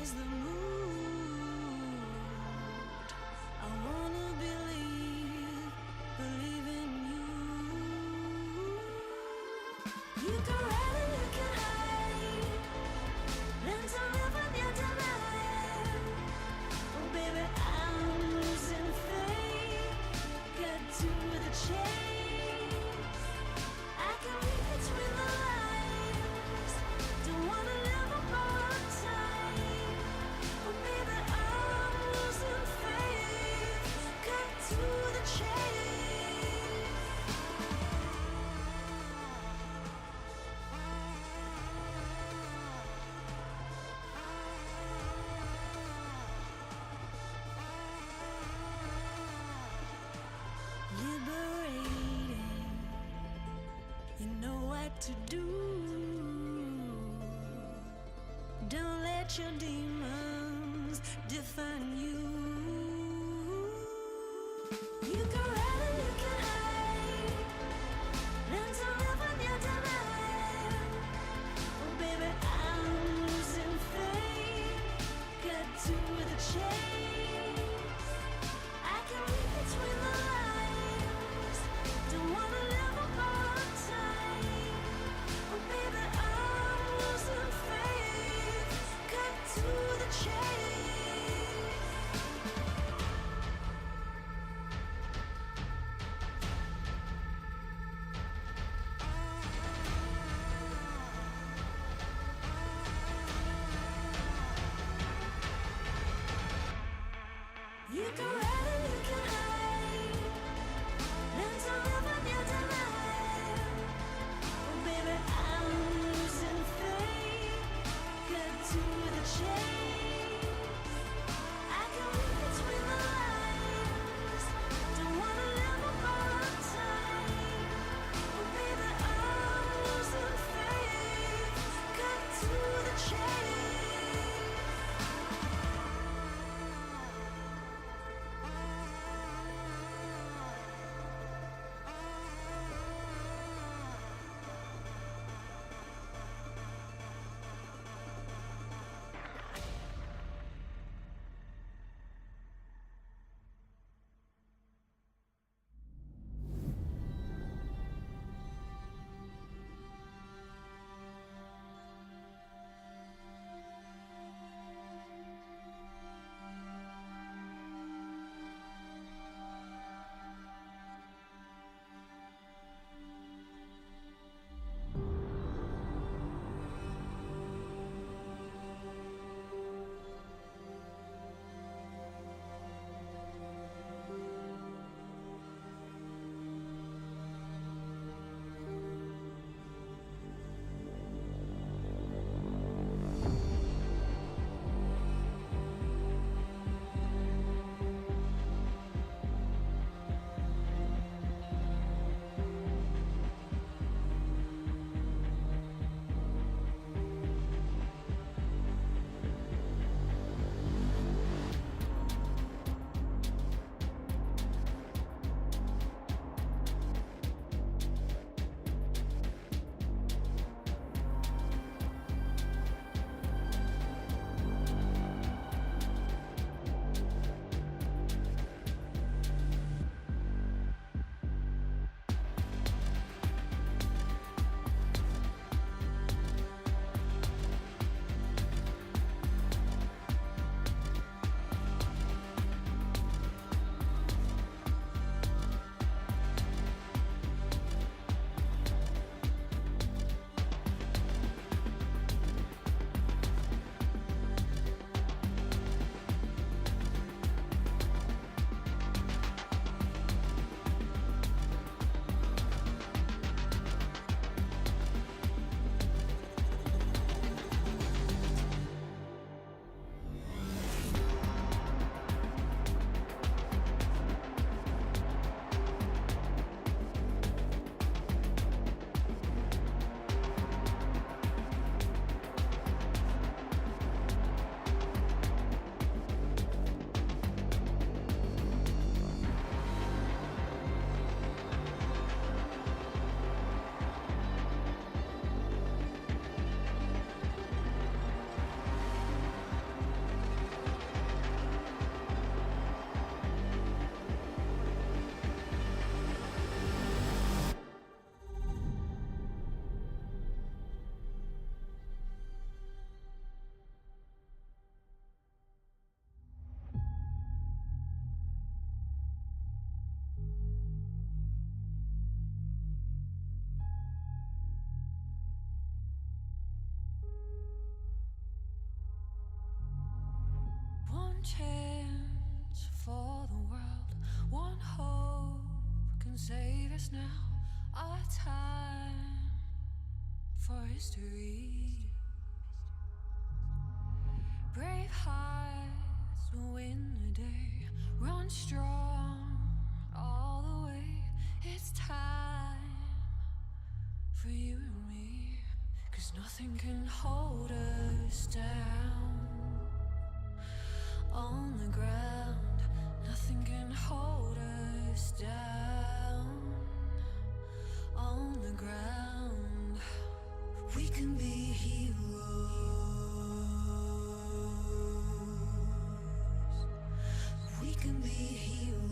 is the mood. I wanna believe, believe in you. You can run and you can hide. Learn to live on your denial. Oh baby, I'm losing faith. Got to the chase. I can read between the lines. Don't wanna live up all time. Oh baby, I'm losing faith. Got to the chase. Liberating, you know what to do. Don't let your demons define you. You can run and you can hide. Learn to live on your denial. Oh baby, I'm losing faith. Got to the chase. I can read between the lines. Don't wanna live up all time. Oh baby, I'm losing faith. Cut to the chase. You can run and you can hide. Learn to live on your denial. Oh baby, I'm losing faith. Got to the chase. I can read between the lines. Don't wanna live up all time. Oh baby, I'm losing faith. Got to the chase. chance for the world, one hope can save us now. Our time for history. Brave hearts will win the day. Run strong all the way. It's time for you and me, 'cause nothing can hold us down. On the ground, nothing can hold us down. On the ground, we can be heroes. We can be heroes.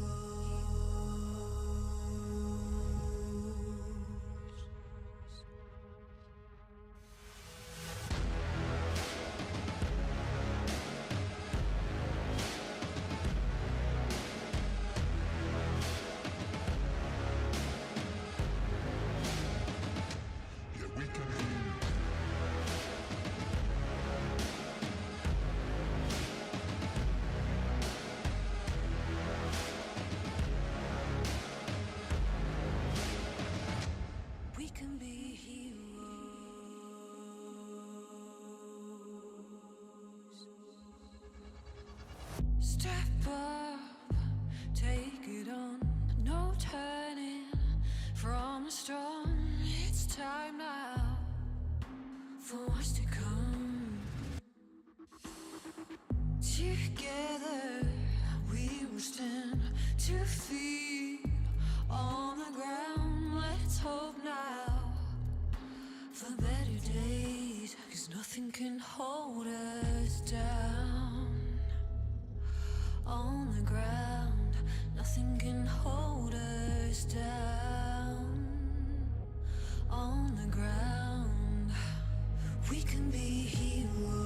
We can be heroes. Step up, take it on. No turning from the storm. It's time now for what's to come. Together we will stand 2 feet on the ground. Let's hope now for better days, 'cause nothing can hold us down. On the ground, nothing can hold us down. On the ground, we can be heroes.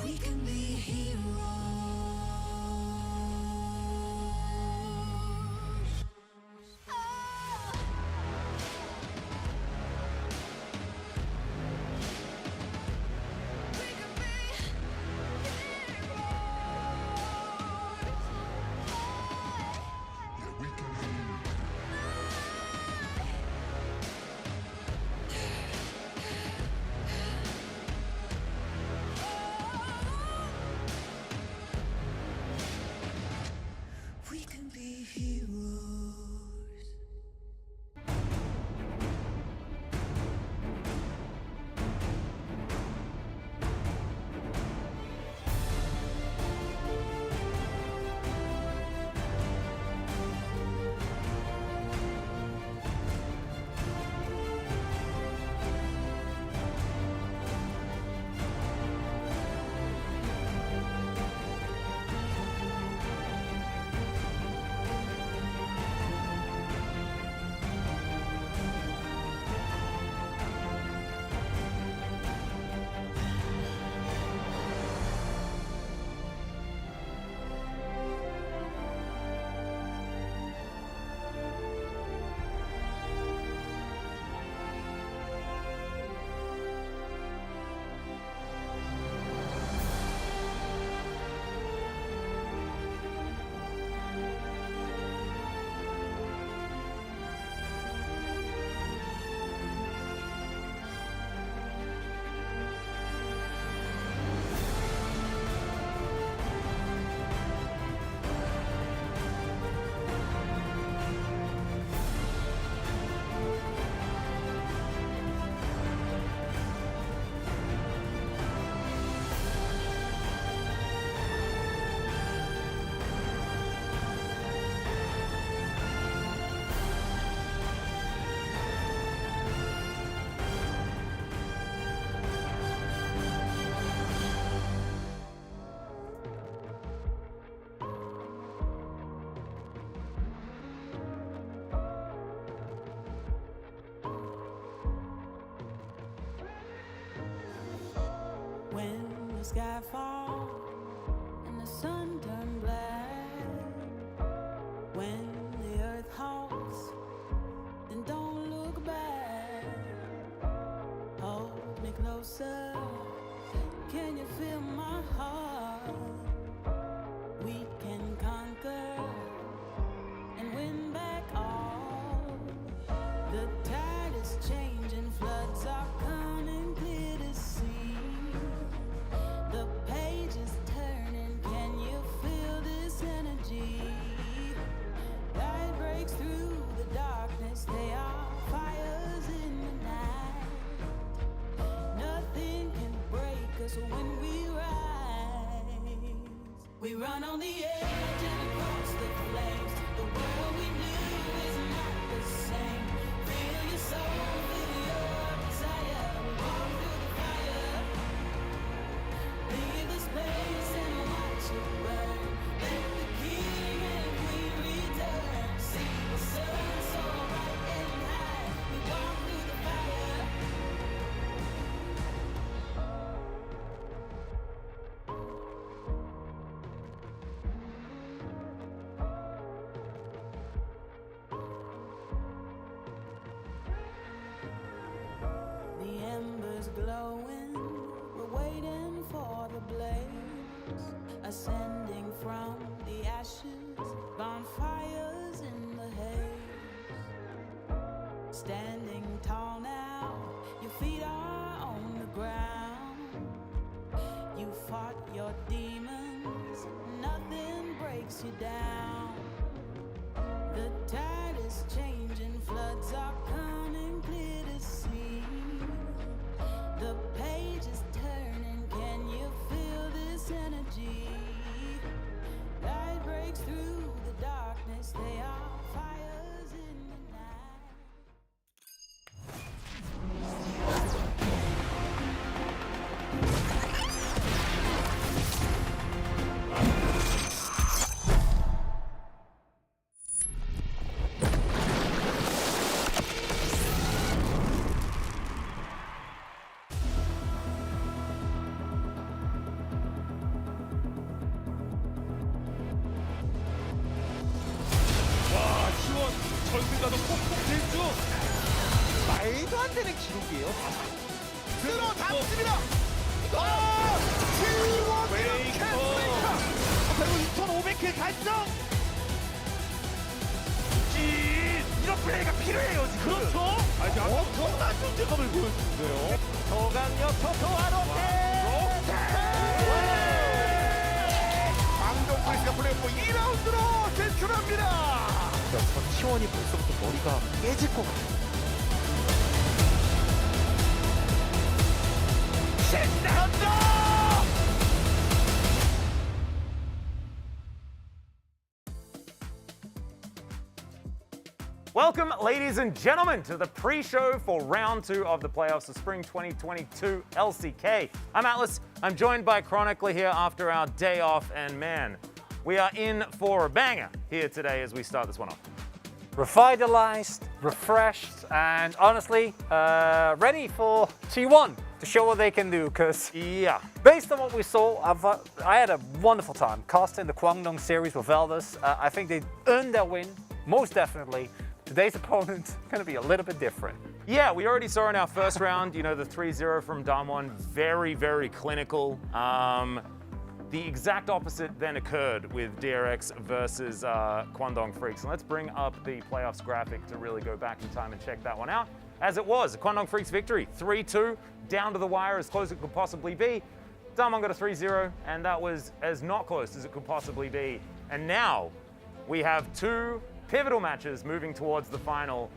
We can be heroes. We can be heroes. When the sky falls and the sun turns black, when the earth halts and don't look back, hold me close. closer. Can you feel my heart? We can conquer and win back all. The tide is changing, floods are coming clear to see. The page is turning, can you feel this energy? Light breaks through the darkness, they are fires in the night. Nothing can break us when we rise. We run on the edge and across the flames. The world we knew is not the same. Feel your soul, feel your desire. We walk through the fire. Leave the space and watch it burn. Let the king and queen return. See the sun so bright and high. We walk through the fire. The embers glowing, we're waiting for the blaze, ascending from the ashes, bonfires in the haze. Standing tall now, your feet are on the ground. You fought your demons, nothing breaks you down. The tide is changing, floods are coming clear to see. The page is turning, can you feel this energy? Light breaks through the darkness, they are fires in the night. 와, 시원 전승가도 폭폭 질주. 말도 안 되는 기록이에요. 들어 잡습니다. 아, T1 이렇게 스웨이터. 그리고 2,500킬 달성. 이런 플레이가 필요해요 지금. 그렇죠. 엄청난 존재감을 보여주는데요. 저강력 토토와 롯데. 방동 프레스가 플레이오프 2라운드로 진출합니다. 저 T1이 벌써부터 머리가 깨질 것 같아요. 신난다! Welcome, ladies and gentlemen, to the pre-show for round 2 of the playoffs of Spring 2022 LCK. I'm Atlas. I'm joined by Chronically here after our day off, and man, we are in for a banger here today as we start this one off. Revitalized, refreshed, and honestly, ready for T1 to show what they can do. Because Yeah. based on what we saw, I had a wonderful time casting the Kwangdong series with Veldus. I think they earned their win, most definitely. Today's opponent going to be a little bit different. Yeah, we already saw in our first round, you know, the 3-0 from Damwon, very, very clinical. The exact opposite then occurred with DRX versus Kwangdong Freaks. And let's bring up the playoffs graphic to really go back in time and check that one out. As it was, a Kwangdong Freaks victory, 3-2, down to the wire, as close as it could possibly be. Damwon got a 3-0, and that was as not close as it could possibly be. And now we have two pivotal matches moving towards the final.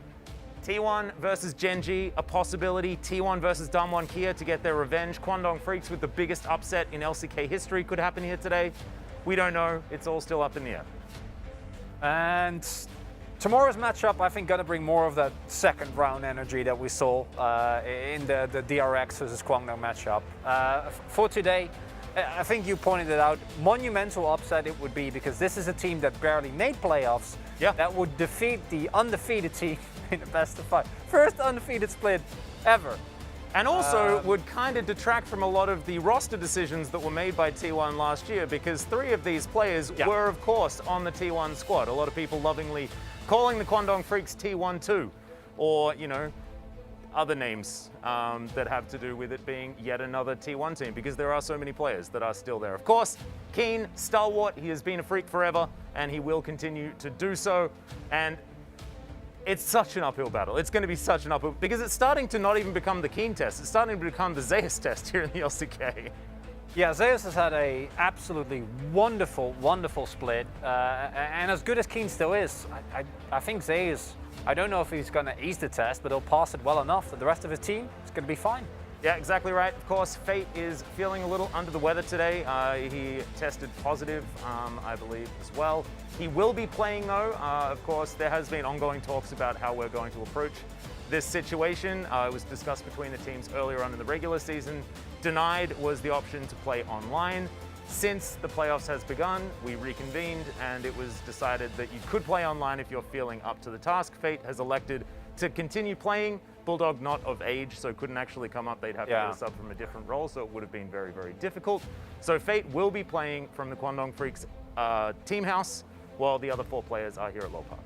T1 versus Genji, a possibility. T1 versus Damwon Kia to get their revenge. Kwangdong Freaks with the biggest upset in LCK history could happen here today. We don't know. It's all still up in the air. And tomorrow's matchup, I think, going to bring more of that second round energy that we saw in the DRX versus Kwangdong matchup. For today, I think you pointed it out, monumental upset it would be, because this is a team that barely made playoffs. Yeah. That would defeat the undefeated team in the best of 5. First undefeated split ever. And also would kind of detract from a lot of the roster decisions that were made by T1 last year, because 3 of these players were, of course, on the T1 squad. A lot of people lovingly calling the Kwangdong Freaks T1-2, or, you know, other names that have to do with it being yet another T1 team, because there are so many players that are still there. Of course, Keen, stalwart, he has been a freak forever, and he will continue to do so. And it's such an uphill battle. It's going to be such an uphill, because it's starting to not even become the Keen test. It's starting to become the ㅣ test here in the LCK. Yeah, ㅣ has had a absolutely wonderful, wonderful split. And as good as Keen still is, I think ㅣ is, I don't know if he's going to ease the test, but he'll pass it well enough that the rest of his team is going to be fine. Yeah, exactly right. Of course, Fate is feeling a little under the weather today. He tested positive, I believe, as well. He will be playing, though. Of course, there has been ongoing talks about how we're going to approach this situation. It was discussed between the teams earlier on in the regular season. Denied was the option to play online. Since the playoffs has begun, we reconvened, and it was decided that you could play online if you're feeling up to the task. Fate has elected to continue playing. Bulldog not of age, so couldn't actually come up. They'd have to get a sub from a different role, so it would have been very, very difficult. So Fate will be playing from the Kwangdong Freaks team house, while the other 4 players are here at Low Park.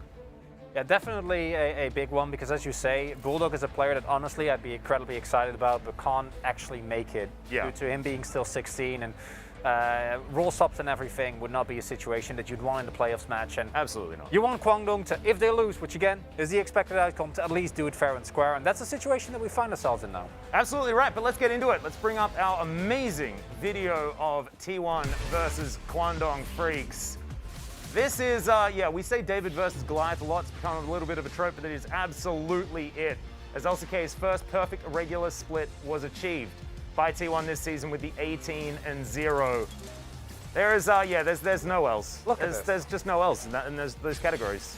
Yeah, definitely a big one, because as you say, Bulldog is a player that honestly I'd be incredibly excited about, but can't actually make it due to him being still 16, and roll subs and everything would not be a situation that you'd want in the playoffs match. And absolutely not. You want Kwangdong to, if they lose, which again is the expected outcome, to at least do it fair and square, and that's the situation that we find ourselves in now. Absolutely right, but let's get into it. Let's bring up our amazing video of T1 versus Kwangdong Freaks. This is, we say David versus Goliath a lot. It's become a little bit of a trope, but it is absolutely it, as LCK's first perfect regular split was achieved by T1 this season with the 18-0. There is, there's no else. There's just no else in those categories.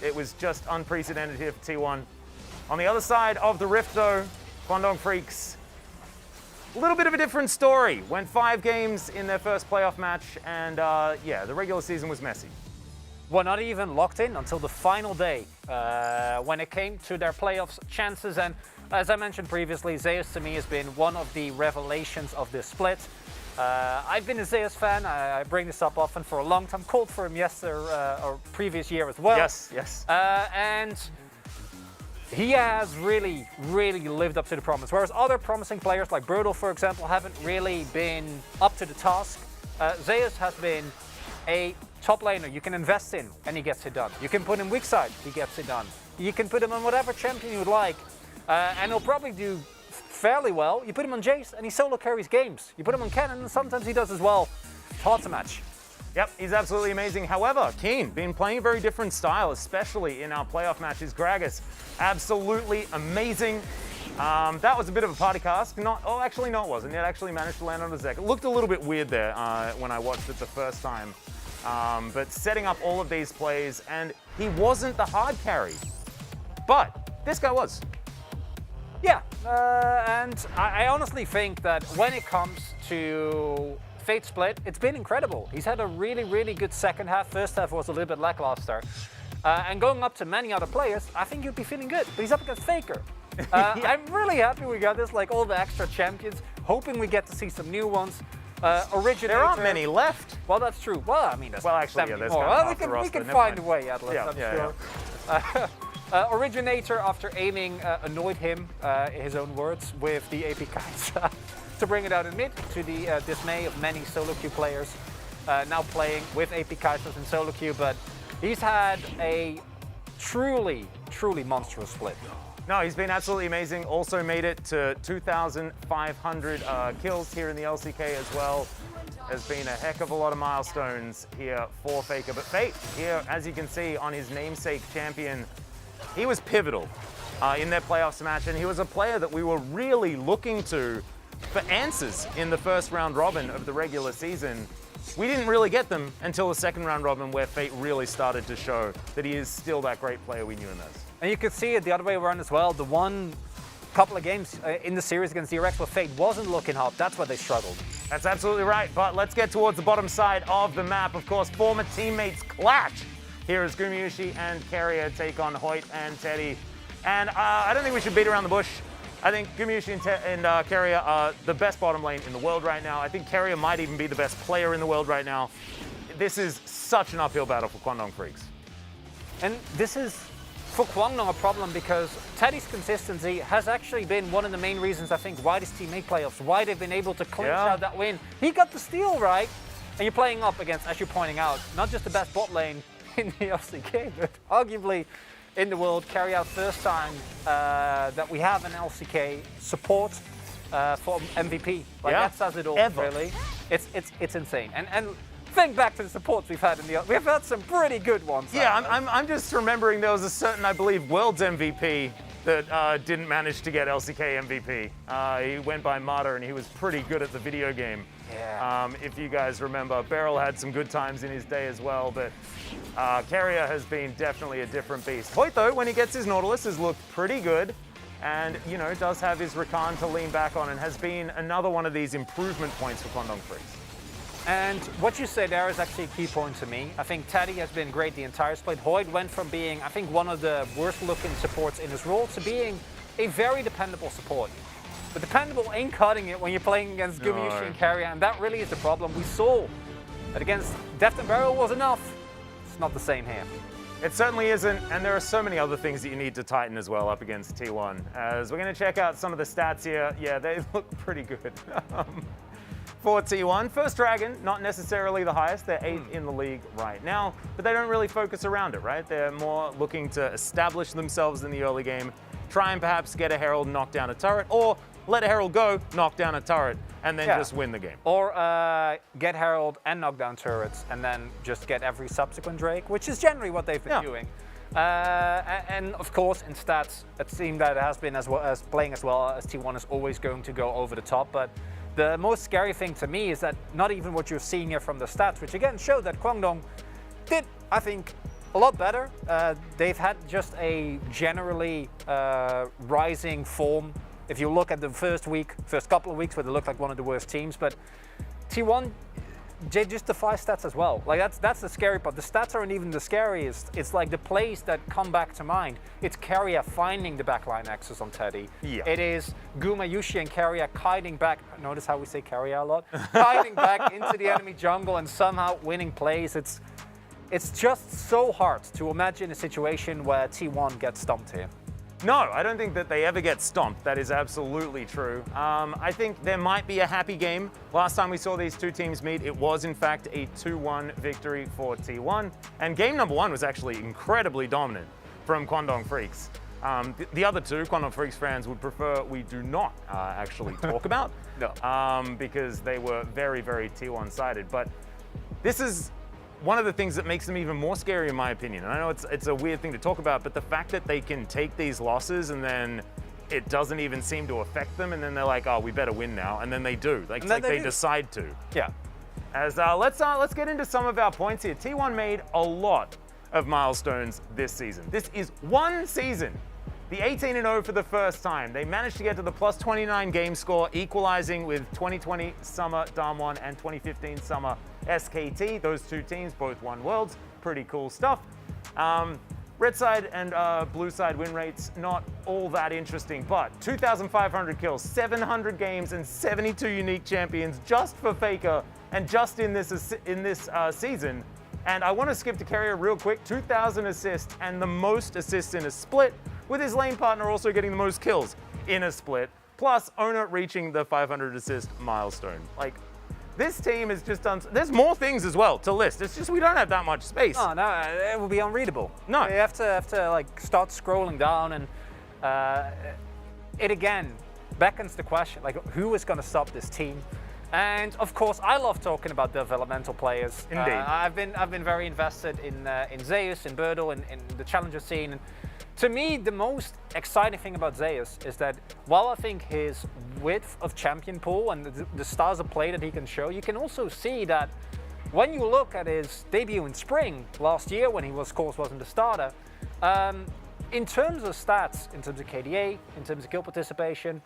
It was just unprecedented here for T1. On the other side of the rift, though, Kwangdong Freaks, a little bit of a different story. Went 5 games in their first playoff match, and the regular season was messy. Well, not even locked in until the final day when it came to their playoffs chances. And as I mentioned previously, ㅣ to me has been one of the revelations of this split. I've been a ㅣ fan. I bring this up often for a long time. Called for him or previous year as well. Yes. And he has really, really lived up to the promise. Whereas other promising players like Brutal, for example, haven't really been up to the task. ㅣ has been a top laner you can invest in, and he gets it done. You can put him weak side, he gets it done. You can put him on whatever champion you would like, and he'll probably do fairly well. You put him on Jace, and he solo carries games. You put him on Cannon, and sometimes he does as well. It's hard to match. Yep, he's absolutely amazing. However, Keen, been playing a very different style, especially in our playoff matches. Gragas, absolutely amazing. That was a bit of a party cast. It wasn't. It actually managed to land on the Zek. It looked a little bit weird there when I watched it the first time. But setting up all of these plays, and he wasn't the hard carry, but this guy was. Yeah, and I honestly think that when it comes to Fate split, it's been incredible. He's had a really, really good second half. First half was a little bit lackluster. And going up to many other players, I think you'd be feeling good. But he's up against Faker. I'm really happy we got this, like all the extra champions, hoping we get to see some new ones. Originator. There aren't many left. Well, that's true. Well, I mean, there's there's more. kind of We can find a way, Atlas, I'm sure. Originator, after aiming, annoyed him, his own words, with the AP Kai'Sa to bring it out in mid, to the dismay of many solo queue players now playing with AP Kai'Sas in solo queue. But he's had a truly, truly monstrous split. No, he's been absolutely amazing. Also made it to 2,500 kills here in the LCK as well. Has been a heck of a lot of milestones here for Faker. But Fate here, as you can see on his namesake champion, he was pivotal in their playoffs match, and he was a player that we were really looking to for answers in the first round robin of the regular season. We didn't really get them until the second round robin, where Fate really started to show that he is still that great player we knew him as. And you could see it the other way around as well. The one couple of games in the series against DRX where Fate wasn't looking hot, that's where they struggled. That's absolutely right, but let's get towards the bottom side of the map. Of course, former teammates clash here as Gumayusi and Keria take on Hoyt and Teddy. And I don't think we should beat around the bush. I think Gumayusi and Keria are the best bottom lane in the world right now. I think Keria might even be the best player in the world right now. This is such an uphill battle for Kwangdong Freaks. And this is for Kwangdong a problem because Teddy's consistency has actually been one of the main reasons I think why this team made playoffs, why they've been able to clinch out that win. He got the steal, right? And you're playing up against, as you're pointing out, not just the best bot lane in the LCK, but arguably in the world. Carry out first time that we have an LCK support for MVP. Like that says it all, really. It's insane. And think back to the supports we've had we've had some pretty good ones. Yeah, I'm just remembering there was a certain, I believe, World's MVP that didn't manage to get LCK MVP. He went by Mata and he was pretty good at the video game. Yeah. If you guys remember, Beryl had some good times in his day as well, but Keria has been definitely a different beast. Hoyt, though, when he gets his Nautilus, has looked pretty good and, you know, does have his Rakan to lean back on and has been another one of these improvement points for Kwangdong Freaks. And what you said there is actually a key point to me. I think Teddy has been great the entire split. Hoyt went from being, I think, one of the worst looking supports in his role to being a very dependable support. But dependable ain't cutting it when you're playing against Gumayushi and Keria, and that really is the problem. We saw that against Deft and Beryl was enough. It's not the same here. It certainly isn't, and there are so many other things that you need to tighten as well up against T1. As we're going to check out some of the stats here, yeah, they look pretty good. For T1, First Dragon, not necessarily the highest, they're 8th in the league right now, but they don't really focus around it, right? They're more looking to establish themselves in the early game, try and perhaps get a Herald, knock down a turret, or let a Herald go, knock down a turret, and then just win the game. Or get Herald and knock down turrets, and then just get every subsequent Drake, which is generally what they've been doing. And of course, in stats, it seems that it has been as well as playing as well as T1 is always going to go over the top, but the most scary thing to me is that not even what you're seeing here from the stats, which again show that Kwangdong did, I think, a lot better. They've had just a generally rising form. If you look at the first couple of weeks where they looked like one of the worst teams, but T1, they just defy stats as well. Like that's the scary part. The stats aren't even the scariest. It's like the plays that come back to mind. It's Keria finding the backline access on Teddy. Yeah. It is Gumayushi and Keria kiting back. Notice how we say Keria a lot. Kiting back into the enemy jungle and somehow winning plays. It's just so hard to imagine a situation where T1 gets stumped here. No, I don't think that they ever get stomped. That is absolutely true. I think there might be a happy game. Last time we saw these two teams meet, it was in fact a 2-1 victory for T1. And game number 1 was actually incredibly dominant from Kwangdong Freaks. The other two, Kwangdong Freaks fans would prefer we do not actually talk about. No. Because they were very, very T1 sided. But this is one of the things that makes them even more scary in my opinion. And I know it's a weird thing to talk about, but the fact that they can take these losses and then it doesn't even seem to affect them, and then they're like, oh, we better win now, and then they do. Like, they decide to. Yeah. As let's get into some of our points here. T1 made a lot of milestones this season. This is one season. The 18-0 for the first time. They managed to get to the plus 29 game score, equalizing with 2020 Summer Damwon and 2015 Summer SKT. Those two teams both won Worlds. Pretty cool stuff. Red side and blue side win rates, not all that interesting, but 2,500 kills, 700 games, and 72 unique champions just for Faker and just in this season. And I want to skip to Keria real quick. 2,000 assists and the most assists in a split, with his lane partner also getting the most kills in a split, plus Owner reaching the 500 assist milestone. Like, this team has just done, there's more things as well to list. It's just we don't have that much space. Oh, no, it will be unreadable. No. You have to like start scrolling down, and it again beckons the question, like, who is going to stop this team? And of course, I love talking about developmental players. Indeed. I've been very invested in Zeus, in Birdle, in the challenger scene. And to me, the most exciting thing about Zeus is that while I think his width of champion pool and the styles of play that he can show, you can also see that when you look at his debut in spring last year, when he of course wasn't the starter, in terms of stats, in terms of KDA, in terms of kill participation,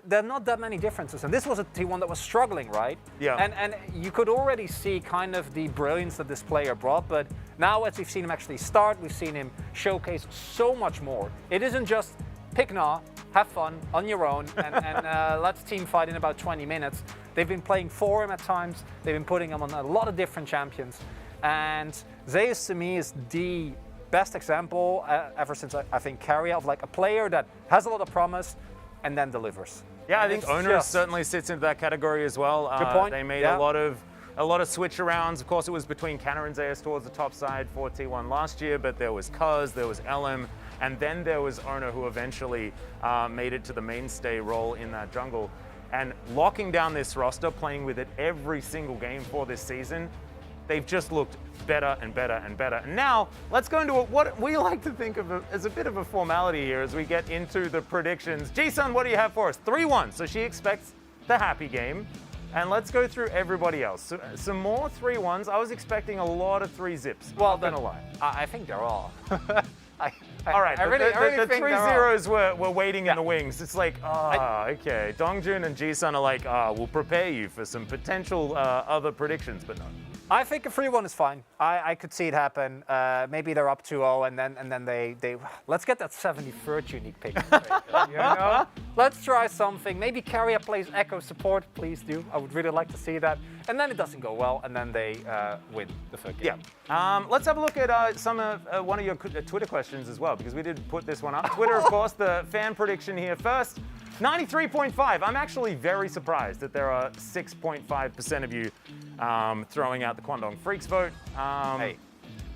there are not that many differences. And this was a T1 that was struggling, right? Yeah. And you could already see kind of the brilliance that this player brought, but now as we've seen him actually start, we've seen him showcase so much more. It isn't just pick Gnar, have fun on your own, and let's team fight in about 20 minutes. They've been playing for him at times. They've been putting him on a lot of different champions. And Zeus to me is the best example ever since I think Carrier of like a player that has a lot of promise and then delivers. Yeah, I And think it's Owners just- certainly sits into that category as well. Good point. They made Yeah. a lot of switch arounds. Of course, it was between Canna and Zeus towards the top side for T1 last year, but there was Cuz, there was LM, and then there was Owner, who eventually made it to the mainstay role in that jungle. And locking down this roster, playing with it every single game for this season, they've just looked better and better and better. And now, let's go into what we like to think of as a bit of a formality here as we get into the predictions. Ji-Sun, what do you have for us? 3-1, so she expects the happy game. And let's go through everybody else. So, some more 3-1s. I was expecting a lot of 3-zips. Well, Not gonna lie. I think they're all. All right, I really the think 3 they're all. zeros were waiting in the wings. It's like, okay. Dongjun and Ji-Sun are like, we'll prepare you for some potential other predictions, but no. I think a 3-1 is fine. I could see it happen. Maybe they're up 2-0 and then they let's get that 73rd unique pick. You know? Let's try something. Maybe Carrier plays Echo support. Please do. I would really like to see that. And then it doesn't go well, and then they win the first game. Yeah. Let's have a look at one of your Twitter questions as well, because we did put this one up. Twitter, of course, the fan prediction here first. 93.5. I'm actually very surprised that there are 6.5% of you throwing out the Kwangdong Freaks vote. Hey,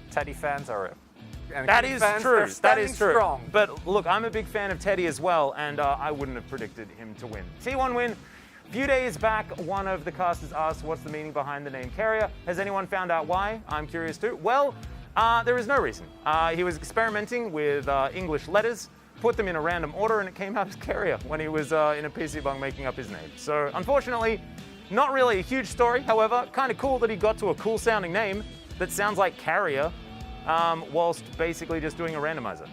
Teddy fans are. And That King is fans, true. they're That standing is true. strong. But look, I'm a big fan of Teddy as well, and I wouldn't have predicted him to win. T1 win. A few days back, one of the casters asked what's the meaning behind the name Carrier. Has anyone found out why? I'm curious too. Well, there is no reason. He was experimenting with English letters, put them in a random order, and it came out as Carrier when he was in a PC bung making up his name. So unfortunately, not really a huge story. However, kind of cool that he got to a cool sounding name that sounds like Carrier, whilst basically just doing a randomizer.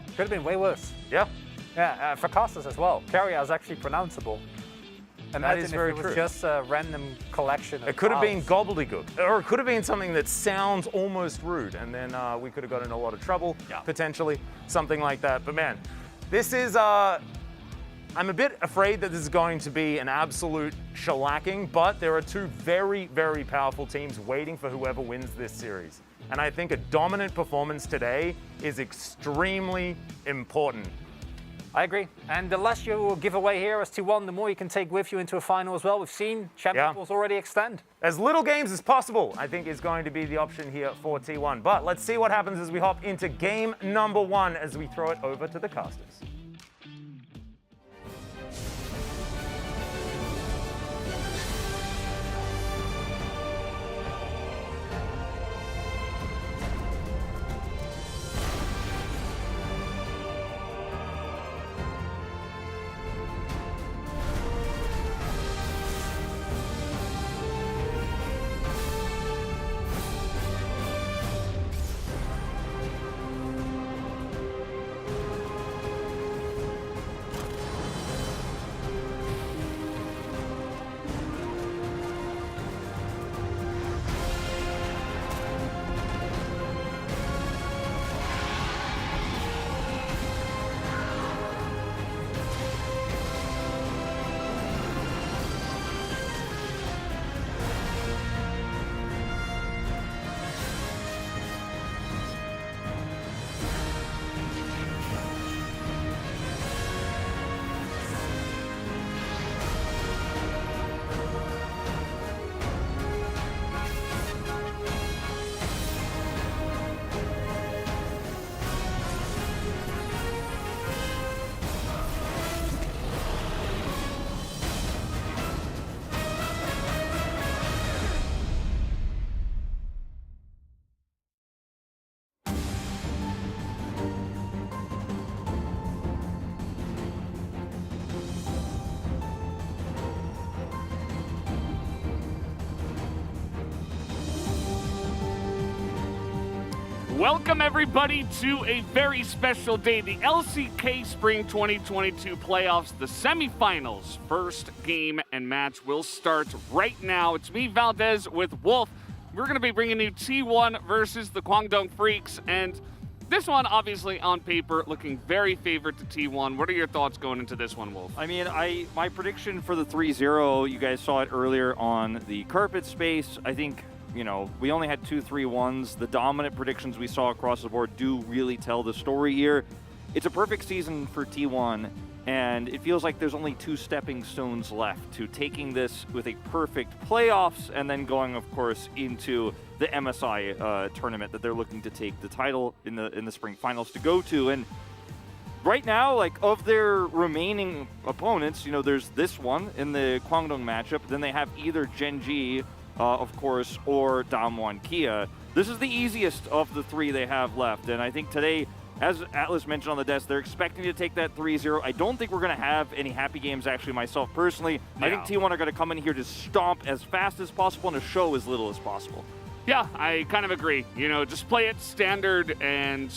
Could have been way worse. Yeah. Yeah, for casters as well. Carrier is actually pronounceable. Imagine is if very it was true. just a random collection of It could have been vowels. gobbledygook, or it could have been something that sounds almost rude, and then we could have got in a lot of trouble, potentially, something like that. But man, this is, I'm a bit afraid that this is going to be an absolute shellacking, but there are two very, very powerful teams waiting for whoever wins this series. And I think a dominant performance today is extremely important. I agree. And the less you give away here as T1, the more you can take with you into a final as well. We've seen champion pools already extend. As little games as possible, I think, is going to be the option here for T1. But let's see what happens as we hop into game number 1 as we throw it over to the casters. Welcome everybody to a very special day, the LCK Spring 2022 playoffs, the semifinals. First game and match will start right now. It's me, Valdez, with Wolf. We're going to be bringing you T1 versus the Kwangdong Freaks, and this one, obviously, on paper, looking very favored to T1. What are your thoughts going into this one, Wolf? I mean, my prediction for the 3-0, you guys saw it earlier on the carpet space. I think you know, we only had 2-3-1s. The dominant predictions we saw across the board do really tell the story here. It's a perfect season for T1, and it feels like there's only 2 stepping stones left to taking this with a perfect playoffs and then going, of course, into the MSI tournament that they're looking to take the title in the spring finals to go to. And right now, like, of their remaining opponents, you know, there's this one in the Kwangdong matchup. Then they have either Genji, of course, or Damwon Kia. This is the easiest of the 3 they have left. And I think today, as Atlas mentioned on the desk, they're expecting to take that 3-0. I don't think we're going to have any happy games, actually, myself personally. No. I think T1 are going to come in here to stomp as fast as possible and to show as little as possible. Yeah, I kind of agree. You know, just play it standard and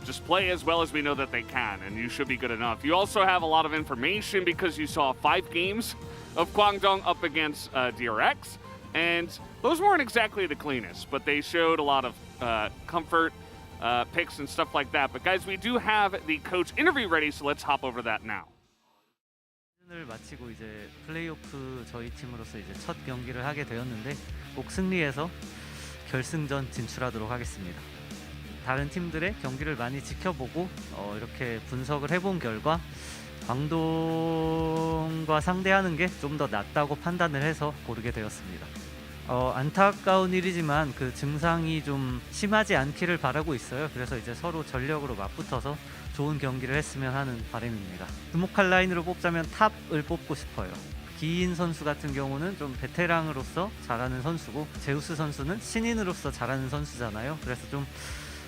just play as well as we know that they can, and you should be good enough. You also have a lot of information because you saw 5 games of Kwangdong up against DRX, and those weren't exactly the cleanest, but they showed a lot of comfort picks and stuff like that. But guys, we do have the coach interview ready, so let's hop over that now. 시즌을 마치고 이제 플레이오프 저희 팀으로서 이제 첫 경기를 하게 되었는데 꼭 승리해서 결승전 진출하도록 하겠습니다. 다른 팀들의 경기를 많이 지켜보고 이렇게 분석을 해본 결과 광동과 상대하는 게 좀 더 낫다고 판단을 해서 고르게 되었습니다. 안타까운 일이지만 그 증상이 좀 심하지 않기를 바라고 있어요. 그래서 이제 서로 전력으로 맞붙어서 좋은 경기를 했으면 하는 바람입니다. 주목할 라인으로 뽑자면 탑을 뽑고 싶어요. 기인 선수 같은 경우는 좀 베테랑으로서 잘하는 선수고, 제우스 선수는 신인으로서 잘하는 선수잖아요. 그래서 좀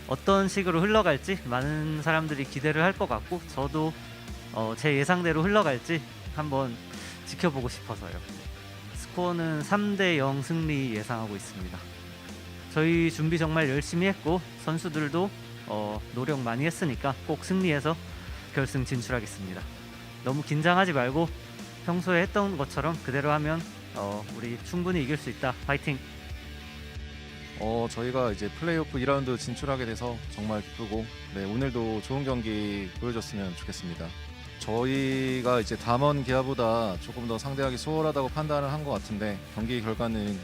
어떤 식으로 흘러갈지 많은 사람들이 기대를 할 것 같고, 저도 제 예상대로 흘러갈지 한번 지켜보고 싶어서요. 스코어는 3대0 승리 예상하고 있습니다. 저희 준비 정말 열심히 했고 선수들도 노력 많이 했으니까 꼭 승리해서 결승 진출하겠습니다. 너무 긴장하지 말고 평소에 했던 것처럼 그대로 하면 우리 충분히 이길 수 있다. 파이팅! 저희가 이제 플레이오프 2라운드 진출하게 돼서 정말 기쁘고, 네, 오늘도 좋은 경기 보여줬으면 좋겠습니다. 저희가 이제 담원 기아보다 조금 더 상대하기 수월하다고 판단을 한 것 같은데, 경기 결과는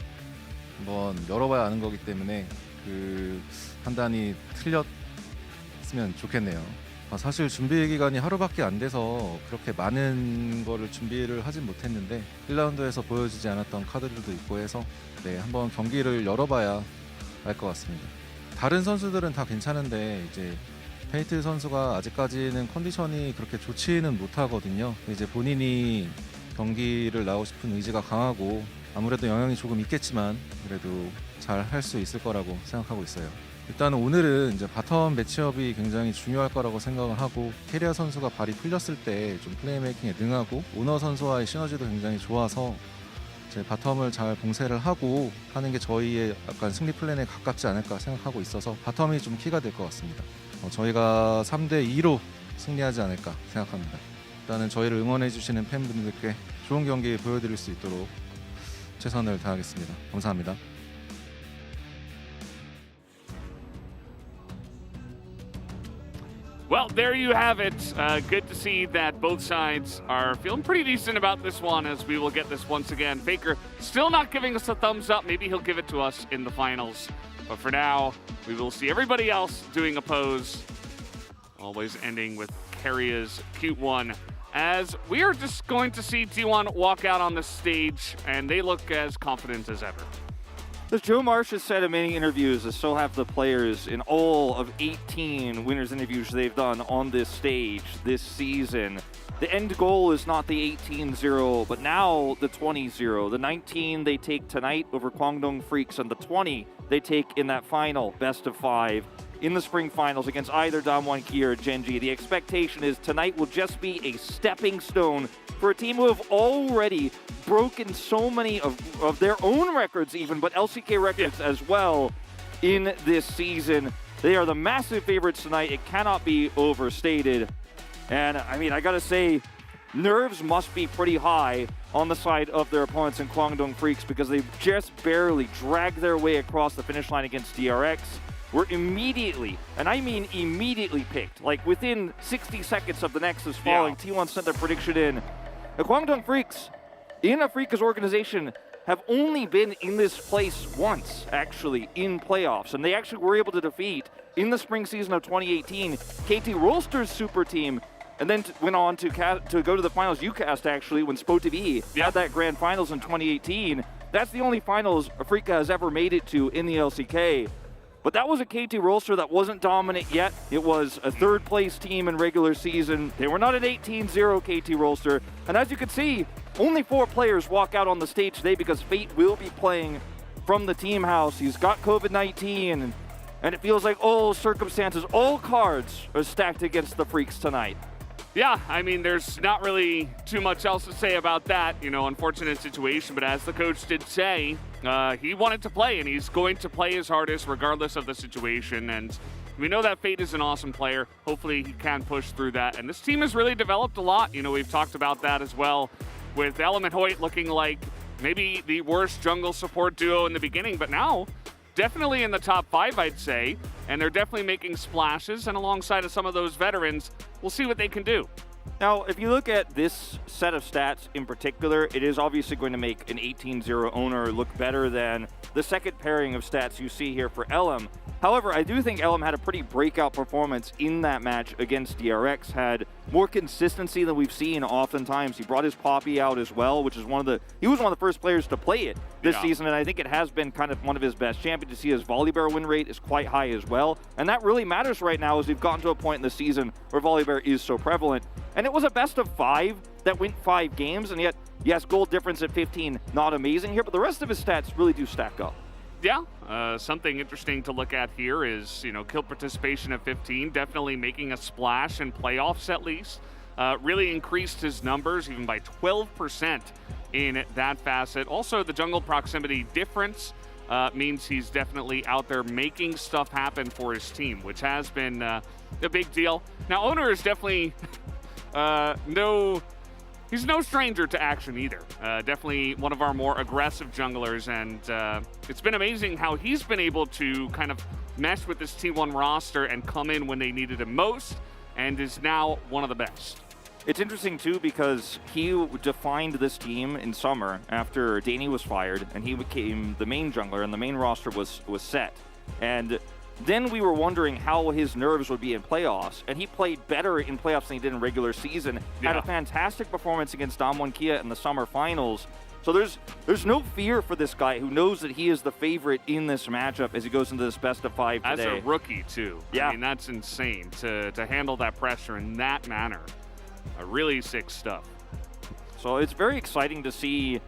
한번 열어봐야 아는 거기 때문에 그 판단이 틀렸으면 좋겠네요. 사실 준비 기간이 하루밖에 안 돼서 그렇게 많은 거를 준비를 하진 못했는데 1라운드에서 보여지지 않았던 카드들도 있고 해서, 네, 한번 경기를 열어봐야 알 것 같습니다. 다른 선수들은 다 괜찮은데 이제 페이트 선수가 아직까지는 컨디션이 그렇게 좋지는 못하거든요. 이제 본인이 경기를 나오고 싶은 의지가 강하고 아무래도 영향이 조금 있겠지만 그래도 잘 할 수 있을 거라고 생각하고 있어요. 일단 오늘은 이제 바텀 매치업이 굉장히 중요할 거라고 생각을 하고, 캐리아 선수가 발이 풀렸을 때 좀 플레이메이킹에 능하고 오너 선수와의 시너지도 굉장히 좋아서 이제 바텀을 잘 봉쇄를 하고 하는 게 저희의 약간 승리 플랜에 가깝지 않을까 생각하고 있어서 바텀이 좀 키가 될 것 같습니다. 저희가 3대2로 승리하지 않을까 생각합니다. 일단은 저희를 응원해 주시는 팬분들께 좋은 경기 보여드릴 수 있도록 최선을 다하겠습니다. 감사합니다. Well, there you have it. Good to see that both sides are feeling pretty decent about this one, as we will get this once again. Faker still not giving us a thumbs up. Maybe he'll give it to us in the finals. But for now, we will see everybody else doing a pose. Always ending with Karia's cute one. As we are just going to see T1 walk out on the stage, and they look as confident as ever. As Joe Marsh has said in many interviews, as so have the players in all of 18 winners interviews they've done on this stage this season. The end goal is not the 18-0, but now the 20-0. The 19 they take tonight over Kwangdong Freaks, and the 20 they take in that final best of 5 in the spring finals against either Damwon Kia or Genji. The expectation is tonight will just be a stepping stone for a team who have already broken so many of their own records even, but LCK records as well in this season. They are the massive favorites tonight. It cannot be overstated. And I mean, I gotta say, nerves must be pretty high on the side of their opponents in Kwangdong Freaks, because they've just barely dragged their way across the finish line against DRX. Were immediately, and I mean immediately picked, like within 60 seconds of the Nexus falling, T1 sent their prediction in. The Kwangdong Freaks, in Afrika's organization, have only been in this place once, actually, in playoffs. And they actually were able to defeat, in the spring season of 2018, KT Rolster's super team, and then went on to go to the finals UCAST, actually, when SpoTV had that grand finals in 2018. That's the only finals Afrika has ever made it to in the LCK. But that was a KT Rolster that wasn't dominant yet. It was a third-place team in regular season. They were not an 18-0 KT Rolster. And as you can see, only 4 players walk out on the stage today because Fate will be playing from the team house. He's got COVID-19, and it feels like all circumstances, all cards are stacked against the Freaks tonight. Yeah, I mean, there's not really too much else to say about that, you know, unfortunate situation. But as the coach did say, he wanted to play, and he's going to play his hardest regardless of the situation. And we know that Fate is an awesome player. Hopefully he can push through that. And this team has really developed a lot. You know, we've talked about that as well, with Element Hoyt looking like maybe the worst jungle support duo in the beginning, but now definitely in the top 5, I'd say, and they're definitely making splashes, and alongside of some of those veterans, we'll see what they can do. Now, if you look at this set of stats in particular, it is obviously going to make an 18-0 owner look better than the second pairing of stats you see here for Elm. However, I do think Elm had a pretty breakout performance in that match against DRX, had more consistency than we've seen oftentimes. He brought his Poppy out as well, which is he was one of the first players to play it this season, and I think it has been kind of one of his best champions. To see his Volibear win rate is quite high as well, and that really matters right now as we've gotten to a point in the season where Volibear is so prevalent. And it was a best of 5 that went 5 games, and yet, yes, goal difference at 15, not amazing here, but the rest of his stats really do stack up. Yeah, something interesting to look at here is, you know, kill participation at 15, definitely making a splash in playoffs at least. Really increased his numbers even by 12% in that facet. Also, the jungle proximity difference means he's definitely out there making stuff happen for his team, which has been a big deal. Now, Owner is definitely he's no stranger to action either. Definitely one of our more aggressive junglers, and it's been amazing how he's been able to kind of mesh with this T1 roster and come in when they needed him most, and is now one of the best. It's interesting, too, because he defined this team in summer after Danny was fired, and he became the main jungler, and the main roster was set. And then we were wondering how his nerves would be in playoffs, and he played better in playoffs than he did in regular season. Had a fantastic performance against Damwon Kia in the summer finals. So there's no fear for this guy who knows that he is the favorite in this matchup as he goes into this best of 5 today. As a rookie, too. Yeah. I mean, that's insane to handle that pressure in that manner. Really sick stuff. So it's very exciting to see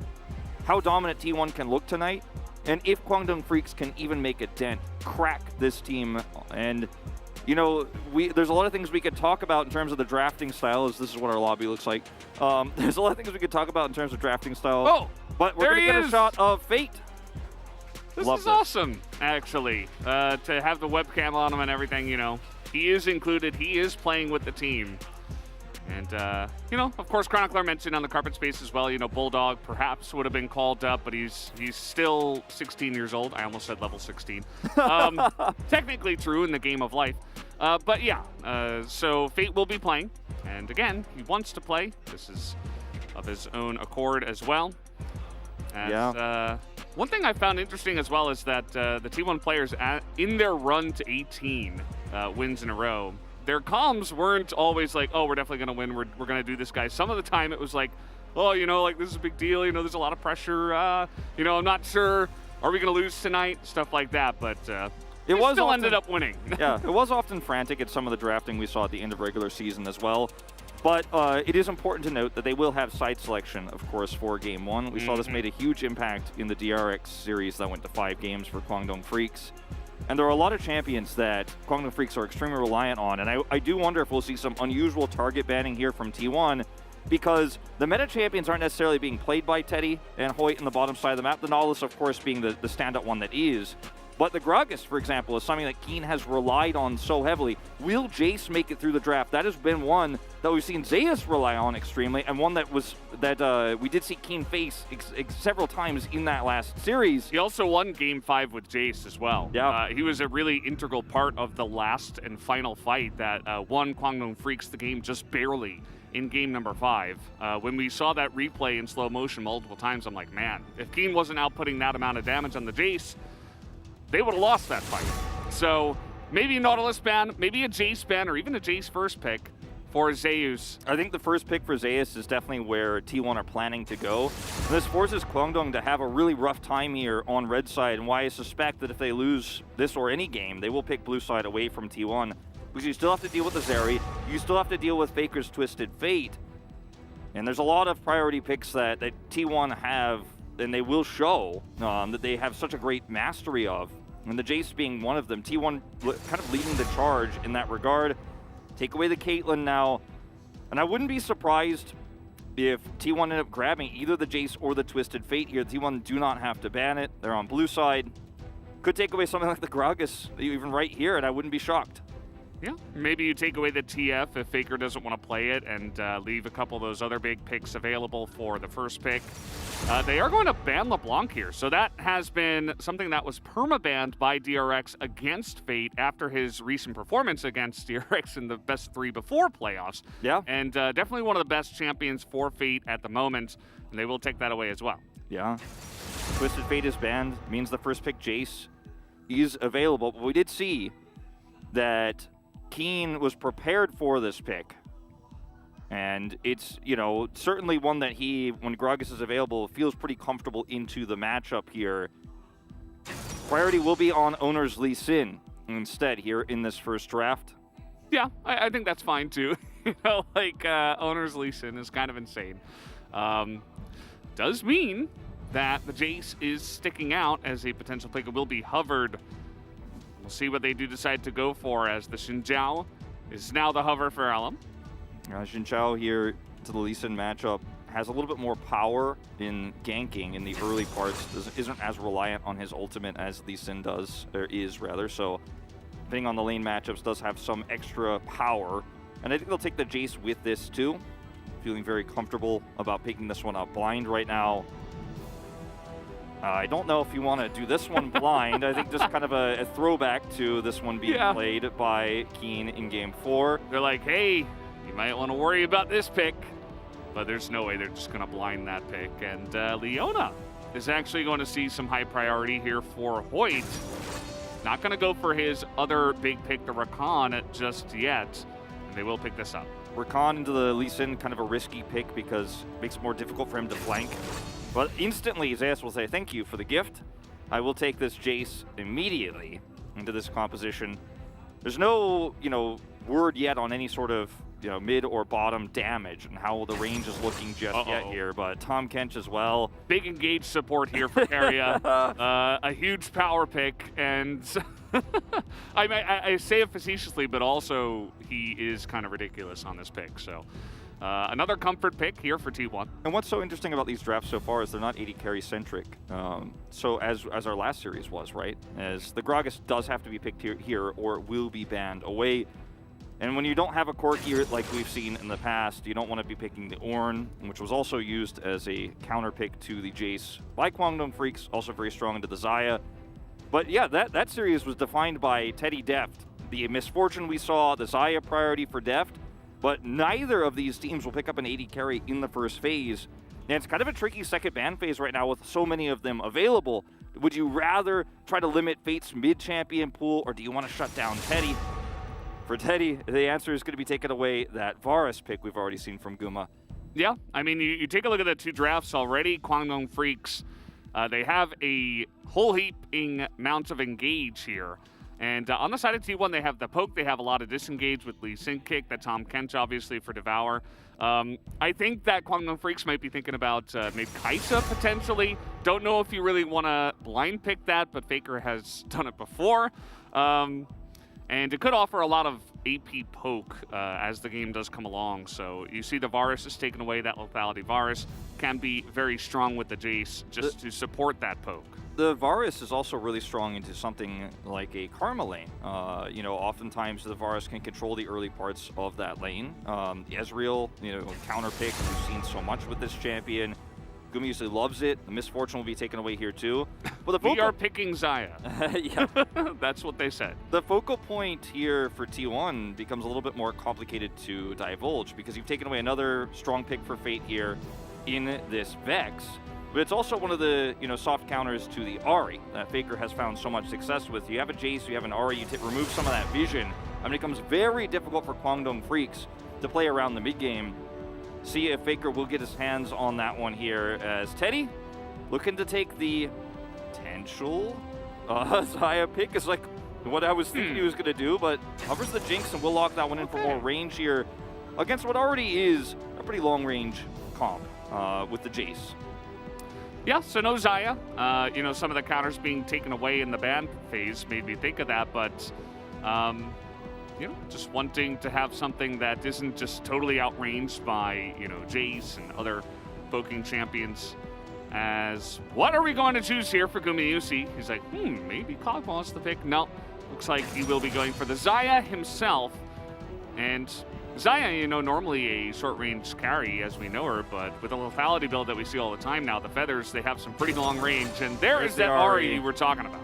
how dominant T1 can look tonight, and if Kwangdong Freaks can even make a dent, crack this team. And, you know, there's a lot of things we could talk about in terms of the drafting style, as this is what our lobby looks like. There's a lot of things we could talk about in terms of drafting style. Oh, but we're going to get a shot of Fate. This Love is awesome, actually, to have the webcam on him and everything, you know. He is included. He is playing with the team. And, you know, of course, Chronicler mentioned on the carpet space as well, you know, Bulldog perhaps would have been called up, but he's still 16 years old. I almost said level 16. Technically true in the game of life. But, yeah, so Fate will be playing. And, again, he wants to play. This is of his own accord as well. And, one thing I found interesting as well is that the T1 players, in their run to 18 wins in a row, their comms weren't always like, oh, we're definitely going to win, we're going to do this, guys. Some of the time it was like, oh, you know, like, this is a big deal, you know, there's a lot of pressure, you know, I'm not sure, are we going to lose tonight, stuff like that, but it still ended up winning. Yeah, it was often frantic at some of the drafting we saw at the end of regular season as well. But it is important to note that they will have side selection, of course, for Game 1. We saw this made a huge impact in the DRX series that went to 5 games for Kwangdong Freaks. And there are a lot of champions that Kwangdong Freaks are extremely reliant on, and I do wonder if we'll see some unusual target banning here from T1, because the meta champions aren't necessarily being played by Teddy and Hoyt in the bottom side of the map, the Nautilus, of course, being the standout one that is. But the Gragas, for example, is something that Keen has relied on so heavily. Will Jace make it through the draft? That has been one that we've seen Zeus rely on extremely, and one that we did see Keen face several times in that last series. He also won Game 5 with Jace as well. Yeah. He was a really integral part of the last and final fight that won Kwangdong Freaks the game just barely in game number 5. When we saw that replay in slow motion multiple times, I'm like, man, if Keen wasn't outputting that amount of damage on the Jace, they would have lost that fight. So maybe a Nautilus ban, maybe a Jace ban, or even a Jace first pick for Zeus. I think the first pick for Zeus is definitely where T1 are planning to go. And this forces Kwangdong to have a really rough time here on red side, and why I suspect that if they lose this or any game, they will pick blue side away from T1. Because you still have to deal with the Zeri, you still have to deal with Faker's Twisted Fate. And there's a lot of priority picks that T1 have, and they will show that they have such a great mastery of. And the Jace being one of them. T1 kind of leading the charge in that regard. Take away the Caitlyn now. And I wouldn't be surprised if T1 ended up grabbing either the Jace or the Twisted Fate here. T1 do not have to ban it. They're on blue side. Could take away something like the Gragas even right here, and I wouldn't be shocked. Yeah, maybe you take away the TF if Faker doesn't want to play it, and leave a couple of those other big picks available for the first pick. They are going to ban LeBlanc here, so that has been something that was perma-banned by DRX against Fate after his recent performance against DRX in the best 3 before playoffs. Yeah. And definitely one of the best champions for Fate at the moment, and they will take that away as well. Yeah. Twisted Fate is banned, means the first pick Jace is available, but we did see that Keen was prepared for this pick, and it's, you know, certainly one that he, when Gragas is available, feels pretty comfortable into the matchup here. Priority will be on Owner's Lee Sin instead here in this first draft. Yeah, I think that's fine too. You know, like Owner's Lee Sin is kind of insane. Does mean that the Jace is sticking out as a potential pick. It will be hovered. We'll see what they do decide to go for, as the Xin Zhao is now the hover for Alum. Xin Zhao here to the Lee Sin matchup has a little bit more power in ganking in the early parts. Isn't as reliant on his ultimate as Lee Sin does, or is rather. So depending on the lane matchups, does have some extra power. And I think they'll take the Jace with this too. Feeling very comfortable about picking this one up blind right now. I don't know if you want to do this one blind. I think just kind of a throwback to this one being played by Keen in Game 4. They're like, hey, you might want to worry about this pick, but there's no way they're just going to blind that pick. And Leona is actually going to see some high priority here for Hoyt. Not going to go for his other big pick, the Rakan, just yet. And they will pick this up. Rakan into the Lee Sin, kind of a risky pick because it makes it more difficult for him to flank. But instantly, Zeus will say, thank you for the gift. I will take this Jace immediately into this composition. There's no, word yet on any sort of, mid or bottom damage and how the range is looking just yet here. But Tom Kench as well. Big engaged support here for Keria. A huge power pick. And I say it facetiously, but also he is kind of ridiculous on this pick. So another comfort pick here for T1. And what's so interesting about these drafts so far is they're not 80 carry centric. So as our last series was, right? As the Gragas does have to be picked here or it will be banned away. And when you don't have a Corki like we've seen in the past, you don't want to be picking the Ornn, which was also used as a counter pick to the Jace by Kwangdong Freaks, also very strong into the Xayah. But yeah, that series was defined by Teddy Deft. The misfortune we saw, the Xayah priority for Deft, but neither of these teams will pick up an 80 carry in the first phase. And it's kind of a tricky second ban phase right now with so many of them available. Would you rather try to limit Fate's mid-champion pool, or do you want to shut down Teddy? For Teddy, the answer is going to be taking away that Varus pick we've already seen from Guma. Yeah, I mean, you take a look at the two drafts already. Kwangdong Freaks, they have a whole heaping amounts of engage here. And on the side of T1, they have the poke. They have a lot of disengage with Lee Sin Kick, that Tom Kench, obviously, for Devour. I think that Kwangdong Freaks might be thinking about maybe Kai'Sa, potentially. Don't know if you really want to blind pick that, but Faker has done it before. And it could offer a lot of AP poke as the game does come along. So you see the Varus is taking away that lethality. Varus can be very strong with the Jace just to support that poke. The Varus is also really strong into something like a Karma lane. Oftentimes the Varus can control the early parts of that lane. Ezreal, counter pick, we've seen so much with this champion. Gumiusi loves it. The misfortune will be taken away here too. But the We are picking ㅣ. yeah. That's what they said. The focal point here for T1 becomes a little bit more complicated to divulge because you've taken away another strong pick for Fate here in this Vex. But it's also one of the soft counters to the Ahri that Faker has found so much success with. You have a Jace, you have an Ahri, you remove some of that vision. I mean, it becomes very difficult for Kwangdong Freaks to play around the mid game. See if Faker will get his hands on that one here as Teddy looking to take the potential ㅅ pick is like what I was thinking he was going to do, but covers the Jinx and will lock that one in for more range here against what already is a pretty long range comp with the Jace. Yeah, so no ㅅ. Some of the counters being taken away in the ban phase made me think of that, but just wanting to have something that isn't just totally outranged by, Jace and other poking champions. As what are we going to choose here for Gumiusi? He's like, maybe Cogmaw's the pick. No, looks like he will be going for the ㅅ himself. And ㅅ, normally a short-range carry as we know her, but with the lethality build that we see all the time now, the Feathers, they have some pretty long range, and there's that Ahri we're talking about.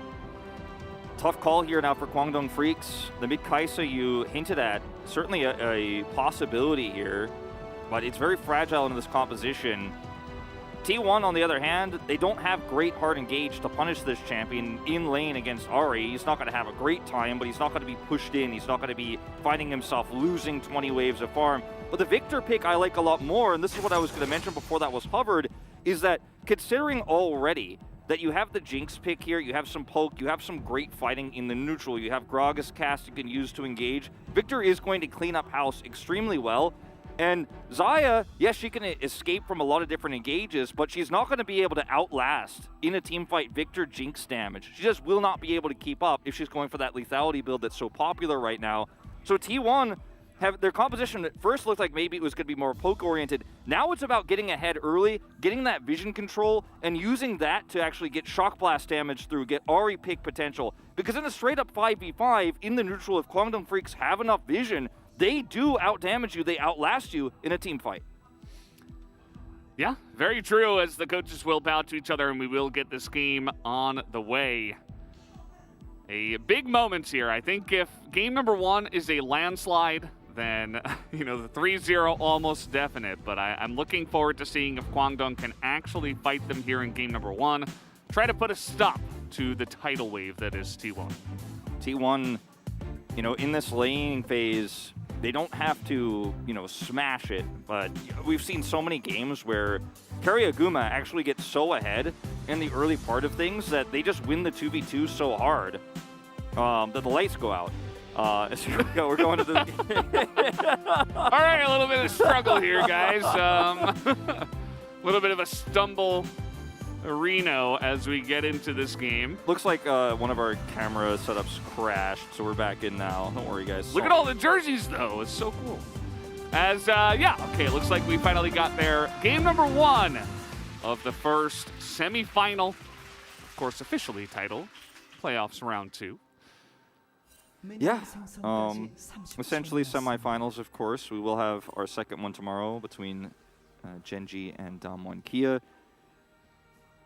Tough call here now for Kwangdong Freaks. The mid Kai'Sa you hinted at, certainly a possibility here, but it's very fragile in this composition. T1, on the other hand, they don't have great hard engage to punish this champion in lane against Ahri. He's not going to have a great time, but he's not going to be pushed in. He's not going to be finding himself losing 20 waves of farm. But the Victor pick I like a lot more, and this is what I was going to mention before that was hovered, is that considering already that you have the Jinx pick here, you have some poke, you have some great fighting in the neutral, you have Gragas cast you can use to engage, Victor is going to clean up house extremely well. And ㅅ, yes, she can escape from a lot of different engages, but she's not going to be able to outlast in a team fight Victor Jinx damage. She just will not be able to keep up if she's going for that lethality build that's so popular right now. So T1, their composition at first looked like maybe it was going to be more poke-oriented. Now it's about getting ahead early, getting that vision control, and using that to actually get Shock Blast damage through, get Ahri pick potential. Because in a straight-up 5v5, in the neutral, if Kwangdong Freaks have enough vision, they do out-damage you, they outlast you in a team fight. Yeah, very true, as the coaches will bow to each other, and we will get this game on the way. A big moment here. I think if game number 1 is a landslide, then, the 3-0 almost definite. But I'm looking forward to seeing if Kwangdong can actually fight them here in game number 1. Try to put a stop to the tidal wave that is T1. T1, in this laning phase, they don't have to, smash it, but we've seen so many games where Karyaguma actually gets so ahead in the early part of things that they just win the 2v2 so hard that the lights go out. So here we go, we're going to the... All right, a little bit of struggle here, guys. A little bit of a stumble Reno as we get into this game. Looks like one of our camera setups crashed, so we're back in now. Don't worry, guys. Look at all the jerseys, though. It's so cool. As, okay, it looks like we finally got there. Game number 1 of the first semifinal. Of course, officially titled Playoffs Round 2. Yeah, essentially semifinals, of course. We will have our second one tomorrow between Genji and Damwon Kia.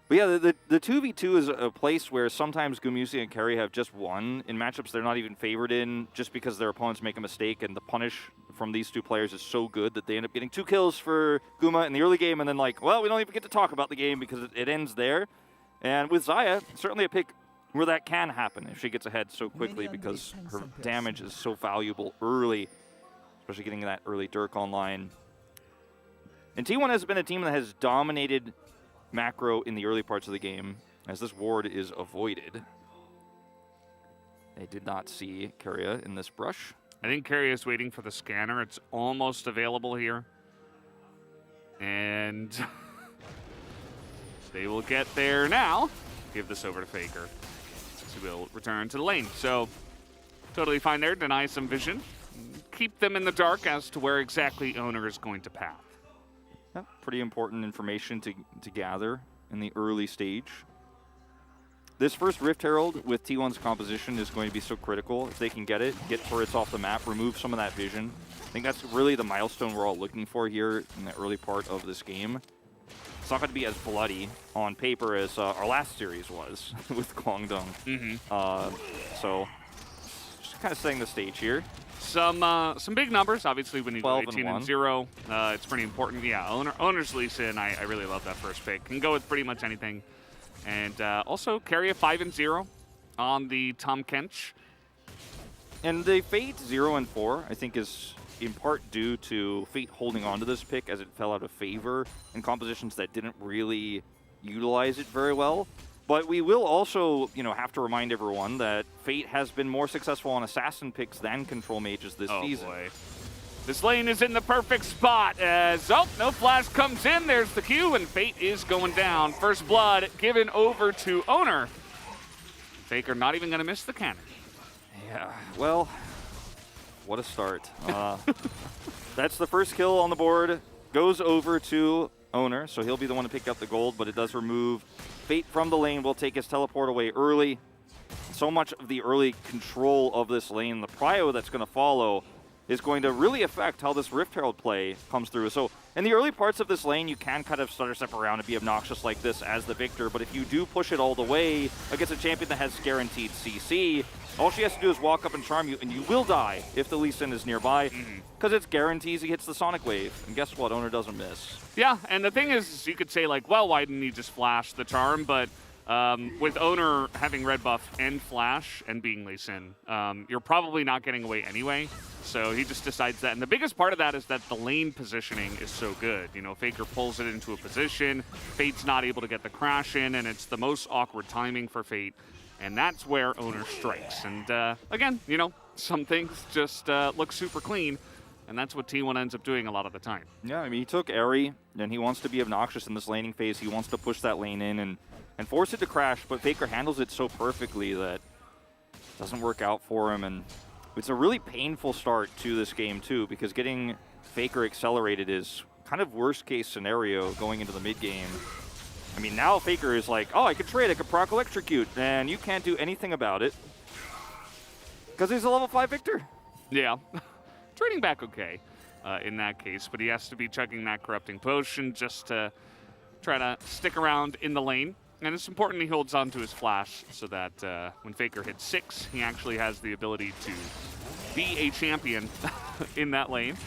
But yeah, the 2v2 is a place where sometimes Gumiusi and Kerry have just won in matchups they're not even favored in just because their opponents make a mistake, and the punish from these two players is so good that they end up getting 2 kills for Guma in the early game, and then like, well, we don't even get to talk about the game because it ends there. And with ㅅ, certainly a pick where that can happen if she gets ahead so quickly because her damage is so valuable early, especially getting that early Dirk online. And T1 has been a team that has dominated macro in the early parts of the game as this ward is avoided. They did not see Keria in this brush. I think Keria is waiting for the scanner. It's almost available here. And they will get there now. Give this over to Faker. He will return to the lane. So totally fine there. Deny some vision. Keep them in the dark as to where exactly Owner is going to path. Yeah, pretty important information to gather in the early stage. This first Rift Herald with T1's composition is going to be so critical. If they can get it, get turrets off the map, remove some of that vision. I think that's really the milestone we're all looking for here in the early part of this game. it's not going to be as bloody on paper as our last series was with Guangdong. So just kind of setting the stage here. Some big numbers, obviously, when you go 12 and 18-0. It's pretty important. Yeah, owner's Lee Sin, I really love that first pick. Can go with pretty much anything. And also carry a 5-0 on the Tom Kench. And the Fate 0 and 4, I think, is in part due to Fate holding on to this pick as it fell out of favor in compositions that didn't really utilize it very well. But we will also, have to remind everyone that Fate has been more successful on assassin picks than control mages this season. Boy. This lane is in the perfect spot as, no flash comes in. There's the Q, and Fate is going down. First blood given over to Owner. Faker not even going to miss the cannon. Yeah, well, what a start. That's the first kill on the board. Goes over to Owner, so he'll be the one to pick up the gold, but it does remove Fate from the lane. Will take his teleport away early. So much of the early control of this lane, the prio that's going to follow, is going to really affect how this Rift Herald play comes through. So in the early parts of this lane, you can kind of stutter step around and be obnoxious like this as the victor, but if you do push it all the way against a champion that has guaranteed CC, all she has to do is walk up and charm you, and you will die if the Lee Sin is nearby, because it's guarantees he hits the Sonic Wave, and guess what? Owner doesn't miss. Yeah, and the thing is, you could say, like, well, why didn't he just flash the charm? But with Owner having red buff and flash and being Lee Sin, you're probably not getting away anyway. So he just decides that. And the biggest part of that is that the lane positioning is so good. Faker pulls it into a position. Fate's not able to get the crash in, and it's the most awkward timing for Fate. And that's where Owner strikes. And again, some things just look super clean. And that's what T1 ends up doing a lot of the time. Yeah, I mean, he took Eri, and he wants to be obnoxious in this laning phase. He wants to push that lane in and force it to crash, but Faker handles it so perfectly that it doesn't work out for him. And it's a really painful start to this game, too, because getting Faker accelerated is kind of worst-case scenario going into the mid-game. I mean, now Faker is like, I could trade, I could proc electrocute, and you can't do anything about it because he's a level 5 victor. Yeah. Trading back okay in that case, but he has to be chugging that corrupting potion just to try to stick around in the lane. And it's important he holds on to his flash so that when Faker hits 6, he actually has the ability to be a champion in that lane.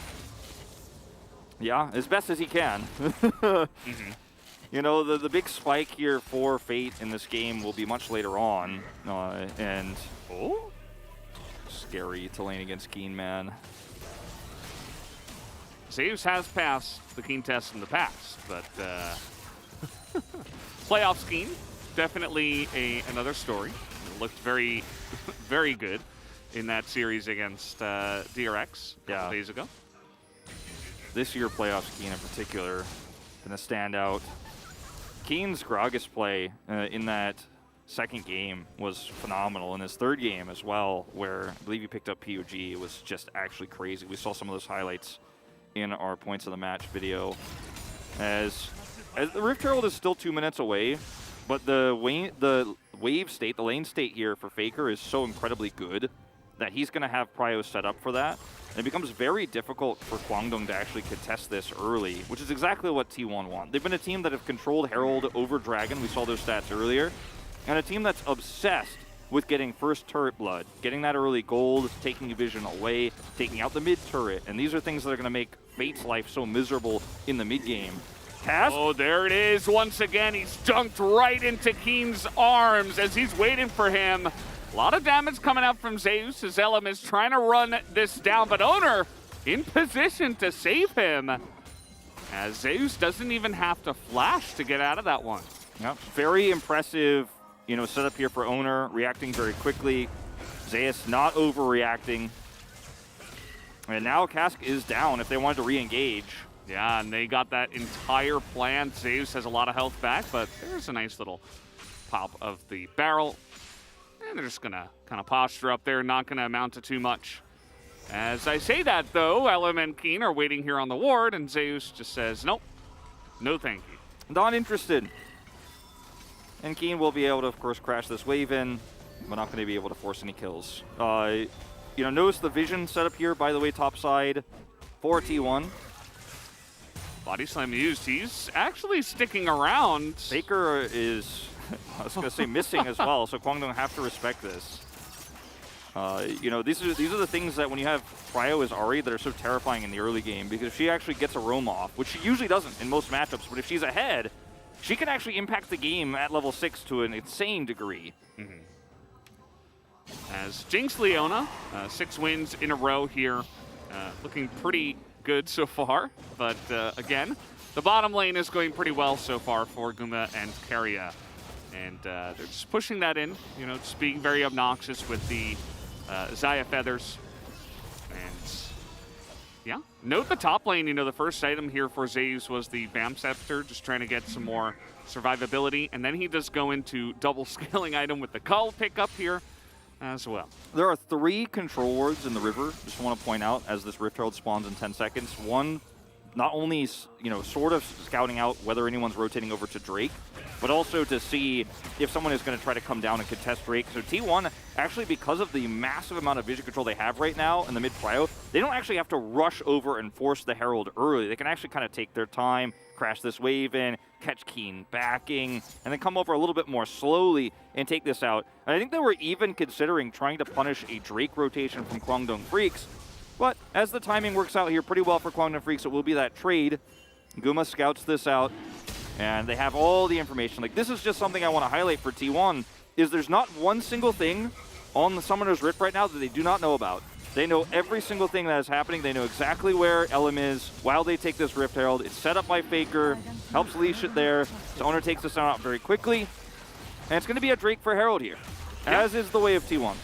Yeah, as best as he can. The big spike here for Fate in this game will be much later on. And scary to lane against Keen, man. Zeus has passed the Keen test in the past, but playoff Keen, definitely another story. It looked very, very good in that series against DRX a couple days ago. This year, playoffs Keen in particular, going to stand out. Keen's Gragas play in that second game was phenomenal. In his third game as well, where I believe he picked up POG, it was just actually crazy. We saw some of those highlights in our points of the match video. As the Rift Herald is still 2 minutes away, but the wave state, the lane state here for Faker is so incredibly good that he's going to have prio set up for that. And it becomes very difficult for Guangdong to actually contest this early, which is exactly what T1 want. They've been a team that have controlled Herald over Dragon. We saw those stats earlier. And a team that's obsessed with getting first turret blood, getting that early gold, taking vision away, taking out the mid turret. And these are things that are going to make Fate's life so miserable in the mid game. Cass? Oh, there it is once again. He's dunked right into Keen's arms as he's waiting for him. A lot of damage coming out from Zeus as Elam is trying to run this down, but Owner in position to save him as Zeus doesn't even have to flash to get out of that one. Yep. Very impressive, setup here for Owner, reacting very quickly. Zeus not overreacting. And now Cask is down if they wanted to re-engage. Yeah, and they got that entire plan. Zeus has a lot of health back, but there's a nice little pop of the barrel. And they're just going to kind of posture up there, not going to amount to too much. As I say that, though, Elam and Keen are waiting here on the ward, and Zeus just says, nope, no thank you. Not interested. And Keen will be able to, of course, crash this wave in, but not going to be able to force any kills. Notice the vision setup here, by the way, top side for T1. Body slam used. He's actually sticking around. Faker is, I was gonna say, missing as well, so Kwangdong have to respect this. You know, these are the things that when you have Preshow as Ahri that are so terrifying in the early game, because if she actually gets a roam off, which she usually doesn't in most matchups, but if she's ahead, she can actually impact the game at level 6 to an insane degree. As Jinx Leona, 6 wins in a row here, looking pretty good so far. But again, the bottom lane is going pretty well so far for Guma and Keria. And they're just pushing that in, you know, just being very obnoxious with the Xayah Feathers. And yeah, note the top lane, you know, the first item here for Zeus was the Bam Scepter, just trying to get some more survivability. And then he does go into double scaling item with the Cull pickup here as well. There are 3 control wards in the river, just want to point out, as this Rift Herald spawns in 10 seconds. One, not only, you know, sort of scouting out whether anyone's rotating over to Drake, but also to see if someone is going to try to come down and contest Drake. So T1, actually, because of the massive amount of vision control they have right now in the mid Preshow, they don't actually have to rush over and force the Herald early. They can actually kind of take their time, crash this wave in, catch Keen backing, and then come over a little bit more slowly and take this out. And I think they were even considering trying to punish a Drake rotation from Kwangdong Freaks. But as the timing works out here pretty well for Kwangdong Freaks, it will be that trade. Guma scouts this out, and they have all the information. Like, this is just something I want to highlight for T1, is there's not one single thing on the Summoner's Rift right now that they do not know about. They know every single thing that is happening. They know exactly where Elim is while they take this Rift Herald. It's set up by Faker, helps leash it there. So owner takes this out very quickly. And it's going to be a Drake for Herald here, as is the way of T1.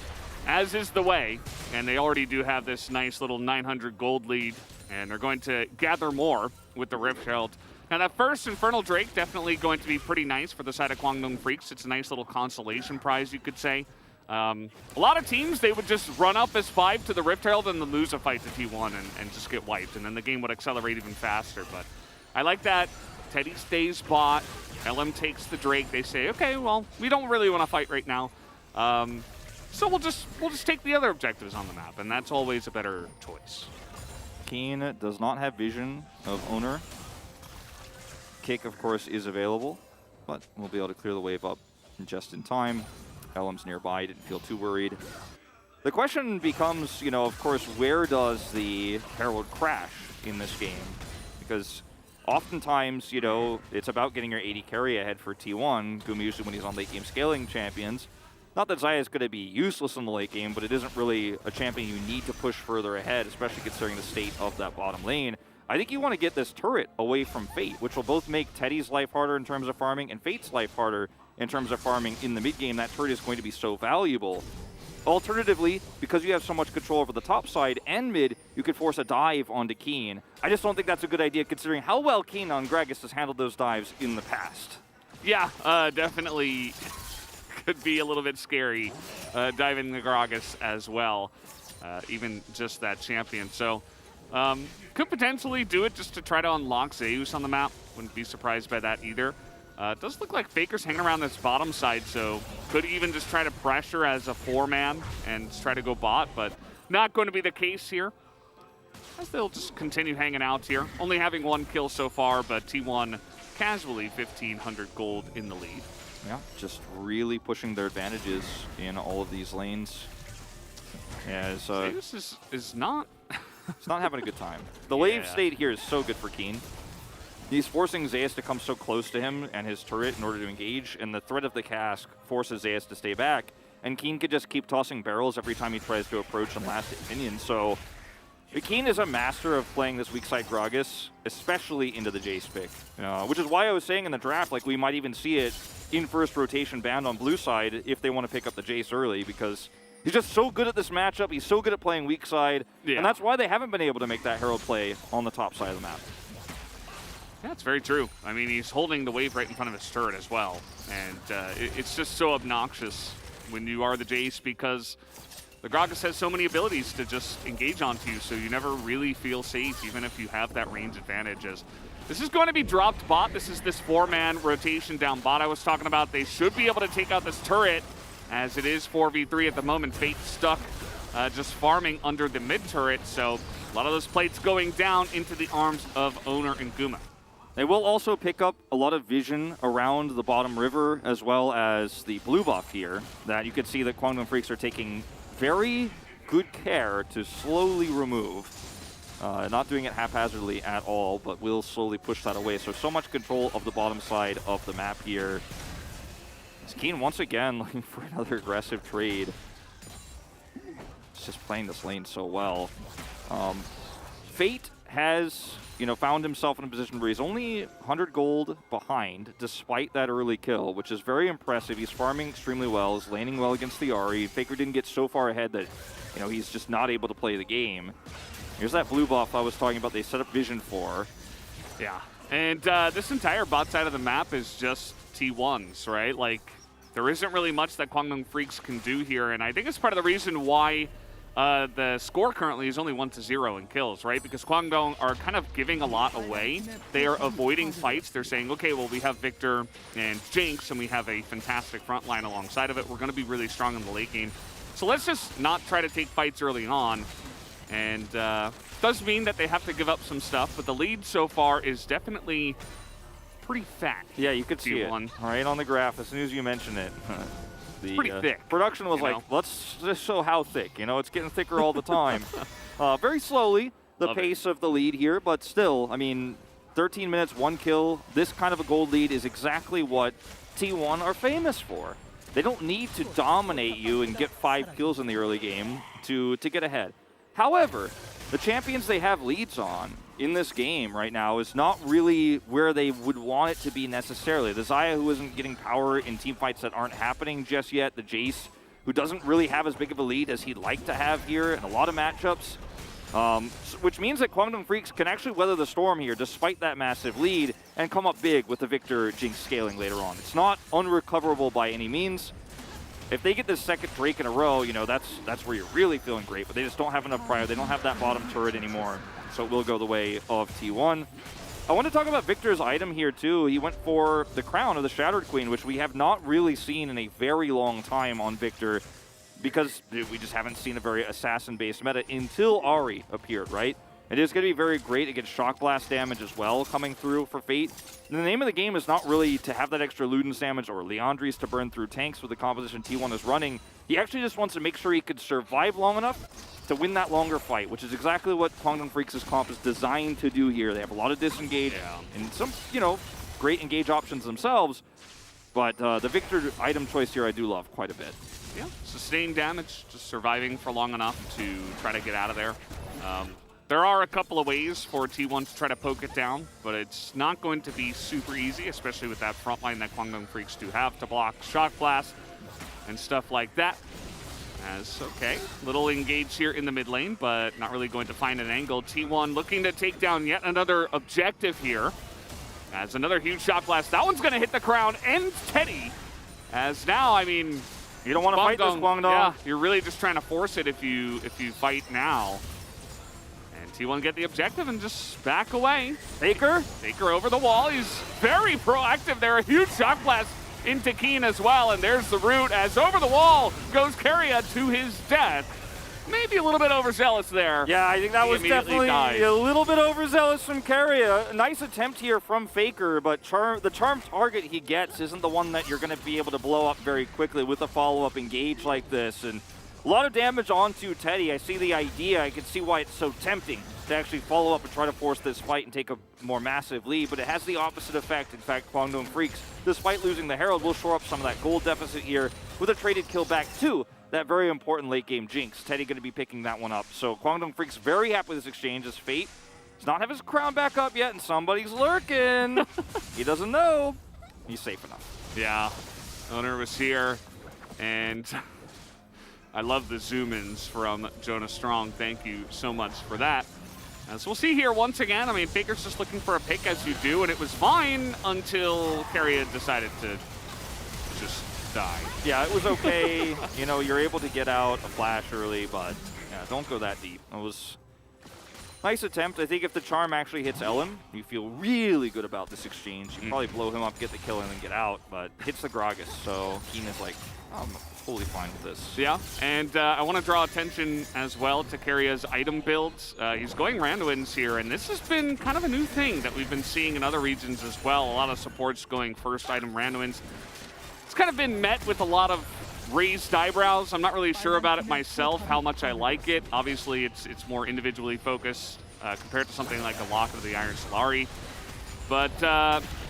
As is the way, and they already do have this nice little 900 gold lead, and they're going to gather more with the Rift Herald. Now that first Infernal Drake definitely going to be pretty nice for the side of Kwangdong Freaks. It's a nice little consolation prize, you could say. A lot of teams, they would just run up as 5 to the Rift Herald and then lose a fight to T1 and just get wiped, and then the game would accelerate even faster. But I like that. Teddy stays bot. LM takes the Drake. They say, okay, well, we don't really want to fight right now. So we'll just take the other objectives on the map, and that's always a better choice. Keen does not have vision of owner. Kick, of course, is available, but we'll be able to clear the wave up just in time. Elim's nearby, didn't feel too worried. The question becomes, you know, of course, where does the Herald crash in this game? Because oftentimes, you know, it's about getting your AD carry ahead for T1, Guma usually when he's on late game scaling champions. Not that Xayah is going to be useless in the late game, but it isn't really a champion you need to push further ahead, especially considering the state of that bottom lane. I think you want to get this turret away from Fate, which will both make Teddy's life harder in terms of farming and Fate's life harder in terms of farming in the mid game. That turret is going to be so valuable. Alternatively, because you have so much control over the top side and mid, you could force a dive onto Keen. I just don't think that's a good idea considering how well Keen on Gragas has handled those dives in the past. Yeah, definitely could be a little bit scary diving the Gragas as well, even just that champion. So could potentially do it just to try to unlock Zeus on the map. Wouldn't be surprised by that either. It does look like Faker's hanging around this bottom side, so could even just try to pressure as a 4-man and just try to go bot, but not going to be the case here, as they'll just continue hanging out here. Only having 1 kill so far, but T1 casually 1,500 gold in the lead. Yeah, just really pushing their advantages in all of these lanes. As Zeus is not... It's not having a good time. The wave state here is so good for Keen. He's forcing Zeus to come so close to him and his turret in order to engage, and the threat of the cask forces Zeus to stay back, and Keen could just keep tossing barrels every time he tries to approach and last hit minions. So Keen is a master of playing this weak side Gragas, especially into the Jace pick, which is why I was saying in the draft, like, we might even see it in first rotation banned on blue side if they want to pick up the Jace early, because he's just so good at this matchup. He's so good at playing weak side, and that's why they haven't been able to make that Herald play on the top side of the map. Yeah, it's very true. I mean, he's holding the wave right in front of his turret as well, and it's just so obnoxious when you are the Jace, because the Gragas has so many abilities to just engage onto you, so you never really feel safe, even if you have that range advantage. As this is going to be dropped bot. This is this 4-man rotation down bot I was talking about. They should be able to take out this turret, as it is 4v3 at the moment. Fate stuck just farming under the mid turret, so a lot of those plates going down into the arms of Owner and Guma. They will also pick up a lot of vision around the bottom river as well as the blue buff here that you can see that Kwangdong Freaks are taking very good care to slowly remove. Not doing it haphazardly at all, but will slowly push that away. So much control of the bottom side of the map here. Keen once again looking for another aggressive trade. It's just playing this lane so well. Fate has, found himself in a position where he's only 100 gold behind, despite that early kill, which is very impressive. He's farming extremely well, is laning well against the Ahri. Faker didn't get so far ahead that, he's just not able to play the game. Here's that blue buff I was talking about they set up vision for. Yeah, and this entire bot side of the map is just T1s, right? Like, there isn't really much that Kwangdong Freaks can do here, and I think it's part of the reason why the score currently is only 1-0 in kills, right? Because Kwangdong are kind of giving a lot away. They are avoiding fights. They're saying, okay, well, we have Victor and Jinx, and we have a fantastic front line alongside of it. We're going to be really strong in the late game. So let's just not try to take fights early on. And does mean that they have to give up some stuff, but the lead so far is definitely pretty fat. Yeah, you could see it right on the graph as soon as you mention it. The pretty thick. Production was like, let's just show how thick. It's getting thicker all the time. Very slowly, the pace of the lead here, but still, 13 minutes, 1 kill. This kind of a gold lead is exactly what T1 are famous for. They don't need to dominate you and get 5 kills in the early game to get ahead. However, the champions they have leads on in this game right now is not really where they would want it to be necessarily. The Xayah, who isn't getting power in team fights that aren't happening just yet. The Jace, who doesn't really have as big of a lead as he'd like to have here in a lot of matchups. Which means that Kwangdong Freaks can actually weather the storm here despite that massive lead and come up big with the Victor Jinx scaling later on. It's not unrecoverable by any means. If they get this second Drake in a row, that's where you're really feeling great, but they just don't have enough prior. They don't have that bottom turret anymore, so it will go the way of T1. I want to talk about Victor's item here, too. He went for the crown of the Shattered Queen, which we have not really seen in a very long time on Victor because we just haven't seen a very assassin-based meta until Ahri appeared, right? It is going to be very great against Shock Blast damage as well coming through for Fate. And the name of the game is not really to have that extra Ludens damage or Leandries to burn through tanks with the composition T1 is running. He actually just wants to make sure he could survive long enough to win that longer fight, which is exactly what Kwangdong Freaks' comp is designed to do here. They have a lot of disengage and some, great engage options themselves. But the Victor item choice here I do love quite a bit. Yeah, sustained damage, just surviving for long enough to try to get out of there. There are a couple of ways for T1 to try to poke it down, but it's not going to be super easy, especially with that front line that Kwangdong Freaks do have to block Shock Blast and stuff like that. Okay, little engage here in the mid lane, but not really going to find an angle. T1 looking to take down yet another objective here. As another huge Shock Blast. That one's going to hit the crown and Teddy. As now, you don't want to fight this Kwangdong. Yeah, you're really just trying to force it if you fight now. T1 get the objective and just back away. Faker over the wall. He's very proactive there. A huge Shock Blast into Keen as well. And there's the root as over the wall goes Keria to his death. Maybe a little bit overzealous there. Yeah, I think that was definitely a little bit overzealous from Keria. A nice attempt here from Faker, but the charm target he gets isn't the one that you're going to be able to blow up very quickly with a follow-up engage like this. And a lot of damage onto Teddy. I see the idea. I can see why it's so tempting to actually follow up and try to force this fight and take a more massive lead, but it has the opposite effect. In fact, Kwangdong Freaks, despite losing the Herald, will shore up some of that gold deficit here with a traded kill back to that very important late game Jinx. Teddy going to be picking that one up. So Kwangdong Freaks very happy with this exchange as Fate does not have his crown back up yet, and somebody's lurking. He doesn't know. He's safe enough. Yeah, Owner was here, and I love the zoom-ins from Jonah Strong. Thank you so much for that. So we'll see here once again. Faker's just looking for a pick as you do, and it was fine until Keria decided to just die. Yeah, it was okay. You're able to get out a flash early, but yeah, don't go that deep. It was Nice attempt. I think if the charm actually hits Ellen, you feel really good about this exchange. You can probably blow him up, get the kill, and then get out, but hits the Gragas, so Keen is like, I'm totally fine with this. Yeah, and I want to draw attention as well to Karia's item builds. He's going Randuin's here, and this has been kind of a new thing that we've been seeing in other regions as well. A lot of supports going first item Randuin's. It's kind of been met with a lot of raised eyebrows. I'm not really sure about it myself, how much I like it. Obviously, it's more individually focused compared to something like the Locket of the Iron Solari. But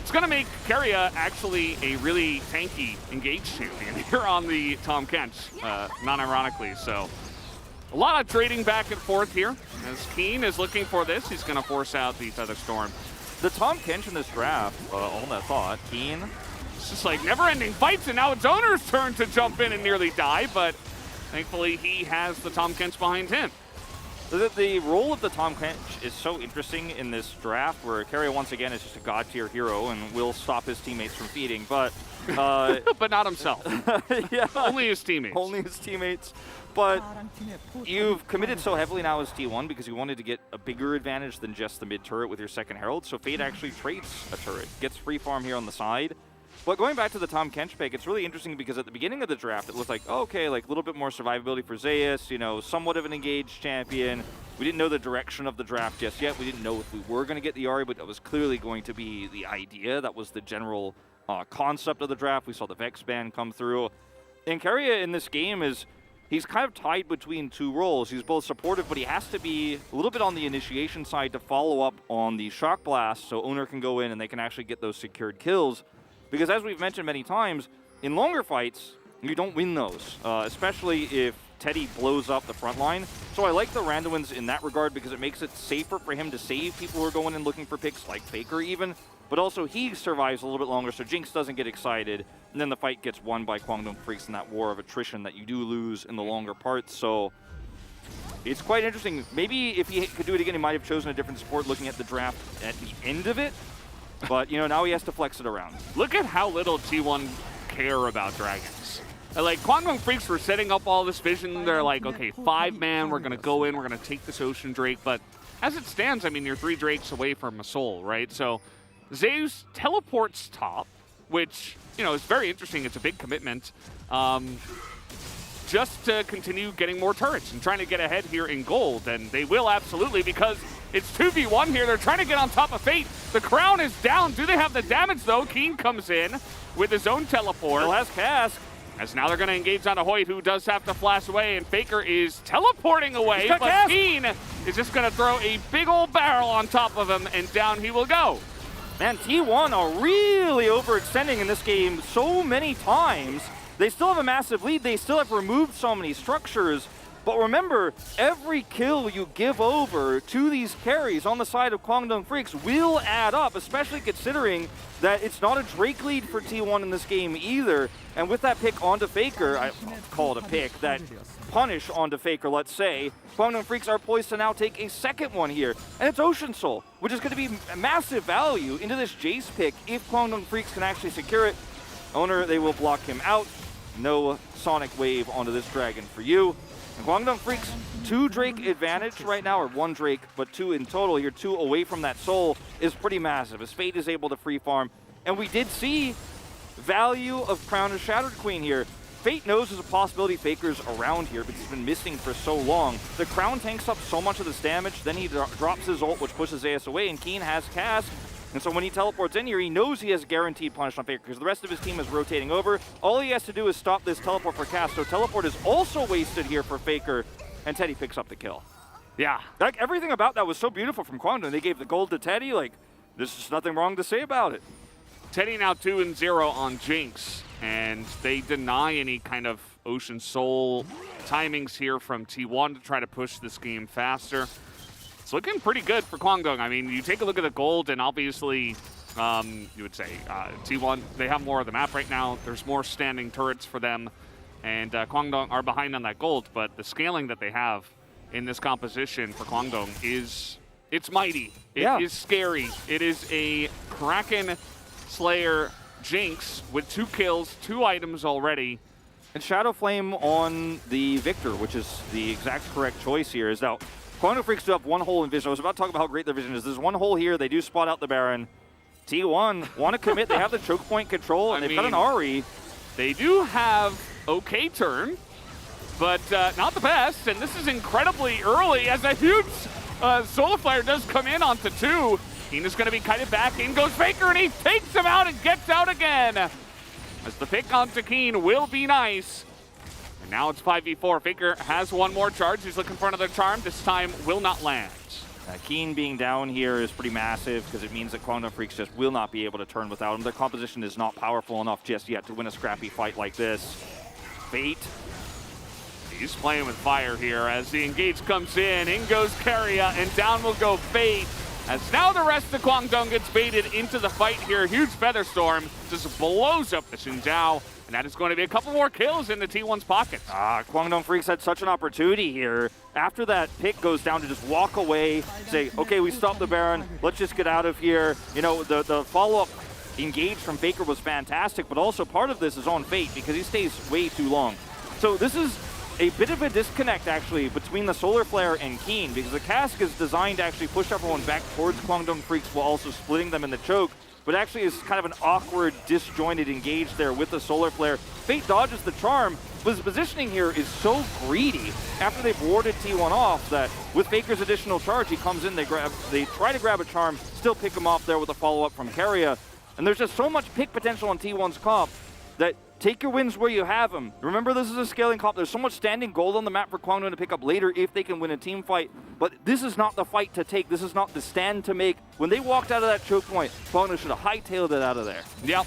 it's going to make Keria actually a really tanky engaged champion here on the Tahm Kench, non-ironically. So a lot of trading back and forth here. As Keen is looking for this, he's going to force out the Feather Storm. The Tahm Kench in this draft, on that thought, Keen. It's just like never-ending fights, and now it's owner's turn to jump in and nearly die, but thankfully he has the Tahm Kench behind him. The role of the Tahm Kench is so interesting in this draft, where Keria once again is just a god-tier hero and will stop his teammates from feeding, but... but not himself. Yeah. Only his teammates. Only his teammates. But you've committed so heavily now as T1 because you wanted to get a bigger advantage than just the mid-turret with your second Herald, so Fate actually trades a turret, gets free farm here on the side. But going back to the Tahm Kench pick, it's really interesting because at the beginning of the draft, it looked like, oh, okay, like a little bit more survivability for Zeus, you know, somewhat of an engaged champion. We didn't know the direction of the draft just yet. We didn't know if we were going to get the Ahri, but that was clearly going to be the idea. That was the general concept of the draft. We saw the Vex ban come through. And Keria in this game he's kind of tied between two roles. He's both supportive, but he has to be a little bit on the initiation side to follow up on the Shock Blast so Owner can go in and they can actually get those secured kills. Because as we've mentioned many times, in longer fights, you don't win those, especially if Teddy blows up the front line. So I like the Randuins in that regard because it makes it safer for him to save people who are going and looking for picks, like Faker even. But also he survives a little bit longer, so Jinx doesn't get excited. And then the fight gets won by Kwangdong Freaks in that war of attrition that you do lose in the longer parts. So it's quite interesting. Maybe if he could do it again, he might have chosen a different support looking at the draft at the end of it. But, you know, now he has to flex it around. Look at how little T1 care about dragons. Like, Kwangdong Freaks were setting up all this vision. They're like, okay, 5-man, we're going to go in, we're going to take this Ocean Drake. But as it stands, I mean, you're 3 Drakes away from a soul, right? So Zeus teleports top, which, you know, is very interesting. It's a big commitment. Just to continue getting more turrets and trying to get ahead here in gold. And they will absolutely, because it's 2v1 here. They're trying to get on top of Fate. The crown is down. Do they have the damage, though? Keen comes in with his own teleport. Still has Cask. As now they're going to engage on a Hoyt, who does have to flash away, and Faker is teleporting away, but Cask. Keen is just going to throw a big old barrel on top of him, and down he will go. Man, T1 are really overextending in this game so many times. They still have a massive lead. They still have removed so many structures. But remember, every kill you give over to these carries on the side of Kwangdong Freaks will add up, especially considering that it's not a Drake lead for T1 in this game either. And with that pick onto Faker, I call it a pick, that punish onto Faker, let's say, Kwangdong Freaks are poised to now take a second one here. And it's Ocean Soul, which is going to be massive value into this Jace pick if Kwangdong Freaks can actually secure it. Owner, they will block him out. No Sonic Wave onto this Dragon for you. And Kwangdong Freaks, 2 Drake advantage right now, or 1 Drake, but 2 in total here, 2 away from that soul is pretty massive, as Fate is able to free farm. And we did see value of Crown of Shattered Queen here. Fate knows there's a possibility Faker's around here because he's been missing for so long. The Crown tanks up so much of this damage, then he drops his ult, which pushes Zeus away, and Keen has Cask. And so when he teleports in here, he knows he has guaranteed punish on Faker because the rest of his team is rotating over. All he has to do is stop this teleport for Cask. So teleport is also wasted here for Faker, and Teddy picks up the kill. Yeah. Like, everything about that was so beautiful from Kwangdong. They gave the gold to Teddy. Like, there's just nothing wrong to say about it. Teddy now 2-0 on Jinx, and they deny any kind of Ocean Soul timings here from T1 to try to push this game faster. It's looking pretty good for Kwangdong. I mean, you take a look at the gold, and obviously, you would say T1, they have more of the map right now. There's more standing turrets for them, and Kwangdong are behind on that gold, but the scaling that they have in this composition for Kwangdong it's mighty. It is scary. It is a Kraken Slayer Jinx with 2 kills, 2 items already. And Shadow Flame on the Victor, which is the exact correct choice here, is now Kwangdong Freaks do have one hole in vision. I was about to talk about how great their vision is. There's one hole here. They do spot out the Baron. T1 want to commit. They have the choke point control, and they've got an Ahri. They do have okay turn, but not the best. And this is incredibly early as a huge Solar Flare does come in onto 2. Keen is going to be kited back. In goes Faker, and he takes him out and gets out again. As the pick onto Keen will be nice. And now it's 5v4. Faker has one more charge. He's looking for another charm. This time will not land. Keen being down here is pretty massive because it means that Kwangdong Freaks just will not be able to turn without him. Their composition is not powerful enough just yet to win a scrappy fight like this. Fate. He's playing with fire here as the engage comes in. In goes Keria, and down will go Fate. As now the rest of Kwangdong gets baited into the fight here. Huge Feather Storm just blows up the Xin Zhao. And that is going to be a couple more kills in the T1's pockets. Kwangdong Freaks had such an opportunity here. After that pick goes down to just walk away, say, okay, we stopped the Baron, let's just get out of here. You know, the follow-up engage from Faker was fantastic, but also part of this is on Fate because he stays way too long. So this is a bit of a disconnect, actually, between the Solar Flare and Keen because the cask is designed to actually push everyone back towards Kwangdong Freaks while also splitting them in the choke. But actually is kind of an awkward, disjointed engage there with the Solar Flare. Fate dodges the charm, but his positioning here is so greedy after they've warded T1 off that with Faker's additional charge, he comes in, they try to grab a charm, still pick him off there with a follow-up from Keria. And there's just so much pick potential on T1's comp that take your wins where you have them. Remember, this is a scaling comp. There's so much standing gold on the map for Kwangdong to pick up later if they can win a team fight. But this is not the fight to take. This is not the stand to make. When they walked out of that choke point, Kwangdong should have hightailed it out of there. Yep,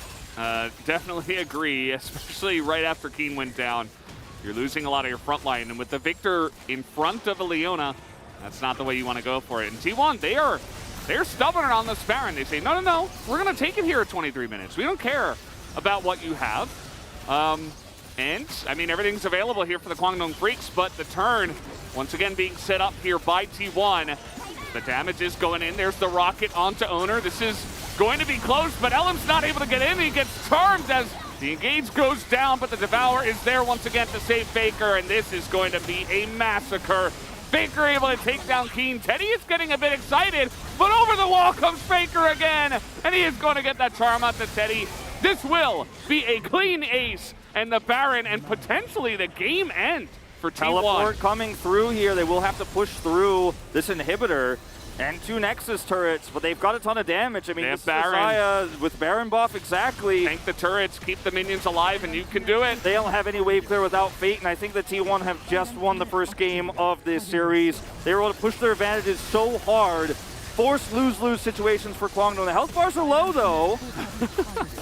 definitely agree, especially right after Keen went down. You're losing a lot of your front line, and with the Victor in front of a Leona, that's not the way you want to go for it. And T1, they're stubborn on this Baron. They say, no, we're going to take it here at 23 minutes. We don't care about what you have. And, I mean, everything's available here for the Kwangdong Freaks, but the turn, once again, being set up here by T1. The damage is going in. There's the rocket onto Owner. This is going to be close, but Elam's not able to get in. He gets charmed as the engage goes down, but the Devour is there once again to save Faker, and this is going to be a massacre. Faker able to take down Keen. Teddy is getting a bit excited, but over the wall comes Faker again, and he is going to get that charm out to Teddy. This will be a clean ace, and the Baron, and potentially the game end for T1. Teleport coming through here. They will have to push through this inhibitor and 2 Nexus turrets, but they've got a ton of damage. I mean, this Baron with Baron buff, exactly. Tank the turrets, keep the minions alive, and you can do it. They don't have any wave clear without Fate, and I think the T1 have just won the first game of this series. They were able to push their advantages so hard. Force lose-lose situations for Kwangdong. The health bars are low, though.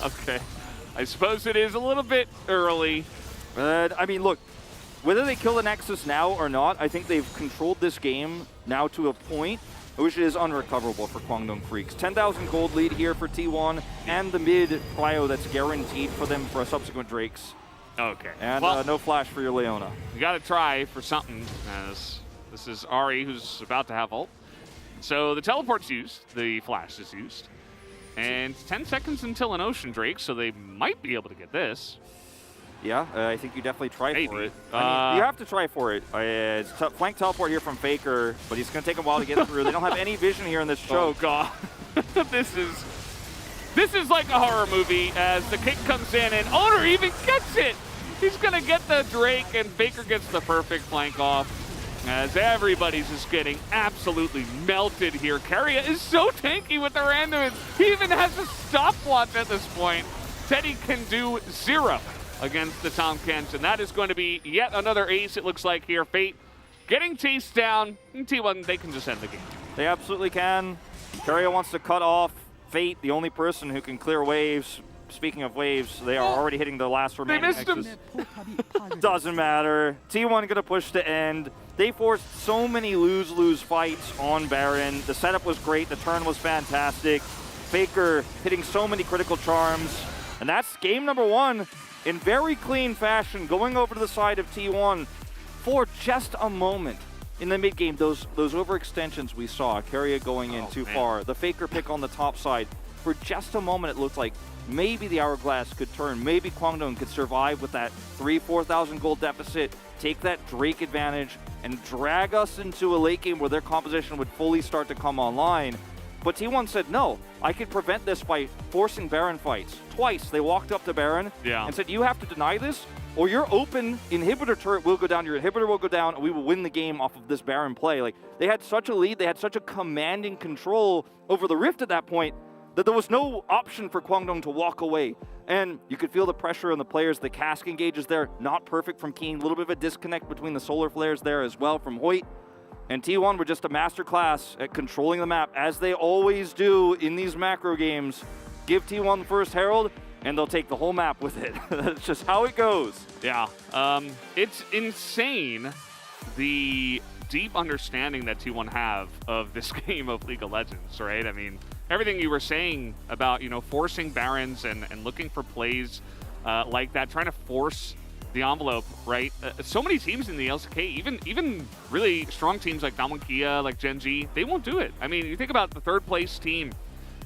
Okay. I suppose it is a little bit early. I mean, look, whether they kill the Nexus now or not, I think they've controlled this game now to a point which is unrecoverable for Kwangdong Freaks. 10,000 gold lead here for T1, and the mid prio that's guaranteed for them for a subsequent Drakes. Okay. And well, no flash for your Leona. You got to try for something, as this is Ahri who's about to have ult. So the teleport's used, the flash is used, and 10 seconds until an Ocean Drake, so they might be able to get this. Yeah, I think you definitely try for it. I mean, you have to try for it. It's flank teleport here from Faker, but he's going to take a while to get through. They don't have any vision here in this choke. Oh, God. This is like a horror movie as the kick comes in, and Owner even gets it. He's going to get the Drake, and Faker gets the perfect flank off. As everybody's just getting absolutely melted here. Keria is so tanky with the randoms. He even has a stopwatch at this point. Teddy can do 0 against the Tomkins, and that is going to be yet another ace, it looks like here. Fate getting chased down. And T1, they can just end the game. They absolutely can. Keria wants to cut off Fate, the only person who can clear waves. Speaking of waves, they are already hitting the last remaining missed him. Doesn't matter. T1 going to push to end. They forced so many lose-lose fights on Baron. The setup was great. The turn was fantastic. Faker hitting so many critical charms. And that's game number 1 in very clean fashion, going over to the side of T1 for just a moment. In the mid-game, those overextensions we saw, Keria going in too far, the Faker pick on the top side. For just a moment, it looked like maybe the hourglass could turn. Maybe Kwangdong could survive with that 3,000-4,000 gold deficit, take that Drake advantage, and drag us into a late game where their composition would fully start to come online. But T1 said, no, I could prevent this by forcing Baron fights. Twice, they walked up to Baron and said, you have to deny this, or your open inhibitor turret will go down, your inhibitor will go down, and we will win the game off of this Baron play. Like, they had such a lead, they had such a commanding control over the Rift at that point, that there was no option for Kwangdong to walk away. And you could feel the pressure on the players. The cask engages there, not perfect from Keen. A little bit of a disconnect between the solar flares there as well from Hoyt. And T1 were just a masterclass at controlling the map, as they always do in these macro games. Give T1 the first Herald, and they'll take the whole map with it. That's just how it goes. Yeah, it's insane, the deep understanding that T1 have of this game of League of Legends, right? I mean, everything you were saying about, you know, forcing Barons and looking for plays like that, trying to force the envelope, right? So many teams in the LCK, even really strong teams like Damwon Kia, like Gen G, they won't do it. I mean, you think about the third place team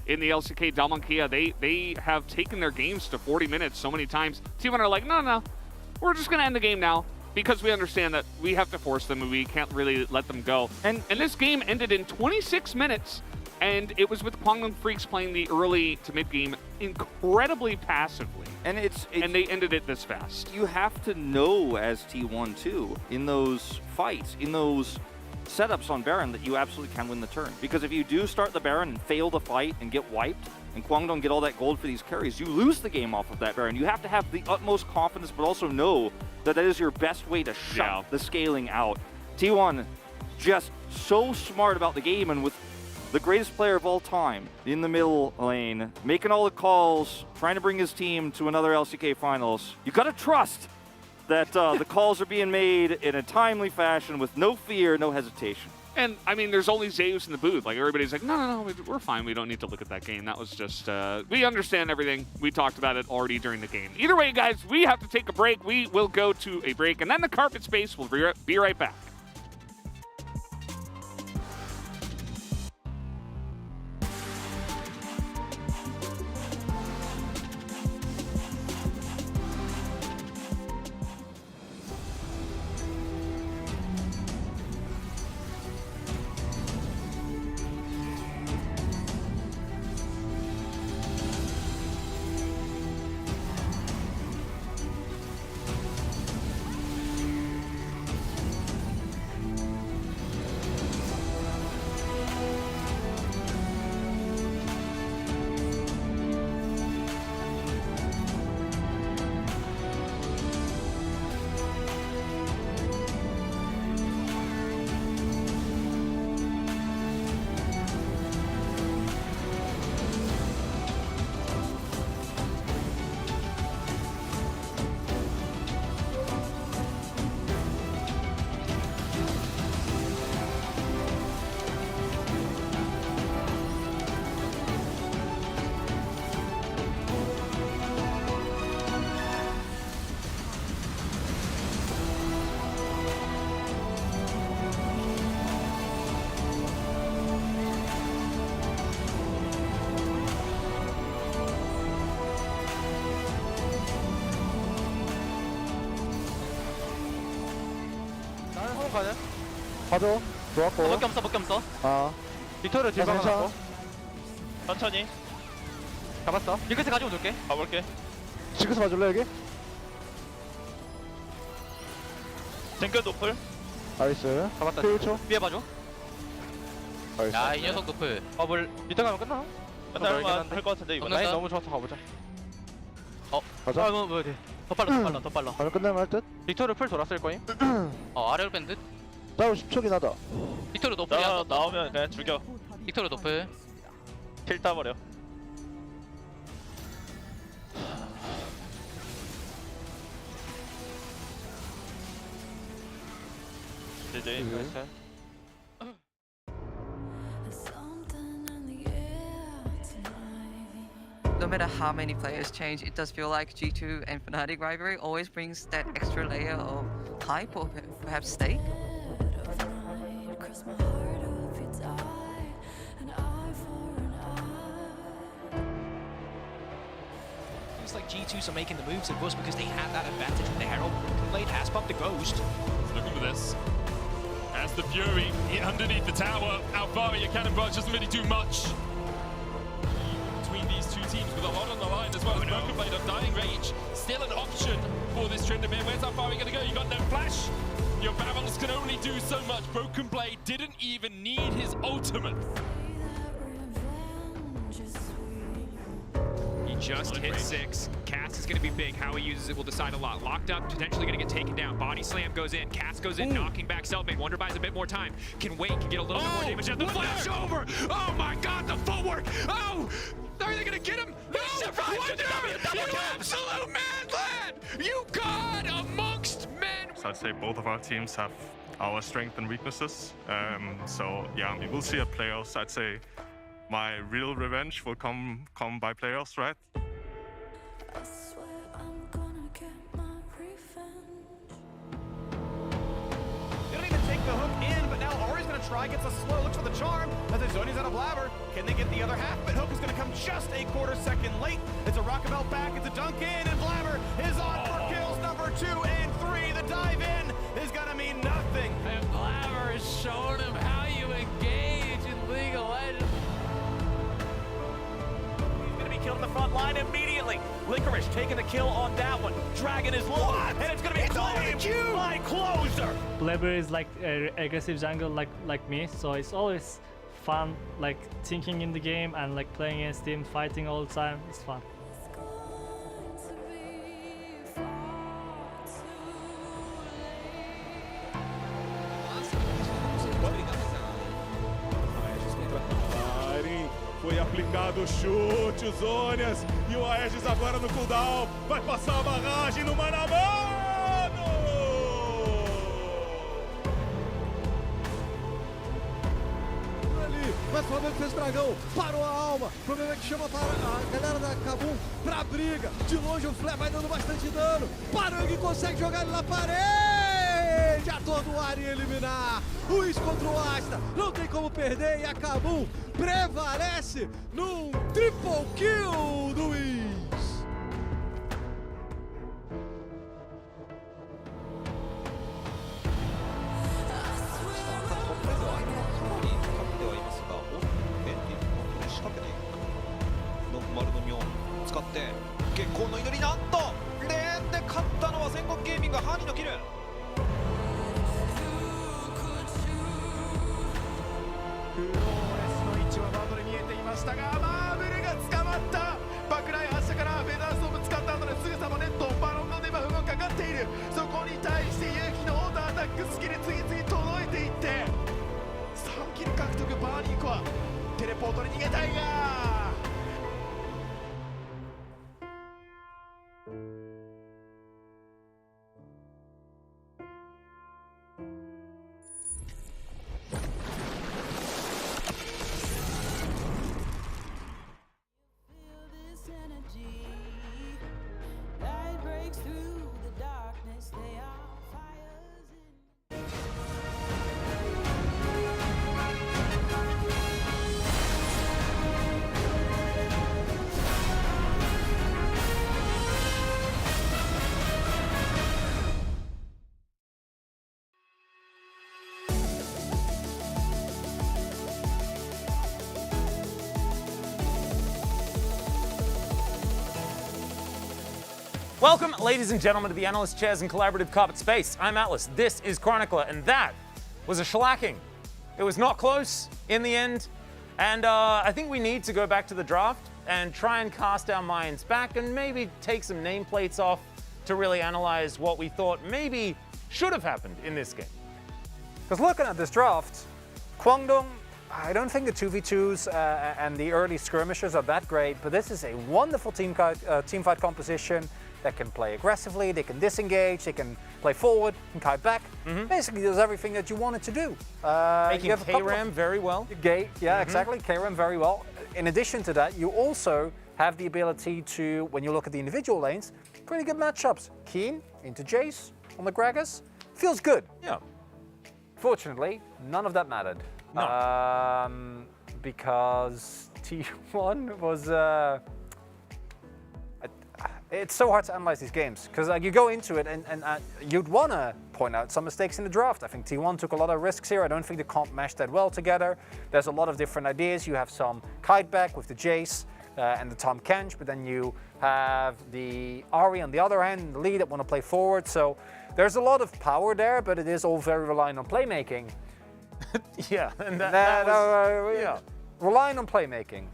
in the LCK, Damwon Kia, they have taken their games to 40 minutes so many times. T1 are like, no, we're just gonna end the game now, because we understand that we have to force them and we can't really let them go. And this game ended in 26 minutes, and it was with Kwangdong Freaks playing the early to mid game incredibly passively. And and they ended it this fast. You have to know as T1 too, in those fights, in those setups on Baron, that you absolutely can win the turn. Because if you do start the Baron and fail the fight and get wiped, and Kwangdong get all that gold for these carries, you lose the game off of that Baron. You have to have the utmost confidence, but also know that that is your best way to shut the scaling out. T1 just so smart about the game, and with the greatest player of all time in the middle lane, making all the calls, trying to bring his team to another LCK finals. You gotta trust that the calls are being made in a timely fashion with no fear, no hesitation. And, I mean, there's only Zeus in the booth. Like, everybody's like, no, we're fine. We don't need to look at that game. That was just, we understand everything. We talked about it already during the game. Either way, guys, we have to take a break. We will go to a break, and then the carpet space will be right back. 가네? 가죠. 좋았고. 밖에 없어. 아. 빅토르 뒤에 박아놨고. 천천히 잡았어. 링크스 가지고 놀게. 가볼게. 징크스 봐줄래 여기? 쟁겨 노플. 나이스. 잡았다. 1초. 위에 봐줘. 나이스. 야, 이 녀석 노플. 버블. 밑에 가면 끝나? 끝날만 할 것 같은데 이번. 라인 너무 좋아서 가보자. 가자. 아, 뭐 돼. 더 빨라. 가면 끝날만 할 듯? 빅토르 풀 돌았을 거임. 아래로 뺀 듯. 싸움 10초긴 하다. 빅토르 노플이야. 나오면 그냥 죽여. 빅토르 노플. 킬 따버려. 이제 나이스. Something in the air tonight. No matter how many players change, it does feel like G2 and Fnatic rivalry always brings that extra layer of hype or perhaps stake. Dead of night, cross my heart if you die, an eye for an eye. looks like G2s are making the moves. It was because they had that advantage with the Herald. Blade has popped the Ghost. Looking for this. As the Fury underneath the tower, Alvaria Cannon Barrage doesn't really do much. Between these two teams with a lot on the line as well as Broken Blade on Dying Rage. Still an option for this Tryndamere. Where's Alvaria going to go? You got no flash. Your barrels can only do so much. Broken Blade didn't even need his ultimate. He just hit 6. Cass is going to be big. How he uses it will decide a lot. Locked up, potentially going to get taken down. Body slam goes in. Cass goes in, knocking back Selfmade. Wonder buys a bit more time. Can wait, can get a little bit more damage. And the flash over! Oh my god, the footwork! Oh! Are they going to get him? No! Wonder! You absolute man, lad! You god amongst men! So I'd say both of our teams have our strengths and weaknesses. So yeah, we will see at playoffs. I'd say my real revenge will come by playoffs, right? I swear I'm gonna get my revenge. They don't even take the hook in, but now Ari's gonna try, gets a slow, looks for the charm, as Zoni's out of Blabber. Can they get the other half? But Hook is gonna come just a quarter second late. It's a Rockabelle back, it's a dunk in, and Blabber is on for kills number 2 and 3. The dive in is gonna mean nothing. And Blabber is showing him how you engage in League of Legends. He's gonna be killed in the front line immediately. Licorice taking the kill on that one. Dragon is low, and it's gonna be claimed by Closer. Blabber is like an aggressive jungle like me, so it's always fun like thinking in the game and like playing against him, fighting all the time. It's fun. It's going to be far too late. Foi aplicado o chute, os Zonias, e o Aegis agora no cooldown. Vai passar a barragem no mano a mano! Ali, mas o Flamengo fez dragão, parou a alma. O problema é que chama para a galera da Kabum pra briga. De longe o Flare vai dando bastante dano. Parang consegue jogar ele na parede. A todo o área eliminar. O Is contra o Asta. Não tem como perder e a Kabum prevalece num triple kill do Is. Welcome, ladies and gentlemen, to the Analyst Chairs and Collaborative Carpet Space. I'm Atlas, this is Chronicler, and that was a shellacking. It was not close in the end, and I think we need to go back to the draft and try and cast our minds back and maybe take some nameplates off to really analyze what we thought maybe should have happened in this game. Because looking at this draft, Kwangdong, I don't think the 2v2s and the early skirmishers are that great, but this is a wonderful team fight composition that can play aggressively, they can disengage, they can play forward and kite back. Basically does everything that you want it to do. Making K-Ram very well. Exactly, K-Ram very well. In addition to that, you also have the ability to, when you look at the individual lanes, pretty good matchups. Keen into Jace on the Gragas, feels good. Yeah. Fortunately, none of that mattered. No. Because T1 was, it's so hard to analyze these games because like you go into it and you'd want to point out some mistakes in the draft. I think T1 took a lot of risks here. I don't think they can't mesh that well together. There's a lot of different ideas. You have some kiteback with the Jace and the Tom Kench, but then you have the Ahri on the other end, the lead that want to play forward. So there's a lot of power there, but it is all very reliant on playmaking. Yeah, and that was, yeah. Relying on playmaking.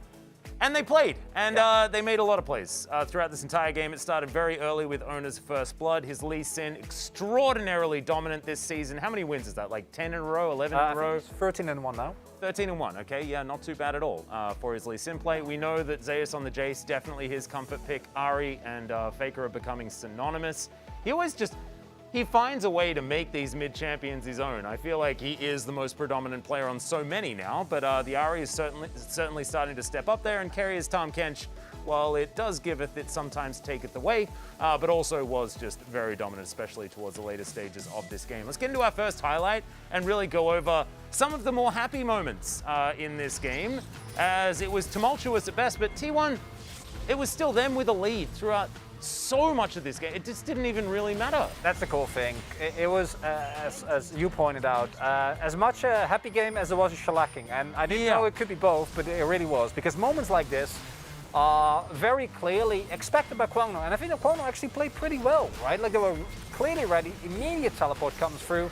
And they played, and they made a lot of plays throughout this entire game. It started very early with Owner's first blood. His Lee Sin, extraordinarily dominant this season. How many wins is that? Like 10 in a row, 11 in a row? 13-1 now. 13-1, okay, yeah, not too bad at all for his Lee Sin play. We know that Zeus on the Jace, definitely his comfort pick. Ahri and Faker are becoming synonymous. He finds a way to make these mid-champions his own. I feel like he is the most predominant player on so many now, but the Ahri is certainly starting to step up there and carry his Tahm Kench. While it does giveth, it sometimes taketh away, but also was just very dominant, especially towards the later stages of this game. Let's get into our first highlight and really go over some of the more happy moments in this game, as it was tumultuous at best, but T1, it was still them with a lead throughout so much of this game. It just didn't even really matter. That's the cool thing. It was, as you pointed out, as much a happy game as it was a shellacking. And I didn't know it could be both, but it really was. Because moments like this are very clearly expected by Kwangno. And I think that Kwangno actually played pretty well, right? Like they were clearly ready. Immediate teleport comes through.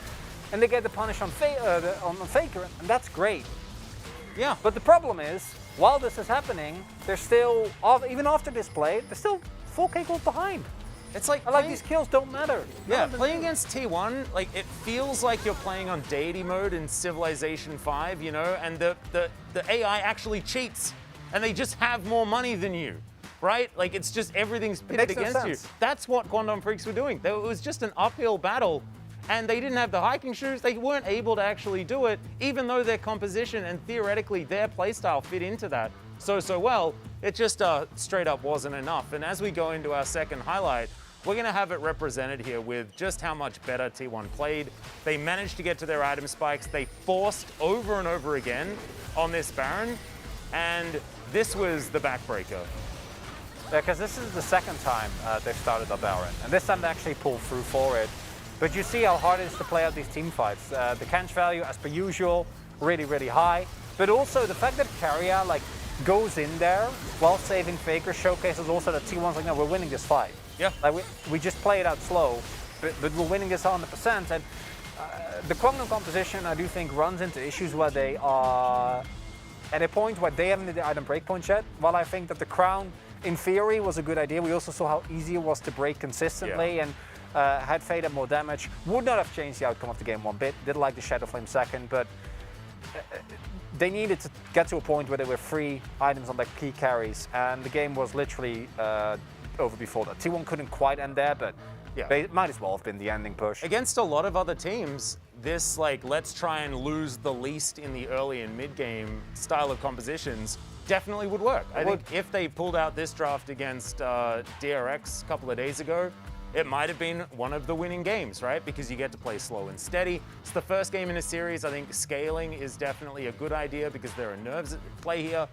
And they get the punish on Faker. And that's great. Yeah. But the problem is, while this is happening, they're still, even after this play, they're still 4K gold behind. It's like these kills don't matter. Yeah, playing against T1, like it feels like you're playing on deity mode in Civilization 5, you know, and the AI actually cheats, and they just have more money than you, right? Like it's just everything's pitted against you. That's what Quandong Freaks were doing. It was just an uphill battle, and they didn't have the hiking shoes. They weren't able to actually do it, even though their composition and theoretically their playstyle fit into that so well. It just straight up wasn't enough. And as we go into our second highlight, we're gonna have it represented here with just how much better T1 played. They managed to get to their item spikes. They forced over and over again on this Baron, and this was the backbreaker. Because this is the second time they've started a Baron, and this time they actually pulled through for it. But you see how hard it is to play out these team fights. The Kench value, as per usual, really, really high. But also the fact that Carrier goes in there while saving Faker showcases also that T1's like, no, we're winning this fight. Yeah. Like we just play it out slow, but we're winning this 100%. And the Kwangno composition, I do think, runs into issues where they are at a point where they haven't hit the item breakpoint yet. While I think that the Crown, in theory, was a good idea, we also saw how easy it was to break consistently, and had Fade up more damage. Would not have changed the outcome of the game one bit. Did like the Shadow Flame second, but they needed to get to a point where there were 3 items on their key carries, and the game was literally over before that. T1 couldn't quite end there, but it might as well have been the ending push. Against a lot of other teams, this let's try and lose the least in the early and mid game style of compositions definitely would work. I think if they pulled out this draft against DRX a couple of days ago, it might have been one of the winning games, right? Because you get to play slow and steady. It's the first game in a series. I think scaling is definitely a good idea because there are nerves at play here.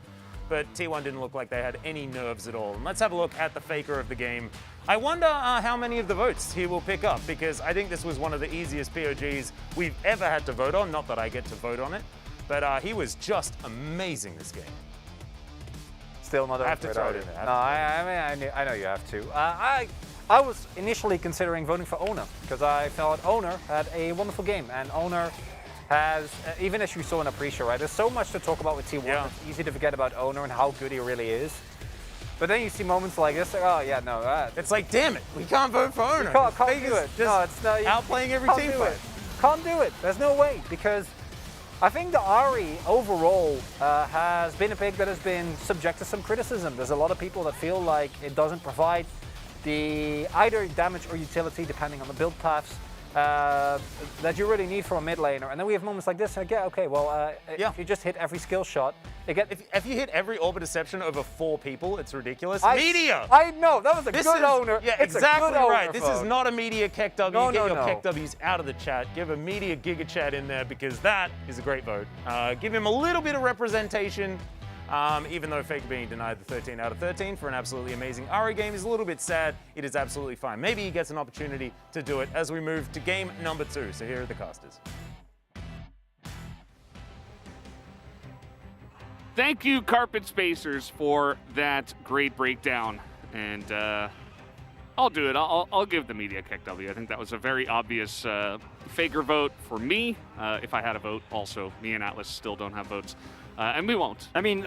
But T1 didn't look like they had any nerves at all. And let's have a look at the Faker of the game. I wonder how many of the votes he will pick up, because I think this was one of the easiest POGs we've ever had to vote on. Not that I get to vote on it, but he was just amazing this game. Still not over. I have to throw it in there. No, I know you have to. I was initially considering voting for Owner because I thought Owner had a wonderful game, and Owner has, even as you saw in a pre-show, right? There's so much to talk about with T1. Yeah. It's easy to forget about Owner and how good he really is. But then you see moments like this, like, oh yeah, no. It's like, damn it, we can't vote for Owner. Can't do it. No, it's not. Outplaying every team fight. Can't do it. There's no way, because I think the Ahri overall has been a pick that has been subject to some criticism. There's a lot of people that feel like it doesn't provide the either damage or utility, depending on the build paths, that you really need from a mid laner. And then we have moments like this, and okay, well, if you just hit every skill shot, if you hit every Orbit Deception over 4 people, it's ridiculous. Media! I know, that was a good Owner. Yeah, it's exactly right. Owner this is not a Media Keck W. No, Get no, your Keck W's out of the chat. Give a Media Giga Chat in there, because that is a great vote. Give him a little bit of representation. Even though Faker being denied the 13 out of 13 for an absolutely amazing Ari game is a little bit sad, it is absolutely fine. Maybe he gets an opportunity to do it as we move to game number 2. So here are the casters. Thank you, Carpet Spacers, for that great breakdown. And I'll do it. I'll give the media kick W. I think that was a very obvious Faker vote for me. If I had a vote, also, me and Atlas still don't have votes. And we won't. I mean,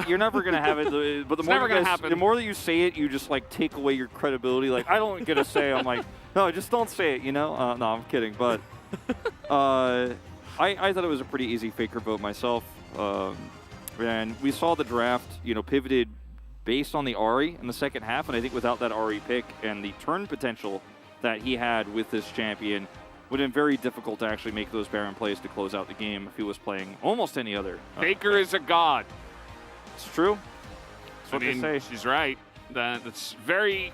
you're never going to have it. But the more that you say it, you just like take away your credibility. Like, I don't get a say. I'm like, no, just don't say it, you know? No, I'm kidding. But I thought it was a pretty easy Faker vote myself. And we saw the draft, pivoted based on the Ahri in the second half. And I think without that Ahri pick and the turn potential that he had with this champion, would have been very difficult to actually make those Baron plays to close out the game if he was playing almost any other. Faker is a god. It's true. That's what they say. She's right. That's very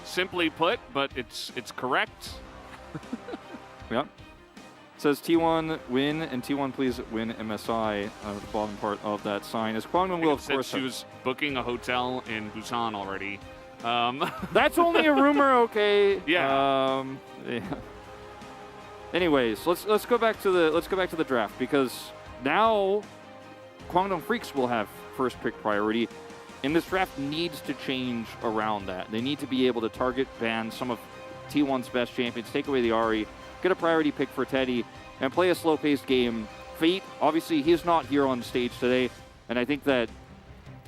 simply put, but it's correct. Yep. It says T1 win, and T1 please win MSI. The bottom part of that sign is Kwangman will, of course. She was booking a hotel in Busan already. That's only a rumor, okay? Yeah. Yeah. Anyways, let's go back to the draft, because now Kwangdong Freaks will have first pick priority, and this draft needs to change around that. They need to be able to target ban some of T1's best champions, take away the Ahri, get a priority pick for Teddy, and play a slow-paced game. Fate, obviously, he's not here on stage today, and I think that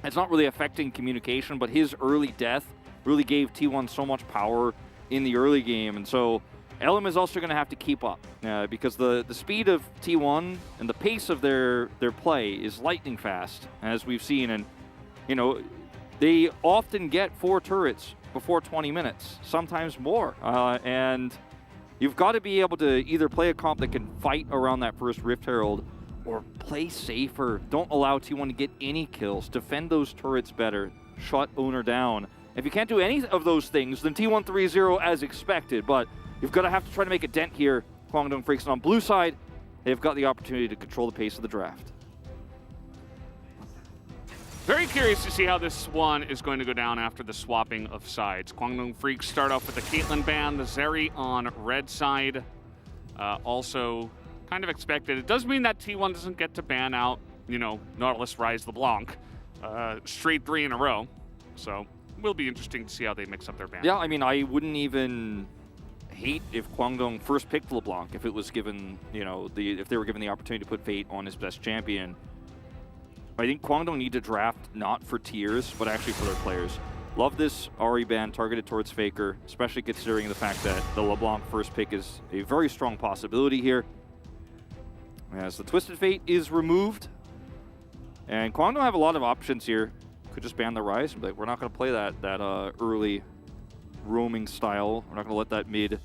it's not really affecting communication, but his early death really gave T1 so much power in the early game, and so LM is also going to have to keep up because the speed of T1 and the pace of their play is lightning fast, as we've seen. And, they often get 4 turrets before 20 minutes, sometimes more. And you've got to be able to either play a comp that can fight around that first Rift Herald or play safer. Don't allow T1 to get any kills. Defend those turrets better. Shut owner down. If you can't do any of those things, then T1 3-0 as expected. But you've got to have to try to make a dent here, Kwangdong Freaks. And on blue side, they've got the opportunity to control the pace of the draft. Very curious to see how this one is going to go down after the swapping of sides. Kwangdong Freaks start off with the Caitlyn ban, the Zeri on red side. Also kind of expected. It does mean that T1 doesn't get to ban out, Nautilus, Rise, LeBlanc. Straight 3 in a row. So will be interesting to see how they mix up their ban. Yeah, I mean, I wouldn't even hate if Kwangdong first picked LeBlanc if it was given, if they were given the opportunity to put Fate on his best champion. I think Kwangdong need to draft not for tiers, but actually for their players. Love this Ahri ban targeted towards Faker, especially considering the fact that the LeBlanc first pick is a very strong possibility here. As the Twisted Fate is removed. And Kwangdong have a lot of options here. Could just ban the Rise, but we're not going to play that early roaming style. We're not going to let that mid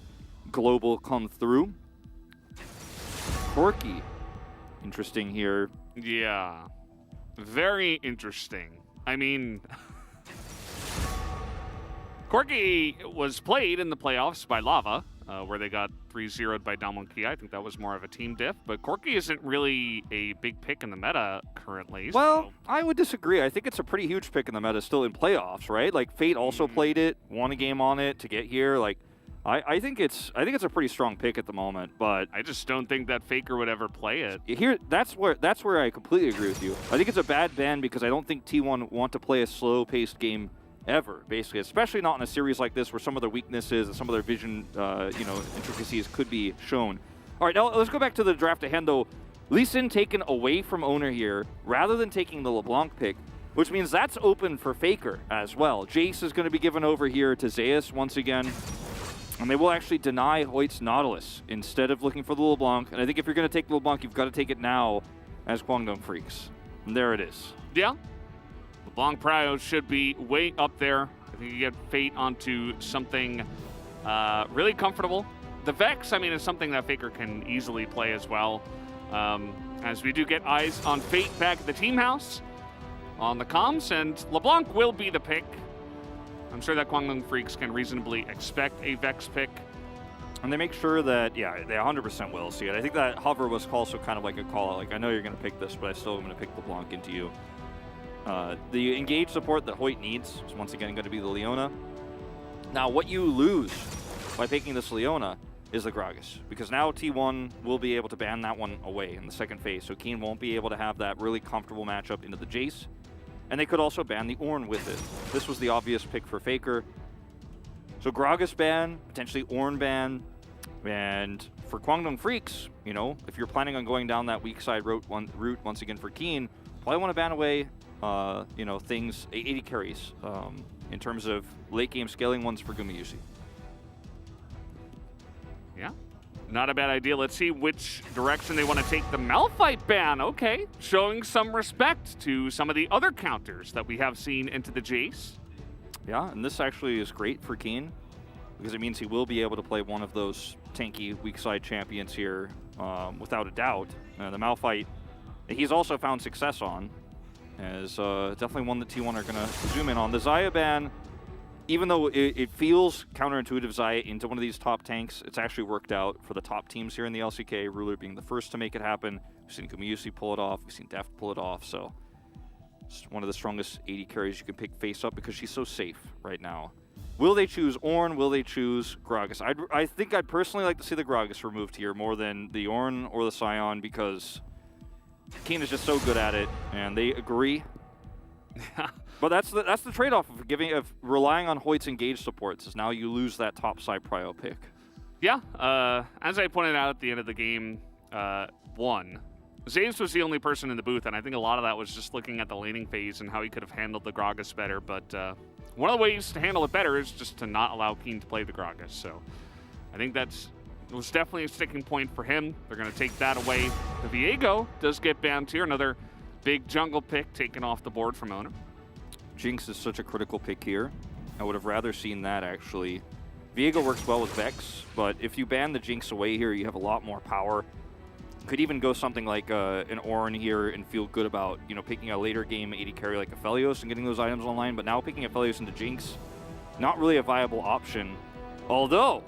global come through. Corki, interesting here. Yeah, very interesting. I mean, Corki was played in the playoffs by Lava, where they got 3-0'd by Damwon Kia. I think that was more of a team diff, but Corki isn't really a big pick in the meta currently. Well, so. I would disagree. I think it's a pretty huge pick in the meta still in playoffs, right? Like Fate also played it, won a game on it to get here. Like, I think it's a pretty strong pick at the moment, but I just don't think that Faker would ever play it. Here, that's where I completely agree with you. I think it's a bad ban because I don't think T1 want to play a slow-paced game ever, basically, especially not in a series like this where some of their weaknesses and some of their vision, intricacies could be shown. All right, now let's go back to the draft ahead, though. Lee Sin taken away from owner here rather than taking the LeBlanc pick, which means that's open for Faker as well. Jace is going to be given over here to Zeus once again. And they will actually deny Hoyt's Nautilus instead of looking for the LeBlanc. And I think if you're going to take the LeBlanc, you've got to take it now as Kwangdong Freaks. And there it is. Yeah. LeBlanc Prio should be way up there. I think you get Fate onto something really comfortable. The Vex, I mean, is something that Faker can easily play as well. As we do get eyes on Fate back at the team house on the comms. And LeBlanc will be the pick. I'm sure that Kwangdong Freaks can reasonably expect a Vex pick. And they make sure that, yeah, they 100% will see it. I think that hover was also kind of like a call out. Like, I know you're going to pick this, but I still am going to pick LeBlanc into you. The engage support that Hoyt needs is once again going to be the Leona. Now, what you lose by picking this Leona is the Gragas, because now T1 will be able to ban that one away in the second phase, so Keen won't be able to have that really comfortable matchup into the Jace, and they could also ban the Ornn with it. This was the obvious pick for Faker. So Gragas ban, potentially Ornn ban, and for Kwangdong Freaks, you know, if you're planning on going down that weak side route once again for Keen, probably want to ban away, you know, things, 80 carries in terms of late game scaling ones for Gumayusi. Yeah, not a bad idea. Let's see which direction they want to take the Malphite ban. Okay, showing some respect to some of the other counters that we have seen into the Jace. Yeah, and this actually is great for Keen, because it means he will be able to play one of those tanky weak side champions here without a doubt. The Malphite, he's also found success on, as definitely one that T1 are going to zoom in on. The Xayah ban, even though it feels counterintuitive Xayah into one of these top tanks, it's actually worked out for the top teams here in the LCK, Ruler being the first to make it happen. We've seen Gumayusi pull it off, we've seen Deft pull it off, so it's one of the strongest 80 carries you can pick face up because she's so safe right now. Will they choose Ornn? Will they choose Gragas? I think I'd personally like to see the Gragas removed here more than the Ornn or the Sion, because Keen is just so good at it, and they agree. But that's the trade-off of relying on Hoyt's engage supports, is now you lose that top side prio pick. Yeah, as I pointed out at the end of the game one, Zaves was the only person in the booth, and I think a lot of that was just looking at the laning phase and how he could have handled the Gragas better. But one of the ways to handle it better is just to not allow Keen to play the Gragas. So I think it was definitely a sticking point for him. They're going to take that away. The Viego does get banned here. Another big jungle pick taken off the board from Owner. Jinx is such a critical pick here. I would have rather seen that, actually. Viego works well with Vex, but if you ban the Jinx away here, you have a lot more power. Could even go something like an Ornn here and feel good about, you know, picking a later game 80 carry like Aphelios and getting those items online, but now picking Aphelios into Jinx, not really a viable option. Although,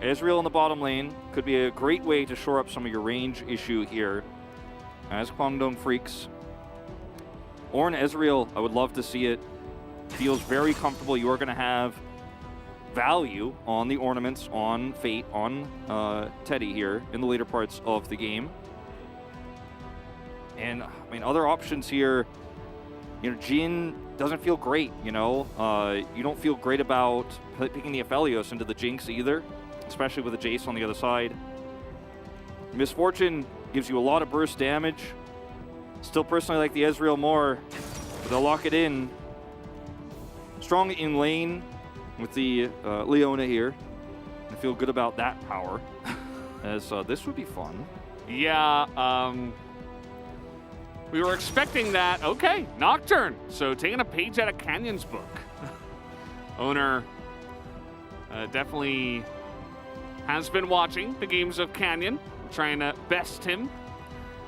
Ezreal in the bottom lane could be a great way to shore up some of your range issue here as Kwangdong Freaks. Ornn Ezreal, I would love to see it. Feels very comfortable. You are going to have value on the ornaments, on Fate, on Teddy here in the later parts of the game. And, I mean, other options here, you know, Jhin doesn't feel great, you know. You don't feel great about picking the Aphelios into the Jinx either, especially with the Jace on the other side. Misfortune gives you a lot of burst damage. Still personally like the Ezreal more, but they'll lock it in. Strong in lane with the Leona here. I feel good about that power, as this would be fun. Yeah, we were expecting that. Okay, Nocturne. So taking a page out of Canyon's book. Owner definitely has been watching the games of Canyon, trying to best him.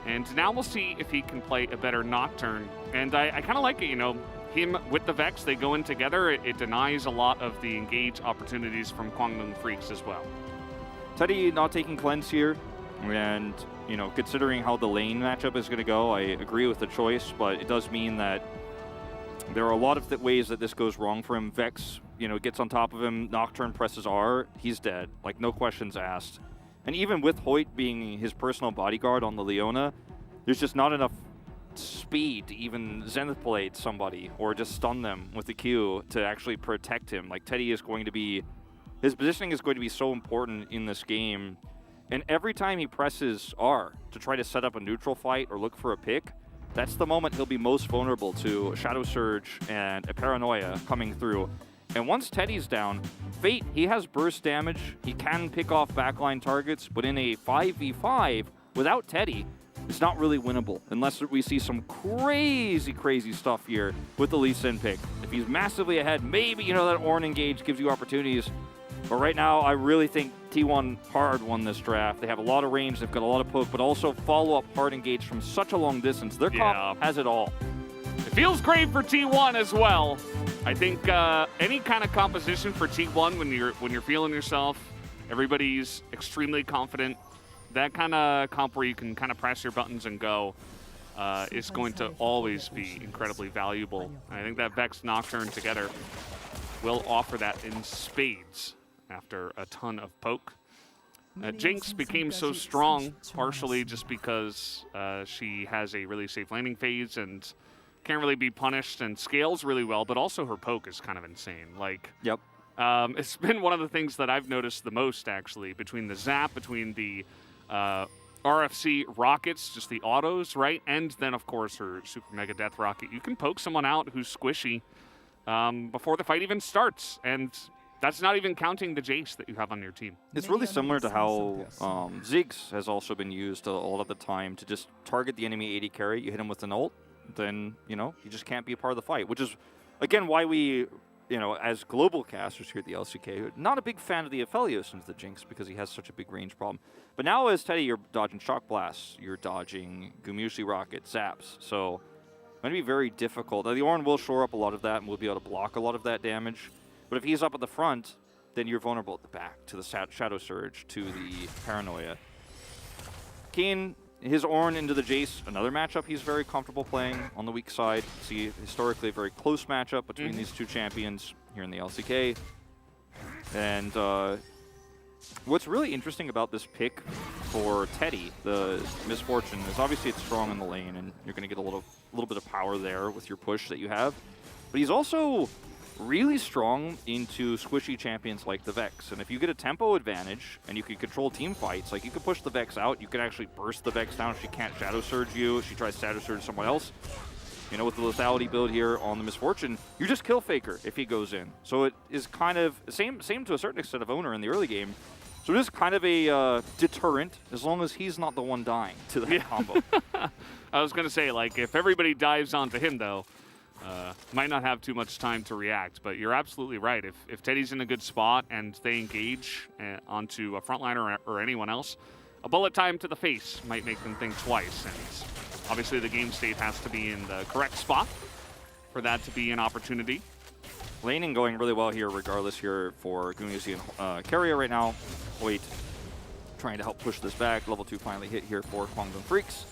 And now we'll see if he can play a better Nocturne. And I kind of like it, you know, him with the Vex, they go in together. It denies a lot of the engage opportunities from Kwangdong Freaks as well. Teddy not taking cleanse here, and, you know, considering how the lane matchup is going to go, I agree with the choice, but it does mean that there are a lot of ways that this goes wrong for him. Vex, you know, gets on top of him, Nocturne presses R, he's dead, like no questions asked. And even with Hoyt being his personal bodyguard on the Leona, there's just not enough speed to even Zenith Blade somebody or just stun them with the Q to actually protect him. Like, Teddy is going to be, his positioning is going to be so important in this game. And every time he presses R to try to set up a neutral fight or look for a pick, that's the moment he'll be most vulnerable to a Shadow Surge and a Paranoia coming through. And once Teddy's down, Fate, he has burst damage. He can pick off backline targets, but in a 5v5 without Teddy, it's not really winnable unless we see some crazy, crazy stuff here with the Lee Sin pick. If he's massively ahead, maybe, you know, that Ornn engage gives you opportunities. But right now, I really think T1 hard won this draft. They have a lot of range, they've got a lot of poke, but also follow-up hard engage from such a long distance. Their comp has it all. It feels great for T1 as well. I think any kind of composition for T1 when you're feeling yourself, everybody's extremely confident. That kind of comp where you can kind of press your buttons and go. is going to always be incredibly valuable. I think that Vex Nocturne together will offer that in spades after a ton of poke. Jinx became so strong partially just because she has a really safe landing phase and can't really be punished and scales really well, but also her poke is kind of insane. Like, yep. It's been one of the things that I've noticed the most, actually, between the zap, between the RFC rockets, just the autos, right? And then, of course, her super mega death rocket. You can poke someone out who's squishy before the fight even starts, and that's not even counting the Jace that you have on your team. It's really similar to how Ziggs has also been used a lot of the time to just target the enemy AD carry. You hit him with an ult, then, you know, you just can't be a part of the fight, which is, again, why we, you know, as global casters here at the LCK, not a big fan of the Aphelios into the Jinx because he has such a big range problem. But now as Teddy, you're dodging Shock Blasts, you're dodging Gumushi Rocket, Zaps, so it's going to be very difficult. Now, the Ornn will shore up a lot of that and will be able to block a lot of that damage, but if he's up at the front, then you're vulnerable at the back to the Shadow Surge, to the Paranoia. Keen, his Ornn into the Jace, another matchup he's very comfortable playing on the weak side. See, historically a very close matchup between these two champions here in the LCK. And what's really interesting about this pick for Teddy, the Misfortune, is obviously it's strong in the lane, and you're going to get a little bit of power there with your push that you have. But he's also really strong into squishy champions like the Vex. And if you get a tempo advantage and you can control team fights, like you can push the Vex out, you can actually burst the Vex down. She can't Shadow Surge you. She tries to Shadow Surge someone else. You know, with the lethality build here on the Misfortune, you just kill Faker if he goes in. So it is kind of same to a certain extent of Owner in the early game. So it is kind of a deterrent as long as he's not the one dying to that combo. I was going to say, like, if everybody dives onto him, though, might not have too much time to react, but you're absolutely right. If Teddy's in a good spot and they engage onto a frontliner or anyone else, a bullet time to the face might make them think twice. And obviously the game state has to be in the correct spot for that to be an opportunity. Laning going really well here, regardless here for Gumushi and Carrier right now. Wait, trying to help push this back. Level 2 finally hit here for Kwangdong Freaks.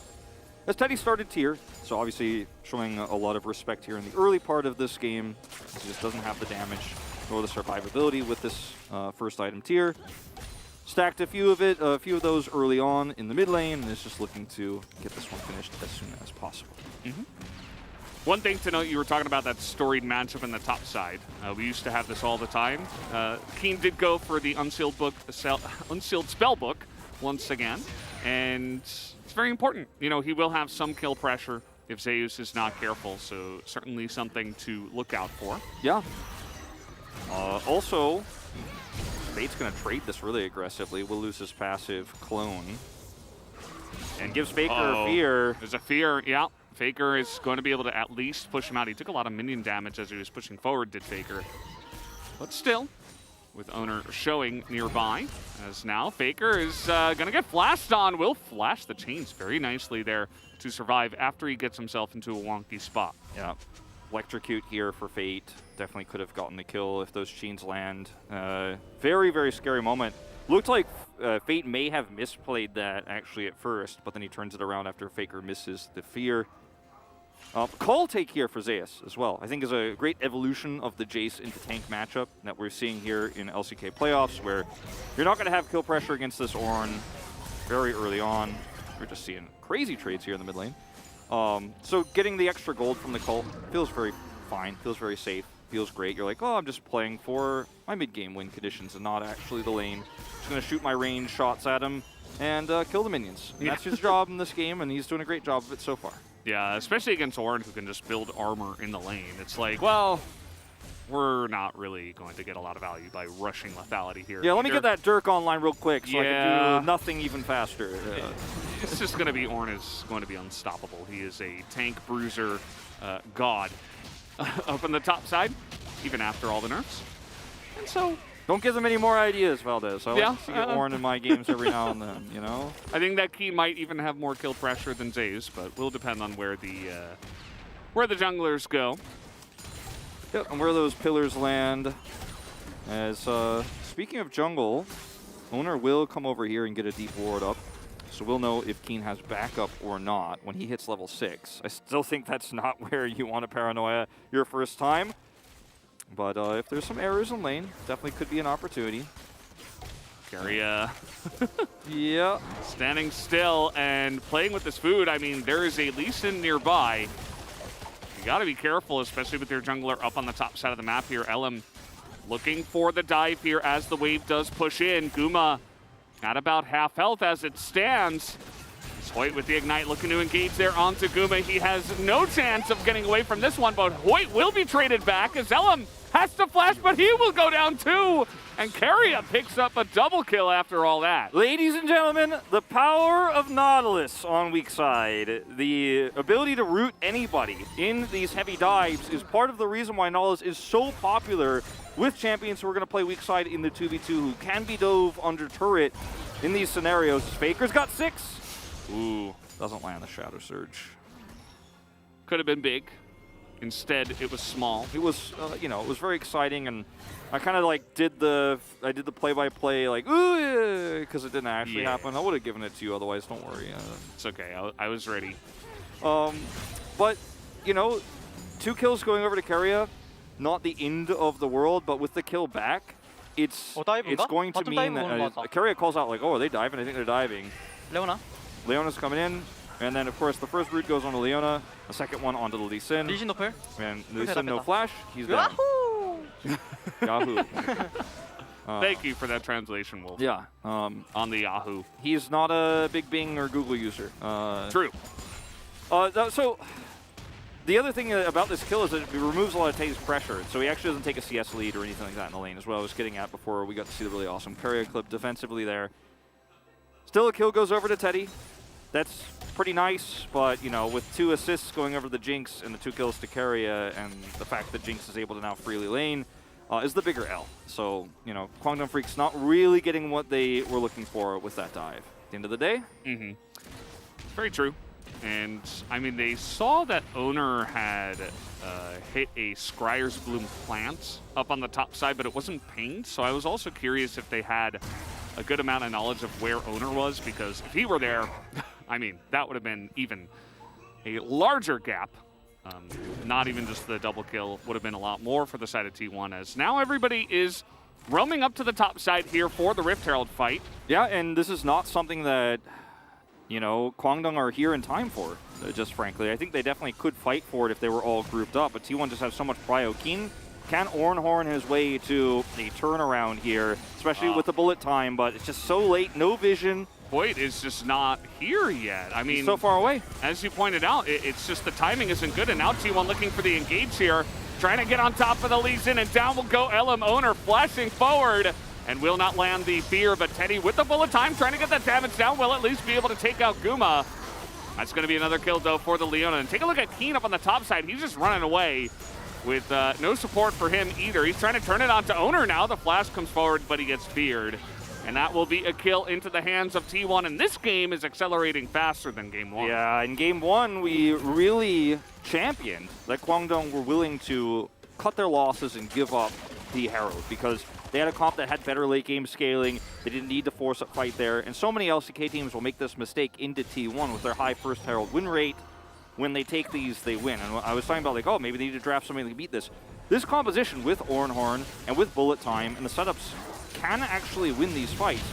As Teddy started tier, so obviously showing a lot of respect here in the early part of this game. He just doesn't have the damage nor the survivability with this first item tier. Stacked a few of those early on in the mid lane, and is just looking to get this one finished as soon as possible. One thing to note, you were talking about that storied matchup in the top side. We used to have this all the time. Keen did go for the unsealed spell book once again, and it's very important. You know, he will have some kill pressure if Zeus is not careful, so certainly something to look out for. Yeah. Also, Fate's going to trade this really aggressively. Will lose his passive clone. And gives Faker a fear. There's a fear, yeah. Faker is going to be able to at least push him out. He took a lot of minion damage as he was pushing forward, did Faker. But still, with Owner showing nearby, as now Faker is going to get flashed on. Will flash the chains very nicely there to survive after he gets himself into a wonky spot. Yeah. Electrocute here for Fate. Definitely could have gotten the kill if those chains land. Very, very scary moment. Looked like Fate may have misplayed that actually at first, but then he turns it around after Faker misses the fear. Call take here for Zeus as well. I think is a great evolution of the Jace into tank matchup that we're seeing here in LCK playoffs, where you're not going to have kill pressure against this Ornn very early on. We're just seeing crazy trades here in the mid lane. So getting the extra gold from the cult feels very fine, feels very safe, feels great. You're like, oh, I'm just playing for my mid-game win conditions and not actually the lane. Just going to shoot my range shots at him and kill the minions. And that's his job in this game, and he's doing a great job of it so far. Yeah, especially against Ornn, who can just build armor in the lane. It's like, well, we're not really going to get a lot of value by rushing lethality here. Yeah, let me get that Dirk online real quick so I can do nothing even faster. It's just going to be, Ornn is going to be unstoppable. He is a tank bruiser god up on the top side, even after all the nerfs. And so, don't give them any more ideas, Valdez. I like to see Ornn in my games every now and then, you know? I think that Key might even have more kill pressure than Zeus, but will depend on where the junglers go. Yep, and where those pillars land. As speaking of jungle, Owner will come over here and get a deep ward up. So we'll know if Keen has backup or not when he hits level 6. I still think that's not where you want to Paranoia your first time. But if there's some errors in lane, definitely could be an opportunity. Keria. Yeah. Standing still and playing with this food. I mean, there is a Lee Sin nearby. You got to be careful, especially with your jungler up on the top side of the map here. Elim looking for the dive here as the wave does push in. Guma at about half health as it stands. Hoyt with the Ignite looking to engage there onto Guma. He has no chance of getting away from this one, but Hoyt will be traded back as Elim has to flash, but he will go down too. And Keria picks up a double kill after all that. Ladies and gentlemen, the power of Nautilus on weak side. The ability to root anybody in these heavy dives is part of the reason why Nautilus is so popular with champions who are going to play weak side in the 2v2, who can be dove under turret in these scenarios. Faker's got 6. Ooh, doesn't land the Shadow Surge. Could have been big. Instead, it was small. It was, you know, it was very exciting, and I kind of like did the play-by-play like, ooh, because it didn't actually happen. I would have given it to you otherwise. Don't worry. It's okay. I was ready. But you know, 2 kills going over to Keria, not the end of the world, but with the kill back, it's going to mean that Keria calls out like, oh, are they diving? I think they're diving. Leona's coming in. And then, of course, the first root goes on to Leona, the second one onto the Lee Sin. And Lee Sin, no flash, he's down. Yahoo! Thank you for that translation, Wolf. Yeah. On the Yahoo. He's not a big Bing or Google user. True. So, the other thing about this kill is that it removes a lot of Teddy's pressure, so he actually doesn't take a CS lead or anything like that in the lane, is what I was getting at before we got to see the really awesome Keria clip defensively there. Still a kill goes over to Teddy. That's pretty nice, but, you know, with 2 assists going over the Jinx and the 2 kills to Keria, and the fact that Jinx is able to now freely lane is the bigger L. So, you know, Kwangdong Freak's not really getting what they were looking for with that dive. At the end of the day. Very true. And, I mean, they saw that Owner had hit a Scryer's Bloom plant up on the top side, but it wasn't pinged, so I was also curious if they had a good amount of knowledge of where Owner was, because if he were there, I mean, that would have been even a larger gap. Not even just the double kill, would have been a lot more for the side of T1, as now everybody is roaming up to the top side here for the Rift Herald fight. Yeah, and this is not something that, you know, Kwangdong are here in time for, just frankly. I think they definitely could fight for it if they were all grouped up, but T1 just has so much prio. Keen can Ornhorn his way to a turnaround here, especially with the bullet time, but it's just so late, no vision. Hoyt is just not here yet. I mean, he's so far away. As you pointed out, it's just the timing isn't good, and now T1 looking for the engage here, trying to get on top of the Lee Sin, and down will go Elim. Owner flashing forward, and will not land the fear, but Teddy with the bullet time, trying to get that damage down, will at least be able to take out Guma. That's going to be another kill, though, for the Leona. And take a look at Keen up on the top side. He's just running away with no support for him either. He's trying to turn it on to Owner now. The flash comes forward, but he gets feared. And that will be a kill into the hands of T1. And this game is accelerating faster than Game 1. Yeah, in Game 1, we really championed that Kwangdong were willing to cut their losses and give up the Herald, because they had a comp that had better late game scaling. They didn't need to force a fight there. And so many LCK teams will make this mistake into T1 with their high first Herald win rate. When they take these, they win. And I was talking about, like, oh, maybe they need to draft somebody to beat this. This composition with Ornhorn and with bullet time and the setups can actually win these fights.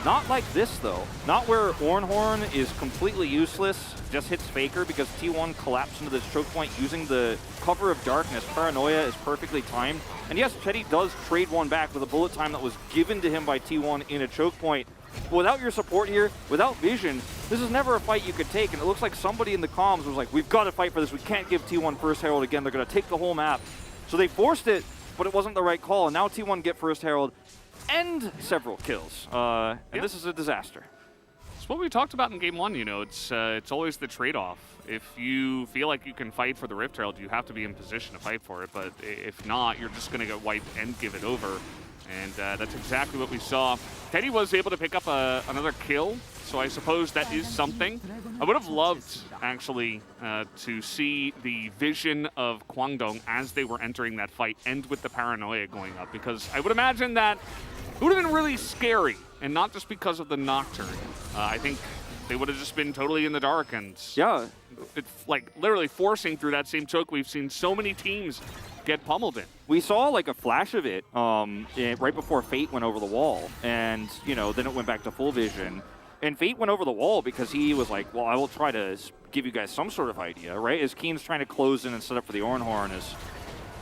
Not like this, though. Not where Ornhorn is completely useless, just hits Faker because T1 collapsed into this choke point using the cover of darkness. Paranoia is perfectly timed. And yes, Chetty does trade one back with a bullet time that was given to him by T1 in a choke point. But without your support here, without vision, this is never a fight you could take. And it looks like somebody in the comms was like, we've got to fight for this. We can't give T1 first Herald again. They're going to take the whole map. So they forced it, but it wasn't the right call. And now T1 get first Herald and several kills. And this is a disaster. It's what we talked about in Game 1, you know. It's always the trade-off. If you feel like you can fight for the Rift Herald, you have to be in position to fight for it. But if not, you're just going to get wiped and give it over. And that's exactly what we saw. Teddy was able to pick up another kill, so I suppose that is something. I would have loved, actually, to see the vision of Kwangdong as they were entering that fight end with the paranoia going up, because I would imagine that it would have been really scary, and not just because of the Nocturne. I think they would have just been totally in the dark, and Yeah. it's like literally forcing through that same choke we've seen so many teams get pummeled in. We saw like a flash of it right before Fate went over the wall, and then it went back to full vision. And Fate went over the wall because he was like, well, I will try to give you guys some sort of idea, right? As Keen's trying to close in and set up for the Ornhorn, as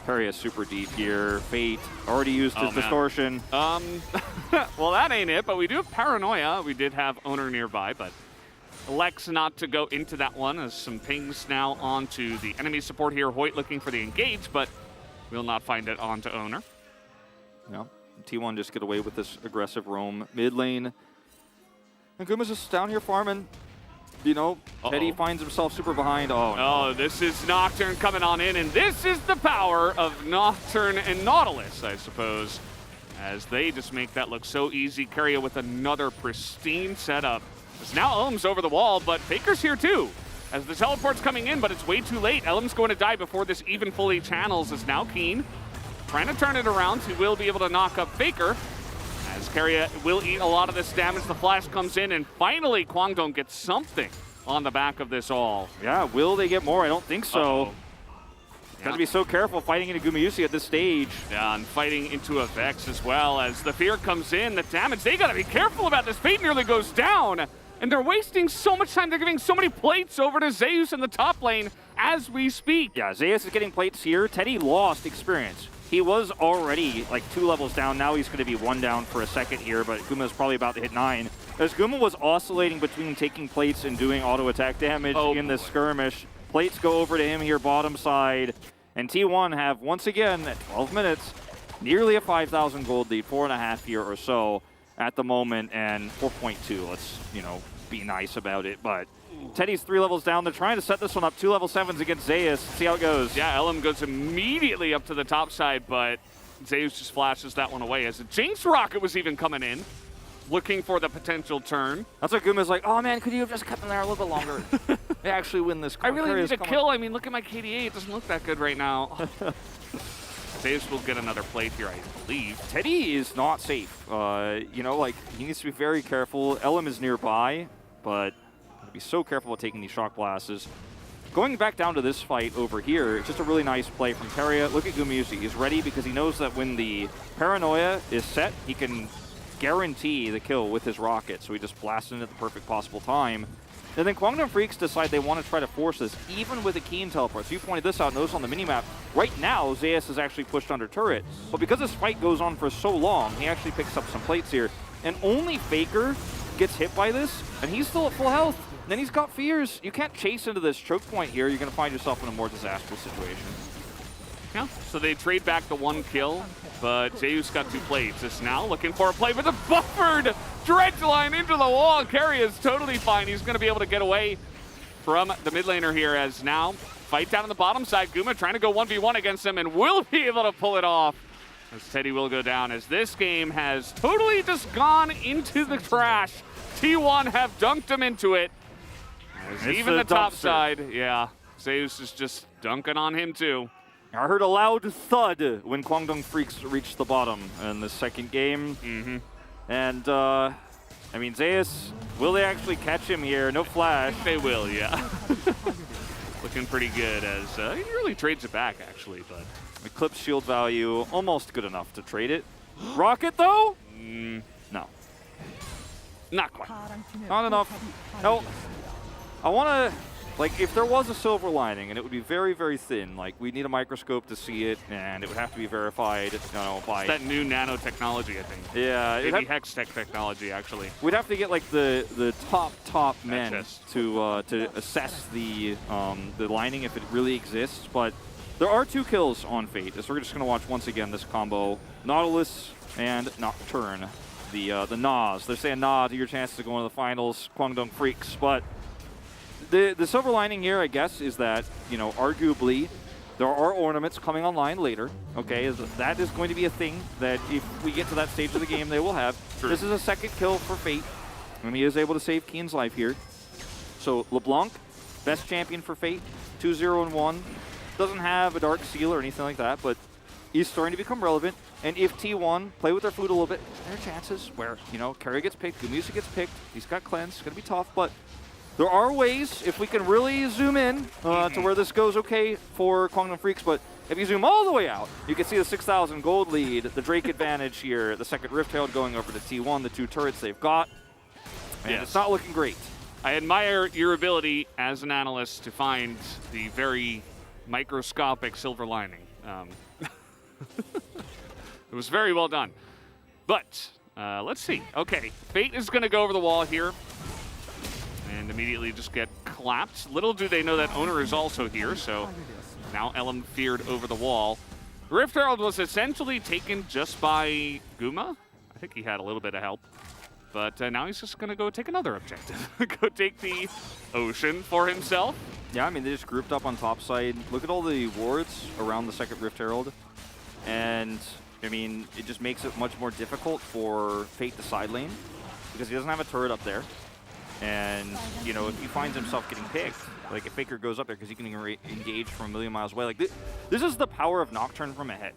Perry is super deep here. Fate already used his distortion. Well, that ain't it, but we do have Paranoia. We did have Owner nearby, but elects not to go into that one, as some pings now onto the enemy support here. Hoyt looking for the engage, but will not find it onto Owner. Yeah, T1 just get away with this aggressive roam mid lane. And Guma's just down here farming. Teddy finds himself super behind. Oh, no. This is Nocturne coming on in, and this is the power of Nocturne and Nautilus, I suppose, as they just make that look so easy. Keria with another pristine setup. As now Elm's over the wall, but Faker's here too, as the teleport's coming in, but it's way too late. Elm's going to die before this even fully channels, as now Keen trying to turn it around. He will be able to knock up Faker, as Keria will eat a lot of this damage. The flash comes in, and finally Kwangdong gets something on the back of this all. Yeah, will they get more? I don't think so. Got to be so careful fighting into Gumayusi at this stage. Yeah, and fighting into a Vex as well, as the fear comes in, the damage. They got to be careful about this. Fate nearly goes down, and they're wasting so much time. They're giving so many plates over to Zeus in the top lane as we speak. Yeah, Zeus is getting plates here. Teddy lost experience. He was already like 2 levels down. Now he's going to be 1 down for a second here, but Guma's probably about to hit 9. As Guma was oscillating between taking plates and doing auto attack damage in this skirmish. Plates go over to him here bottom side, and T1 have once again at 12 minutes nearly a 5,000 gold lead, 4.5 here or so at the moment, and 4.2. Let's be nice about it, but Teddy's 3 levels down. They're trying to set this one up. 2 level 7s against Zeus. See how it goes. Yeah, Elm goes immediately up to the top side, but Zeus just flashes that one away, as the Jinx Rocket was even coming in, looking for the potential turn. That's what Guma's like, oh man, could you have just kept him there a little bit longer? They actually win this. I really need a kill. I mean, look at my KDA. It doesn't look that good right now. Zeus will get another plate here, I believe. Teddy is not safe. He needs to be very careful. Elm is nearby, but be so careful about taking these shock blasts. Going back down to this fight over here, it's just a really nice play from Keria. Look at Gumayusi. He's ready because he knows that when the Paranoia is set, he can guarantee the kill with his rocket. So he just blasts in at the perfect possible time. And then Kwangdong Freaks decide they want to try to force this, even with a Keen teleport. So you pointed this out, notice on the minimap. Right now, Zeus is actually pushed under turret. But because this fight goes on for so long, he actually picks up some plates here. And only Faker gets hit by this, and he's still at full health. Then he's got fears. You can't chase into this choke point here. You're going to find yourself in a more disastrous situation. Yeah, so they trade back the 1 kill, but Zeus got 2 plates. Is now looking for a play with a buffered dredge line into the wall. Keria is totally fine. He's going to be able to get away from the mid laner here, as now fight down on the bottom side. Guma trying to go 1v1 against him and will be able to pull it off, as Teddy will go down, as this game has totally just gone into the trash. T1 have dunked him into it. Even the top side, yeah. Zeus is just dunking on him too. I heard a loud thud when Kwangdong Freaks reached the bottom in the second game. And, I mean, Zeus, will they actually catch him here? No flash. They will, yeah. Looking pretty good, as he really trades it back, actually. But Eclipse shield value, almost good enough to trade it. Rocket, though? No. Not quite. Not enough. No. I want to, like, if there was a silver lining, and it would be very, very thin, like, we'd need a microscope to see it, and it would have to be verified, by... It's that new nanotechnology, I think. Yeah. Maybe Hextech technology, actually. We'd have to get, like, the top men to assess the lining if it really exists, but there are 2 kills on Fate, so we're just going to watch once again this combo. Nautilus and Nocturne, the Nas. They're saying nah to your chances to go into the finals, Kwangdong Freaks, but... The silver lining here, I guess, is that, arguably, there are ornaments coming online later, okay? That is going to be a thing that if we get to that stage of the game, they will have. True. This is a 2nd kill for Fate, and he is able to save Keen's life here. So, LeBlanc, best champion for Fate, 2-0-1. Doesn't have a Dark Seal or anything like that, but he's starting to become relevant. And if T1 play with their food a little bit, there are chances where, you know, Carry gets picked, Gumusa gets picked, he's got cleanse, it's going to be tough, but there are ways, if we can really zoom in to where this goes okay for Kwangdong Freaks, but if you zoom all the way out, you can see the 6,000 gold lead, the Drake advantage here, the second Rift Herald going over to T1, the 2 turrets they've got, and it's not looking great. I admire your ability as an analyst to find the very microscopic silver lining. It was very well done. But let's see. Okay, Fate is going to go over the wall here and immediately just get clapped. Little do they know that Owner is also here, so now Elam feared over the wall. Rift Herald was essentially taken just by Guma. I think he had a little bit of help. But now he's just going to go take another objective. Go take the Ocean for himself. Yeah, I mean, they just grouped up on top side. Look at all the wards around the second Rift Herald. And, I mean, it just makes it much more difficult for Fate to side lane because he doesn't have a turret up there. And, you know, if he finds himself getting picked, like if Faker goes up there because he can engage from a million miles away, like this is the power of Nocturne from ahead.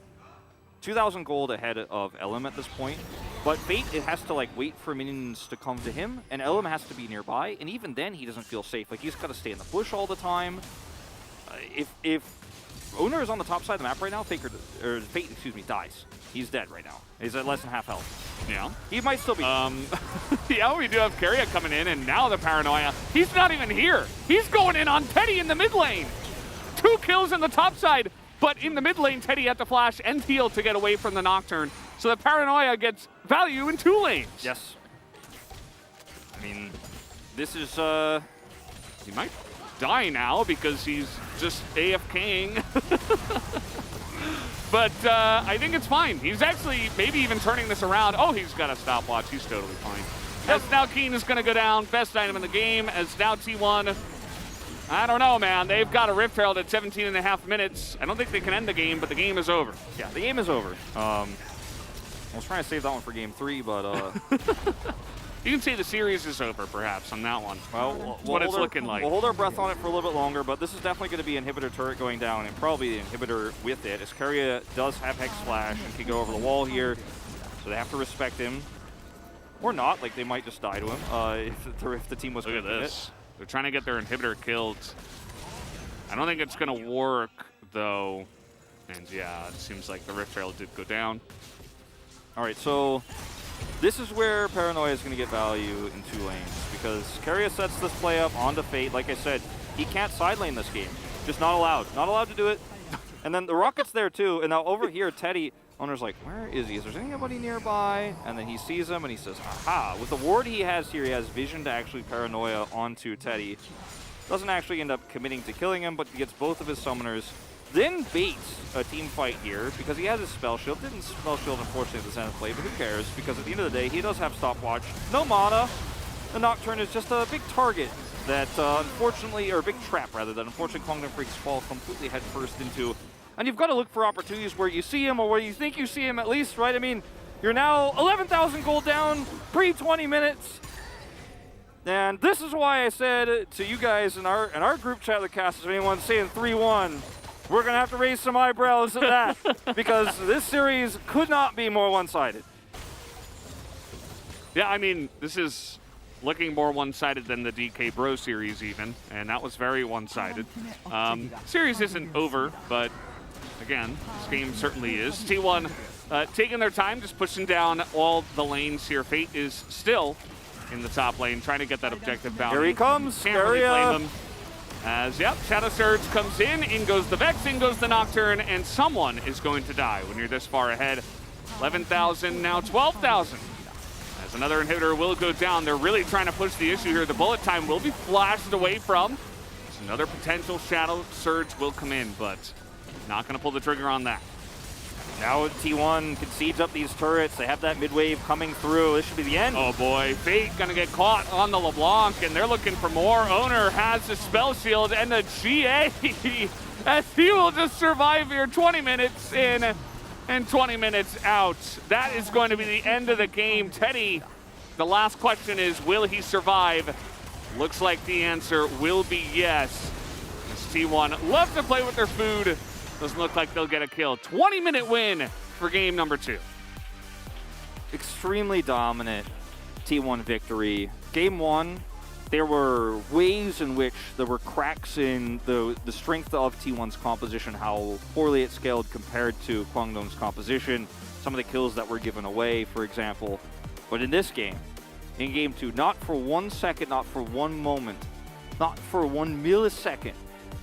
2,000 gold ahead of Elam at this point, but Fate, it has to like wait for minions to come to him, and Elam has to be nearby, and even then he doesn't feel safe. Like he's got to stay in the bush all the time. If Owner is on the top side of the map right now, Fate, excuse me, dies. He's dead right now. He's at less than half health. Yeah. He might still be. Yeah, we do have Keria coming in, and now the Paranoia. He's not even here. He's going in on Teddy in the mid lane. 2 kills in the top side. But in the mid lane, Teddy had to flash and heal to get away from the Nocturne. So the Paranoia gets value in 2 lanes. Yes. I mean, this is... He might die now because he's just AFKing. But I think it's fine. He's actually maybe even turning this around. Oh, he's got a stopwatch. He's totally fine. As now Keen is going to go down. Best item in the game as now T1... I don't know, man. They've got a Rift Herald at 17.5 minutes. I don't think they can end the game, but the game is over. Yeah, the game is over. I was trying to save that one for game 3, but... You can say the series is over, perhaps, on that one. Well, what it's looking like. We'll hold our breath on it for a little bit longer, but this is definitely going to be Inhibitor turret going down, and probably the Inhibitor with it, as Keria does have Hex Flash and can go over the wall here, so they have to respect him. Or not, like they might just die to him if the team was going to Look at this. They're trying to get their Inhibitor killed. I don't think it's going to work, though. And yeah, it seems like the Rift Herald did go down. All right, so this is where Paranoia is going to get value in 2 lanes, because Keria sets this play up onto Fate. Like I said, he can't side lane this game. Just not allowed. Not allowed to do it. And then the Rocket's there, too. And now over here, Teddy, Owner's like, where is he? Is there anybody nearby? And then he sees him and he says, aha. With the ward he has here, he has vision to actually Paranoia onto Teddy. Doesn't actually end up committing to killing him, but he gets both of his summoners. Then baits a team fight here because he has his Spell Shield. Didn't Spell Shield, unfortunately, at the Zenith play, but who cares? Because at the end of the day, he does have Stopwatch. No mana. The Nocturne is just a big target that unfortunately, or a big trap rather, that unfortunately Kwangdong Freaks fall completely headfirst into. And you've got to look for opportunities where you see him or where you think you see him at least, right? I mean, you're now 11,000 gold down, pre-20 minutes. And this is why I said to you guys in our group chat, the cast, if anyone's saying 3-1, we're going to have to raise some eyebrows at that because this series could not be more one-sided. Yeah, I mean, this is looking more one-sided than the DK Bro series even, and that was very one-sided. Series isn't over, but again, this game certainly is. T1 taking their time, just pushing down all the lanes here. Fate is still in the top lane, trying to get that objective bounty. Here he comes, Can't really blame him. As, yep, Shadow Surge comes in goes the Vex, in goes the Nocturne, and someone is going to die when you're this far ahead. 11,000, now 12,000. As another Inhibitor will go down. They're really trying to push the issue here. The bullet time will be flashed away from. So another potential Shadow Surge will come in, but not going to pull the trigger on that. Now T1 concedes up these turrets. They have that mid-wave coming through. This should be the end. Oh boy, Fate gonna get caught on the LeBlanc, and they're looking for more. Owner has the Spell Shield and the GA, as he will just survive here 20 minutes in and 20 minutes out. That is going to be the end of the game. Teddy, the last question is, will he survive? Looks like the answer will be yes. As T1 love to play with their food. Doesn't look like they'll get a kill. 20-minute win for game number 2? Extremely dominant T1 victory. Game 1, there were ways in which there were cracks in the strength of T1's composition, how poorly it scaled compared to Kwangdong's composition, some of the kills that were given away, for example. But in this game, in game 2, not for 1 second, not for 1 moment, not for 1 millisecond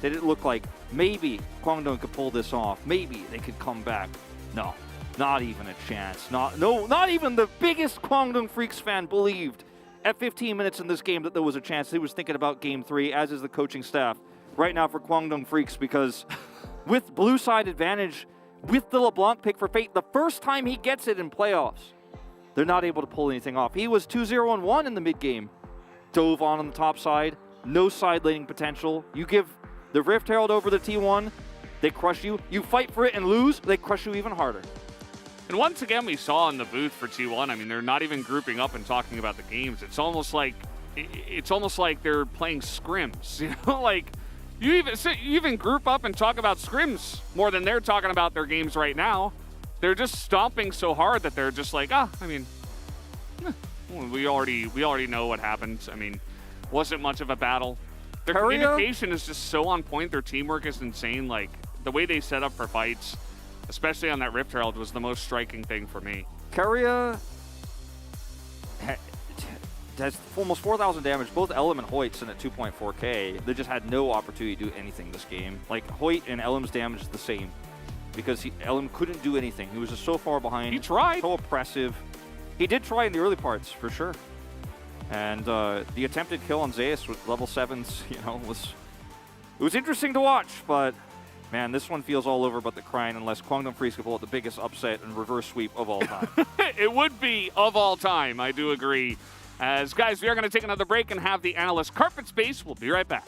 did it look like maybe Kwangdong could pull this off, maybe they could come back. No, not even a chance. Not even the biggest Kwangdong Freaks fan believed at 15 minutes in this game that there was a chance. He was thinking about game 3, as is the coaching staff right now for Kwangdong Freaks, because with blue side advantage, with the LeBlanc pick for Fate, the first time he gets it in playoffs, they're not able to pull anything off. He was 2-0-1 in the mid game, dove on the top side, no side laning potential. You give the Rift Herald over the T1, they crush you. You fight for it and lose, they crush you even harder. And once again, we saw in the booth for T1, I mean, they're not even grouping up and talking about the games. It's almost like they're playing scrims. You know, like you even group up and talk about scrims more than they're talking about their games right now. They're just stomping so hard that they're just like, we already know what happened. I mean, wasn't much of a battle. Their communication is just so on point. Their teamwork is insane. Like the way they set up for fights, especially on that Rift Herald, was the most striking thing for me. Keria has almost 4,000 damage. Both Elim and Hoyt's in at 2.4k. They just had no opportunity to do anything this game. Like Hoyt and Elim's damage is the same because Elim couldn't do anything. He was just so far behind. He tried. So oppressive. He did try in the early parts for sure. And the attempted kill on Zeus with level 7s, you know, it was interesting to watch, but man, this one feels all over but the crying unless Kwangdong Freaks can pull out the biggest upset and reverse sweep of all time. It would be of all time, I do agree. As guys, we are going to take another break and have the analyst carpet space. We'll be right back.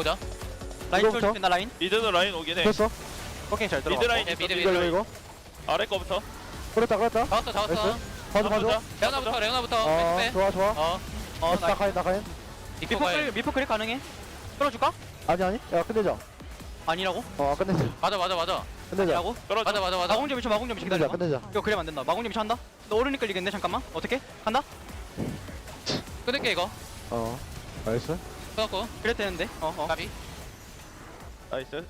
보자. 라인 뚫어줄게 나 라인. 미드는 라인 오긴 해. 됐어. 오케이 잘 들어. 미드 라인 네, 있어, 미드 미드 미드. 라인. 이거. 아래 거부터. 그랬다. 잡았어. 봐줘. 레오나부터. 네. 좋아. 나가인. 미포 클릭 가능해? 뚫어줄까? 아니. 야, 끝내자. 아니라고? 끝내자. 맞아. 끝내자. 아니라고? 맞아. 마공점 미쳐 기다려. 끝내자. 이거 그래면 안 된다. 마공점 미쳐 한다. 너 오른이 끌리겠네. 잠깐만. 어떻게? 간다. 끊을게 이거. 나이스. 끊었고. 그래 되는데. 가비. 나이스.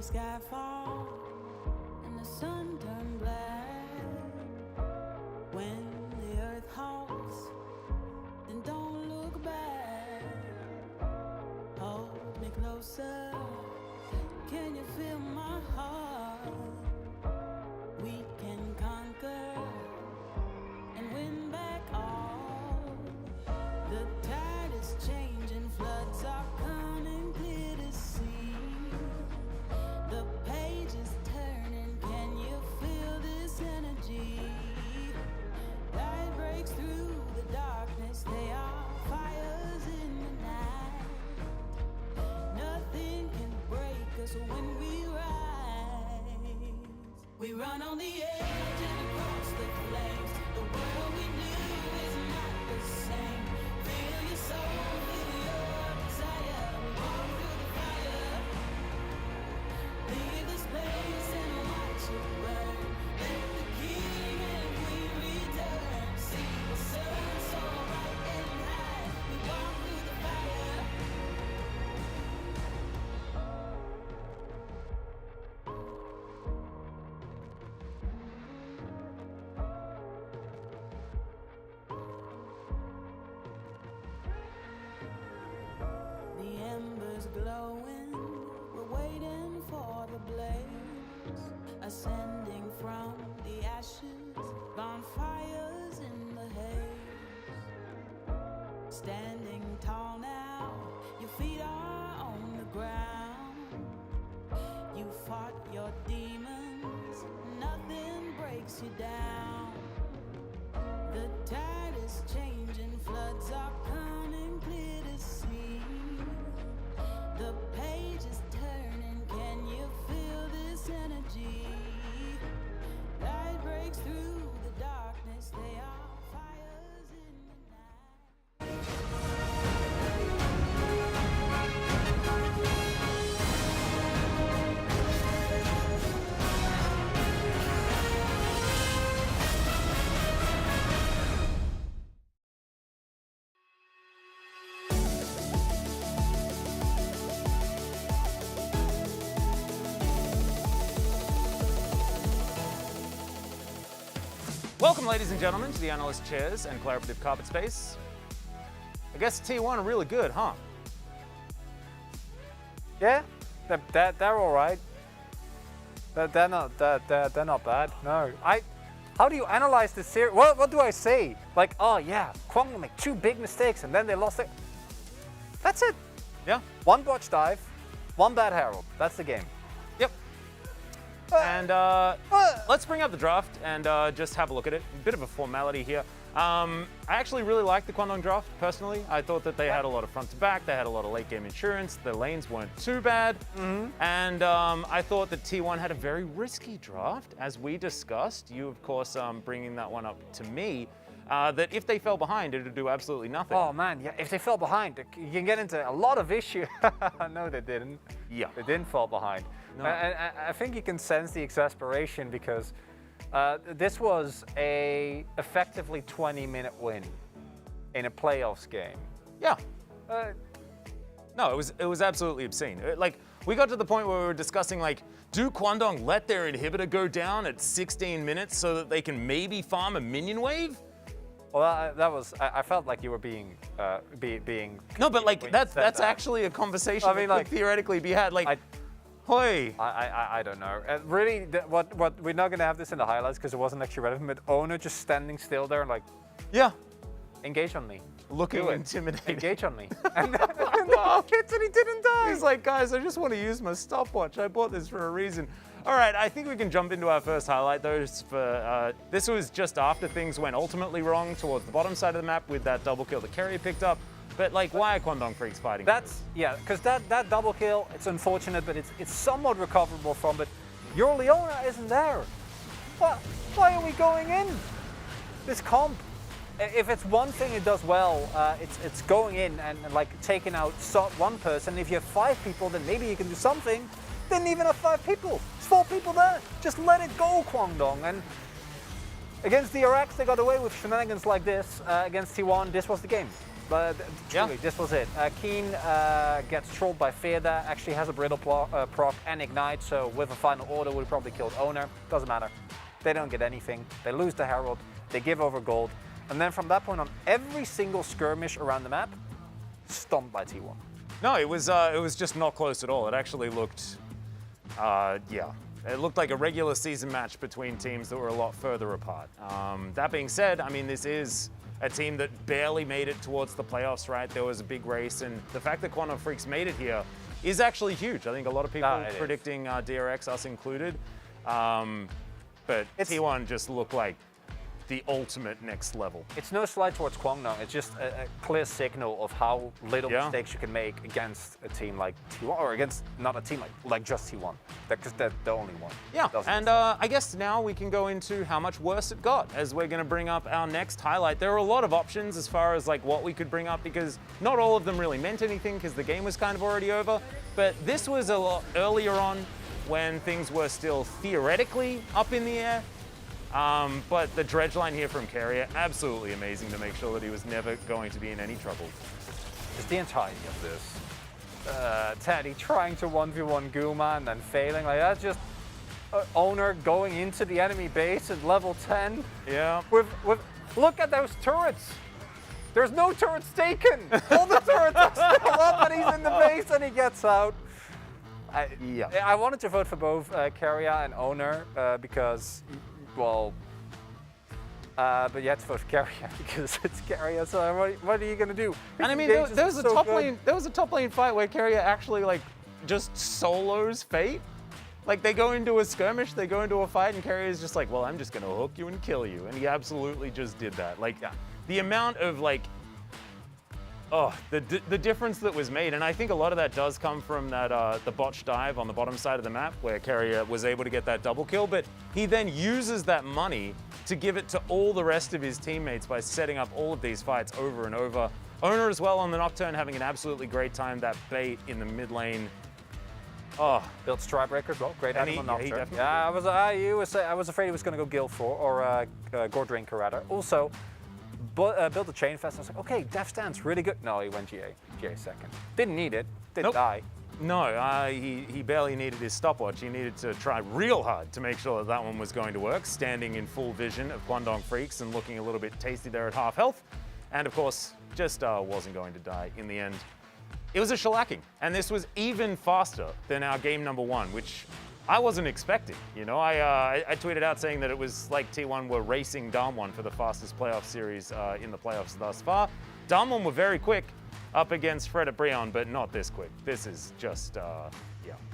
sky fall and the sun turned black. When the earth halts, then don't look back. Hold me closer, can you feel my heart? We can conquer and win back all. The tide is changing, floods are coming clear to see. The page is turning, can you feel this energy? Light breaks through the darkness, they are fires in the night. Nothing can break us when we rise. We run on the edge and across the flames. The world we knew is not the same. Feel your soul, feel your desire. We walk through the fire. Leave this place and watch it burn. Let the king and queen return. See the sun so bright and high. We walk through the fire. The embers glowing, we're waiting for the blaze, ascending from the ashes, bonfires in the haze. Standing tall now, your feet are on the ground. You fought your demons, nothing breaks you down. The tide is changing, floods are coming clear to see. The page is turning, can you feel this energy? Light breaks through the darkness, they are fires in the night. Welcome, ladies and gentlemen, to the analyst chairs and collaborative carpet space. I guess T1 are really good, huh? Yeah, they're all right. They're not bad. No, how do you analyze this series? What do I say? Like, oh yeah, Kwangdong make 2 big mistakes and then they lost it. That's it. Yeah. 1 botch dive, 1 bad herald. That's the game. Yep. And let's bring up the draft and just have a look at it. A bit of a formality here. I actually really like the Kwangdong draft, personally. I thought that they had a lot of front to back, they had a lot of late game insurance, the lanes weren't too bad. And I thought that T1 had a very risky draft, as we discussed. You, of course, bringing that one up to me. That if they fell behind, it would do absolutely nothing. Oh man, yeah, if they fell behind, you can get into a lot of issues. No, they didn't. Yeah. They didn't fall behind. No. I think you can sense the exasperation because this was a effectively 20-minute win in a playoffs game. Yeah. No, it was absolutely obscene. Like, we got to the point where we were discussing, like, do Kwangdong let their inhibitor go down at 16 minutes so that they can maybe farm a minion wave? Well, that was. I felt like you were being. No, but like that's actually a conversation that could theoretically be had. Like, I don't know. Really, what we're not gonna have this in the highlights because it wasn't actually relevant. But Owner just standing still there, like, yeah, engage on me. Looking intimidating. Engage on me. And then hits and he didn't die. He's like, guys, I just want to use my stopwatch. I bought this for a reason. All right, I think we can jump into our first highlight, though. This was just after things went ultimately wrong towards the bottom side of the map with that double kill that Kerry picked up. But like, why are Kwangdong freaks fighting? Yeah, because that double kill, it's unfortunate, but it's somewhat recoverable from. But your Leona isn't there. Why are we going in this comp? If it's one thing it does well, it's going in and like taking out one person. If you have 5 people, then maybe you can do something. Didn't even have 5 people. There's 4 people there. Just let it go, Kwangdong. And against the RX, they got away with shenanigans like this. Against T1, this was the game. But truly, this was it. Keen gets trolled by ㅣ there, actually has a brittle proc and ignite, so with a final order would have probably killed owner. Doesn't matter. They don't get anything. They lose the Herald, they give over gold, and then from that point on, every single skirmish around the map, stomped by T1. No, it was just not close at all. It actually looked, it looked like a regular season match between teams that were a lot further apart. That being said, I mean, this is a team that barely made it towards the playoffs, right? There was a big race, and the fact that Quantum Freaks made it here is actually huge. I think a lot of people predicting DRX, us included. But T1 just looked like the ultimate next level. It's no slight towards Kwangdong, it's just a clear signal of how little mistakes you can make against a team like T1, or against not a team like just T1, because they're the only one. Yeah, and I guess now we can go into how much worse it got, as we're gonna bring up our next highlight. There are a lot of options as far as like what we could bring up, because not all of them really meant anything, because the game was kind of already over, but this was a lot earlier on when things were still theoretically up in the air. But the dredge line here from Carrier, absolutely amazing to make sure that he was never going to be in any trouble. Just the entirety of this. Teddy trying to 1v1 Guma and then failing, like that's just owner going into the enemy base at level 10. Yeah. With look at those turrets. There's no turrets taken. All the turrets are still up and he's in the base and he gets out. I wanted to vote for both Carrier and owner because, well, but you had to vote for Carrier because it's Carrier. So what are you gonna do? And I mean, there was a top lane. There was a top lane fight where Carrier actually like just solos Fate. Like they go into a skirmish, they go into a fight, and Carrier's just like, well, I'm just gonna hook you and kill you, and he absolutely just did that. Like the amount of like, the difference that was made, and I think a lot of that does come from that the botch dive on the bottom side of the map where Carrier was able to get that double kill, but he then uses that money to give it to all the rest of his teammates by setting up all of these fights over and over. Owner as well on the Nocturne having an absolutely great time. That bait in the mid lane. Built Strikebreaker as well. Great item on Nocturne. Yeah, I was afraid he was going to go Guild 4 or Gore Drinker rather. Also, built a Chain Fest. I was like, okay, Death Stance, really good. No, he went GA second. Didn't need it. Didn't die. No, he barely needed his stopwatch. He needed to try real hard to make sure that that one was going to work, standing in full vision of Kwangdong Freaks and looking a little bit tasty there at half health. And of course, just wasn't going to die in the end. It was a shellacking, and this was even faster than our game number one, which I wasn't expecting. You know, I tweeted out saying that it was like T1 were racing Damwon for the fastest playoff series in the playoffs thus far. Damwon were very quick up against Fred at Brion, but not this quick. This is just,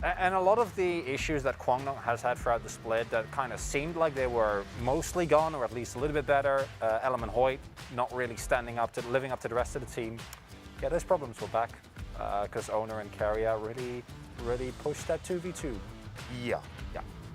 And a lot of the issues that Kwangdong has had throughout the split that kind of seemed like they were mostly gone, or at least a little bit better. Element Hoyt not really living up to the rest of the team. Yeah, those problems were back because Owner and Carrier really pushed that 2v2. Yeah.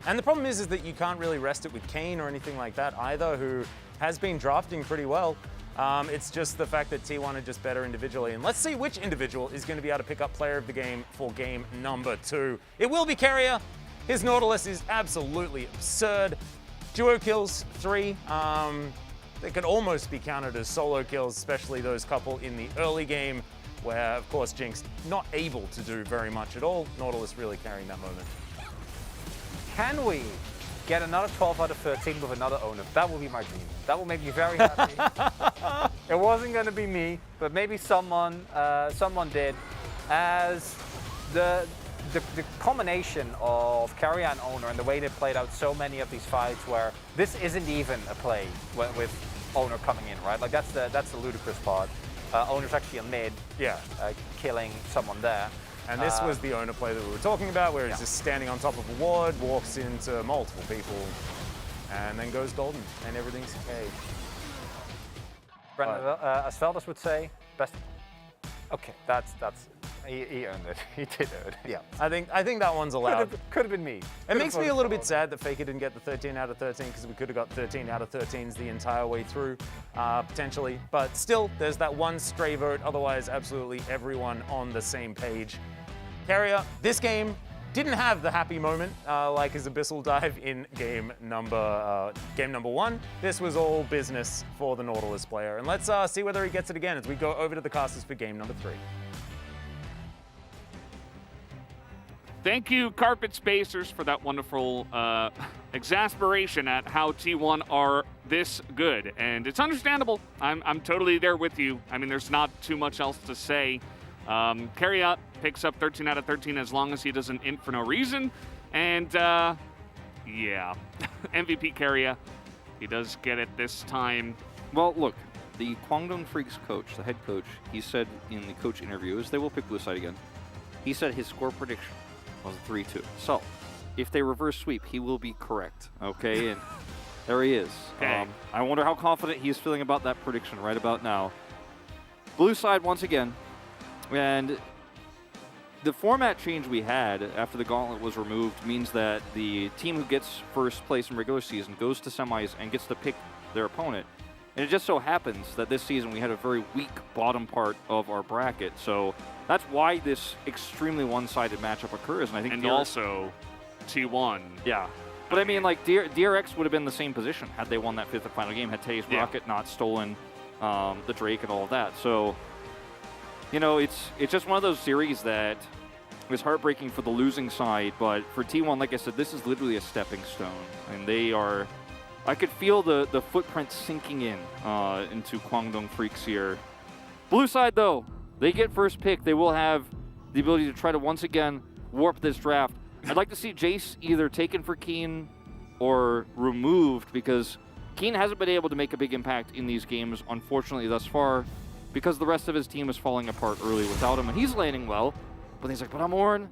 And the problem is that you can't really rest it with Kane or anything like that either, who has been drafting pretty well. It's just the fact that T1 are just better individually. And let's see which individual is going to be able to pick up player of the game for game number 2. It will be Carrier. His Nautilus is absolutely absurd. Duo kills 3. They could almost be counted as solo kills, especially those couple in the early game where, of course, Jinx not able to do very much at all. Nautilus really carrying that moment. Can we get another 12 out of 13 with another owner? That will be my dream. That will make me very happy. It wasn't going to be me, but maybe someone did. As the combination of Carrier and Owner and the way they played out so many of these fights where this isn't even a play with Owner coming in, right? Like that's the ludicrous part. Owner's actually a mid, killing someone there. And this was the Owner play that we were talking about, where he's just standing on top of a ward, walks into multiple people, and then goes golden, and everything's okay. Brendan, as Velders would say, best. Okay, that's he earned it. He did earn it. Yeah, I think that one's allowed. Could have been me. It makes me a little bit sad that Faker didn't get the 13 out of 13 because we could have got 13 out of 13s the entire way through, potentially. But still, there's that one stray vote. Otherwise, absolutely everyone on the same page. Carrier, this game didn't have the happy moment like his Abyssal dive in game number one. This was all business for the Nautilus player. And let's see whether he gets it again as we go over to the casters for game number 3. Thank you, Carpet Spacers, for that wonderful exasperation at how T1 are this good. And it's understandable. I'm totally there with you. I mean, there's not too much else to say. Carriot picks up 13 out of 13 as long as he doesn't int for no reason. And, yeah, MVP Carriot, he does get it this time. Well, look, the Kwangdong Freaks coach, the head coach, he said in the coach interviews, they will pick blue side again. He said his score prediction was a 3-2. So, if they reverse sweep, he will be correct, okay? And there he is. Okay. I wonder how confident he's feeling about that prediction right about now. Blue side once again. And the format change we had after the gauntlet was removed means that the team who gets first place in regular season goes to semis and gets to pick their opponent. And it just so happens that this season we had a very weak bottom part of our bracket. So that's why this extremely one-sided matchup occurs. And I think and also T1. Yeah. But I mean, like, DRX would have been in the same position had they won that 5th and final game, had Teddy's Rocket not stolen the Drake and all of that. So, you know, it's just one of those series that is heartbreaking for the losing side. But for T1, like I said, this is literally a stepping stone. And they are... I could feel the footprint sinking in into Kwangdong Freaks here. Blue side, though, they get first pick. They will have the ability to try to once again warp this draft. I'd like to see Jace either taken for Keen or removed because Keen hasn't been able to make a big impact in these games, unfortunately, thus far, because the rest of his team is falling apart early without him. And he's landing well, but he's like, but I'm Ornn,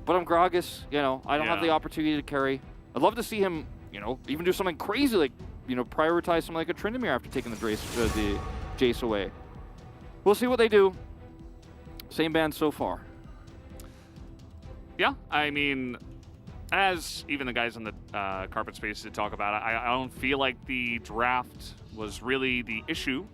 but I'm Gragas, you know, I don't have the opportunity to carry. I'd love to see him, you know, even do something crazy like, you know, prioritize something like a Tryndamere after taking the Jace away. We'll see what they do. Same band so far. Yeah, I mean, as even the guys on the carpet space to talk about it, I don't feel like the draft was really the issue,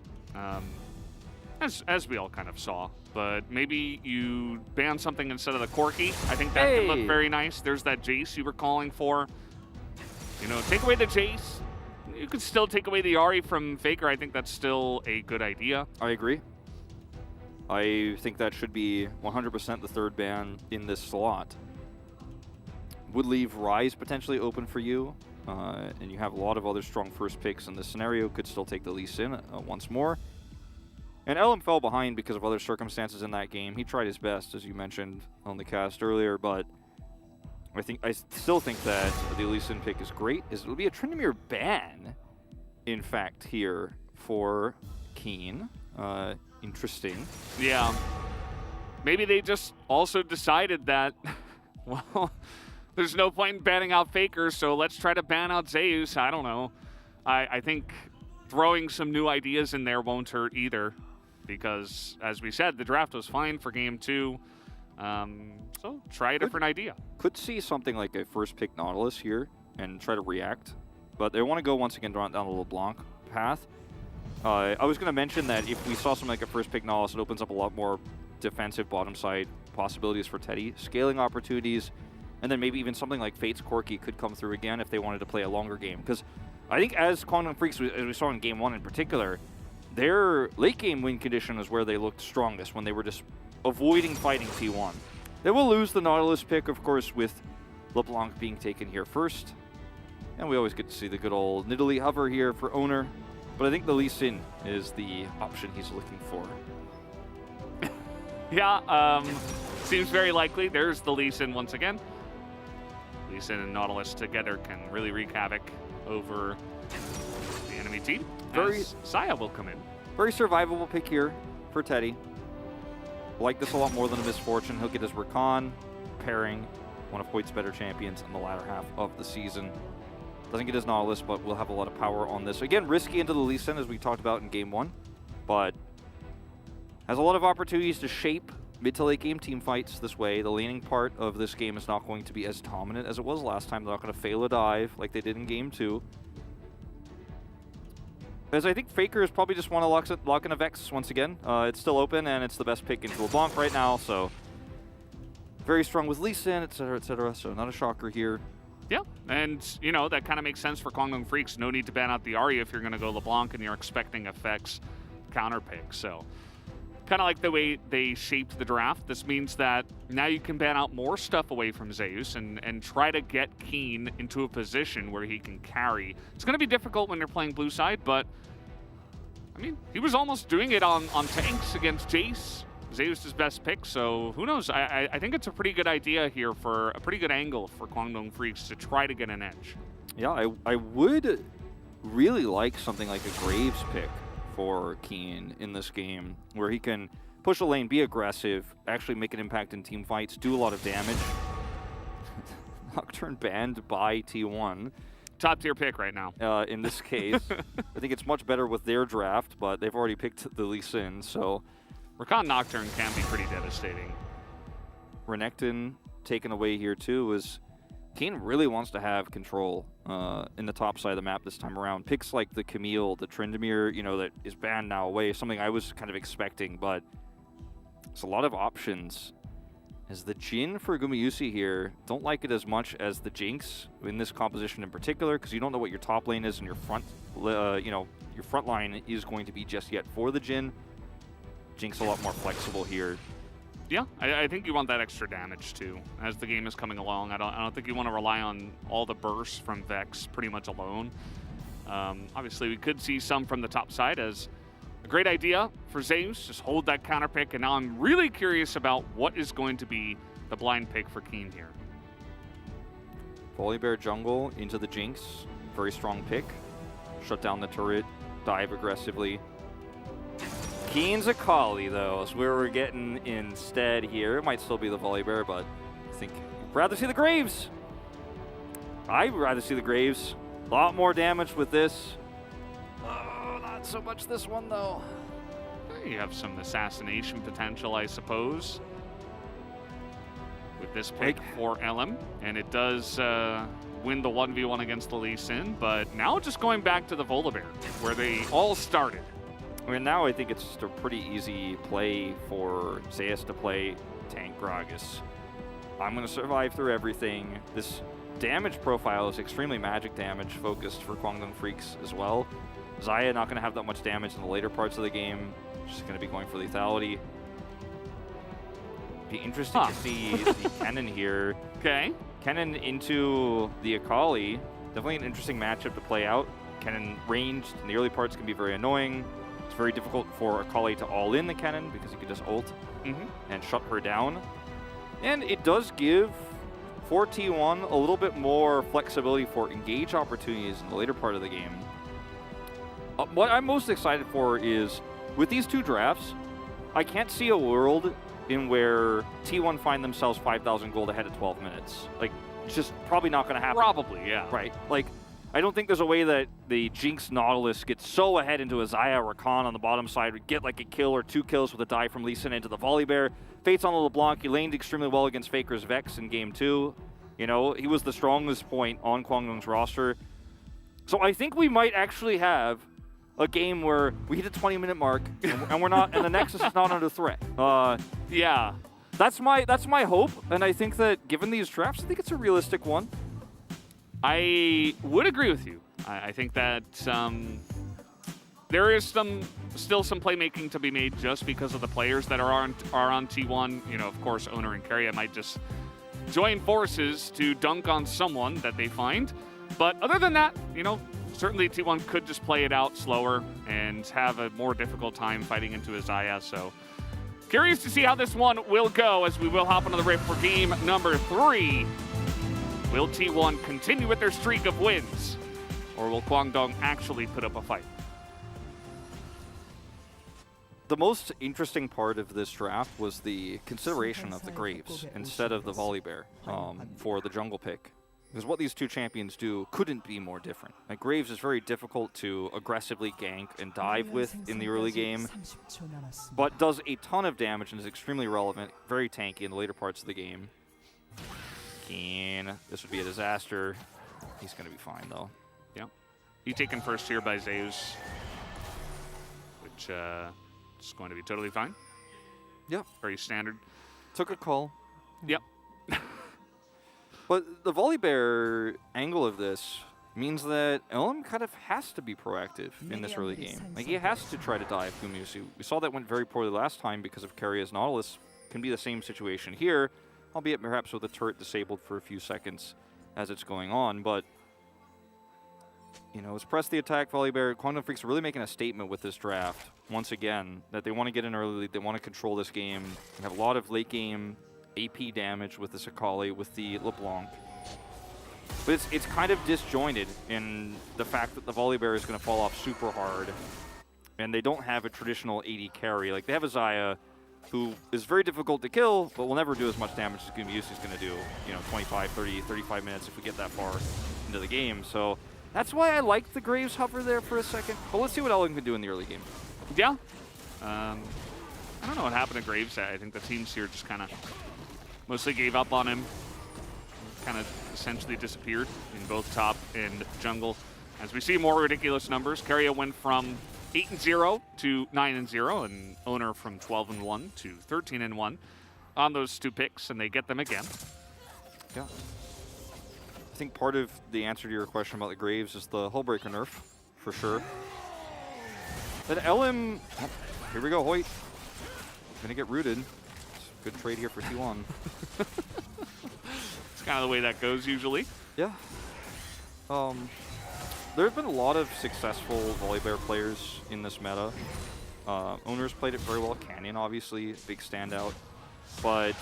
as we all kind of saw. But maybe you ban something instead of the Corki. I think that could look very nice. There's that Jace you were calling for. You know, take away the Jace. You could still take away the Ahri from Faker. I think that's still a good idea. I agree. I think that should be 100% the third ban in this slot. Would leave Ryze potentially open for you, and you have a lot of other strong first picks in this scenario. Could still take the Lee Sin once more. And LM fell behind because of other circumstances in that game. He tried his best, as you mentioned on the cast earlier, but I still think that the Lee Sin pick is great. It'll be a Tryndamere ban, in fact, here for Keen. Interesting. Yeah. Maybe they just also decided that, well, there's no point in banning out Faker, so let's try to ban out Zeus. I don't know. I think throwing some new ideas in there won't hurt either because, as we said, the draft was fine for game 2. So try a different idea. Could see something like a first pick Nautilus here and try to react, but they want to go once again down the LeBlanc path. I was going to mention that if we saw something like a first pick Nautilus, it opens up a lot more defensive bottom side possibilities for Teddy, scaling opportunities, and then maybe even something like Fate's Corki could come through again if they wanted to play a longer game. Because I think as Kwangdong Freaks, as we saw in game 1 in particular, their late game win condition is where they looked strongest, when they were just avoiding fighting T1. They will lose the Nautilus pick, of course, with LeBlanc being taken here first. And we always get to see the good old Nidalee hover here for Owner. But I think the Lee Sin is the option he's looking for. Yeah, seems very likely. There's the Lee Sin once again. Lee Sin and Nautilus together can really wreak havoc over the enemy team. As Saya will come in. Very survivable pick here for Teddy. Like this a lot more than a misfortune. He'll get his Rakan pairing, one of Hoyt's better champions in the latter half of the season. Doesn't get his Nautilus, but will have a lot of power on this. Again, risky into the Lee Sin, as we talked about in game 1, but has a lot of opportunities to shape mid to late game team fights this way. The laning part of this game is not going to be as dominant as it was last time. They're not going to fail a dive like they did in game 2. As I think Faker is probably just want to lock in a Vex once again. It's still open, and it's the best pick into LeBlanc right now, so very strong with Lee Sin, etc., so not a shocker here. Yeah, and, you know, that kind of makes sense for Kwangdong Freaks. No need to ban out the Arya if you're going to go LeBlanc and you're expecting effects counter pick. So, kind of like the way they shaped the draft. This means that now you can ban out more stuff away from Zeus and try to get Keen into a position where he can carry. It's going to be difficult when you're playing blue side, but, I mean, he was almost doing it on tanks against Jace. Zeus' best pick, so who knows? I think it's a pretty good idea here for a pretty good angle for Kwangdong Freaks to try to get an edge. Yeah, I would really like something like a Graves pick for Keen in this game, where he can push a lane, be aggressive, actually make an impact in team fights, do a lot of damage. Nocturne banned by T1. Top tier pick right now. In this case, I think it's much better with their draft, but they've already picked the Lee Sin, so... Rakan Nocturne can be pretty devastating. Renekton taken away here too, is Keen really wants to have control in the top side of the map this time around. Picks like the Camille, the Tryndamere, you know, that is banned now away, something I was kind of expecting, but it's a lot of options. As the Jhin for Gumayusi here, don't like it as much as the Jinx in this composition in particular, because you don't know what your top lane is and your front, your front line is going to be just yet for the Jhin. Jinx a lot more flexible here. Yeah, I think you want that extra damage too as the game is coming along. I don't think you want to rely on all the bursts from Vex pretty much alone. Obviously, we could see some from the top side as a great idea for Zeus. Just hold that counter pick, and now I'm really curious about what is going to be the blind pick for Keen here. Volibear jungle into the Jinx, very strong pick. Shut down the turret, dive aggressively. Keen's Akali, though, is where we're getting instead here. It might still be the Volibear, but I think I'd rather see the Graves. I'd rather see the Graves. A lot more damage with this. Oh, not so much this one, though. You have some assassination potential, I suppose, with this pick for LM, and it does win the 1v1 against the Lee Sin, but now just going back to the Volibear, where they all started. I mean, now I think it's just a pretty easy play for Zeus to play tank Gragas. I'm going to survive through everything. This damage profile is extremely magic damage focused for Kwangdong Freaks as well. Xayah not going to have that much damage in the later parts of the game. Just going to be going for lethality. Be interesting to see the Kennen here. Okay. Kennen into the Akali. Definitely an interesting matchup to play out. Kennen ranged in the early parts can be very annoying. It's very difficult for Akali to all-in the Kennen because you can just ult and shut her down. And it does give, for T1, a little bit more flexibility for engage opportunities in the later part of the game. What I'm most excited for is, with these two drafts, I can't see a world in where T1 find themselves 5,000 gold ahead at 12 minutes. Like, it's just probably not going to happen. Probably, yeah. Right. Like, I don't think there's a way that the Jinx Nautilus gets so ahead into a Xayah or Rakan on the bottom side would get like a kill or two kills with a dive from Lee Sin into the Volibear. Fate's on the LeBlanc. He laned extremely well against Faker's Vex in game 2. You know, he was the strongest point on Kwangdong's roster. So I think we might actually have a game where we hit a 20-minute mark and we're not, and the Nexus is not under threat. Yeah. That's my hope, and I think that given these drafts, I think it's a realistic one. I would agree with you. I think that there is still some playmaking to be made just because of the players that are on T1. You know, of course, Owner and Keria might just join forces to dunk on someone that they find. But other than that, you know, certainly T1 could just play it out slower and have a more difficult time fighting into a Xayah. So curious to see how this one will go as we will hop into the rift for game number 3. Will T1 continue with their streak of wins, or will Kwangdong actually put up a fight? The most interesting part of this draft was the consideration of the Graves instead of the Volibear for the jungle pick. Because what these two champions do couldn't be more different. Like, Graves is very difficult to aggressively gank and dive with in the early game, but does a ton of damage and is extremely relevant, very tanky in the later parts of the game. Keen. This would be a disaster. He's going to be fine, though. Yeah. He taken first here by Zeus, which is going to be totally fine. Yep. Very standard. Took a call. Yep. But the Volibear angle of this means that LM kind of has to be proactive in this early game. Like, he has to try to dive Gumiusi. We saw that went very poorly last time because of Keриa's Nautilus. Can be the same situation here, albeit perhaps with the turret disabled for a few seconds as it's going on. But, you know, it's press the attack, Volibear. Kwangdong Freaks are really making a statement with this draft, once again, that they want to get in early, they want to control this game. They have a lot of late game AP damage with the Sakali, with the LeBlanc. But it's kind of disjointed in the fact that the Volibear is going to fall off super hard, and they don't have a traditional AD carry. Like, they have a Xayah who is very difficult to kill, but will never do as much damage as Gumiusi is going to do, you know, 25, 30, 35 minutes if we get that far into the game. So that's why I like the Graves hover there for a second. But let's see what LM can do in the early game. Yeah. I don't know what happened to Graves. I think the teams here just kind of mostly gave up on him. Kind of essentially disappeared in both top and jungle. As we see more ridiculous numbers, Keria went from 8-0 to 9-0, and Owner from 12-1 to 13-1 on those 2 picks, and they get them again. Yeah. I think part of the answer to your question about the Graves is the Hullbreaker nerf, for sure. Then LM, here we go, Hoyt. Gonna get rooted. Good trade here for T1. It's kind of the way that goes usually. Yeah. There have been a lot of successful Volibear players in this meta. Owners played it very well. Canyon, obviously, big standout. But,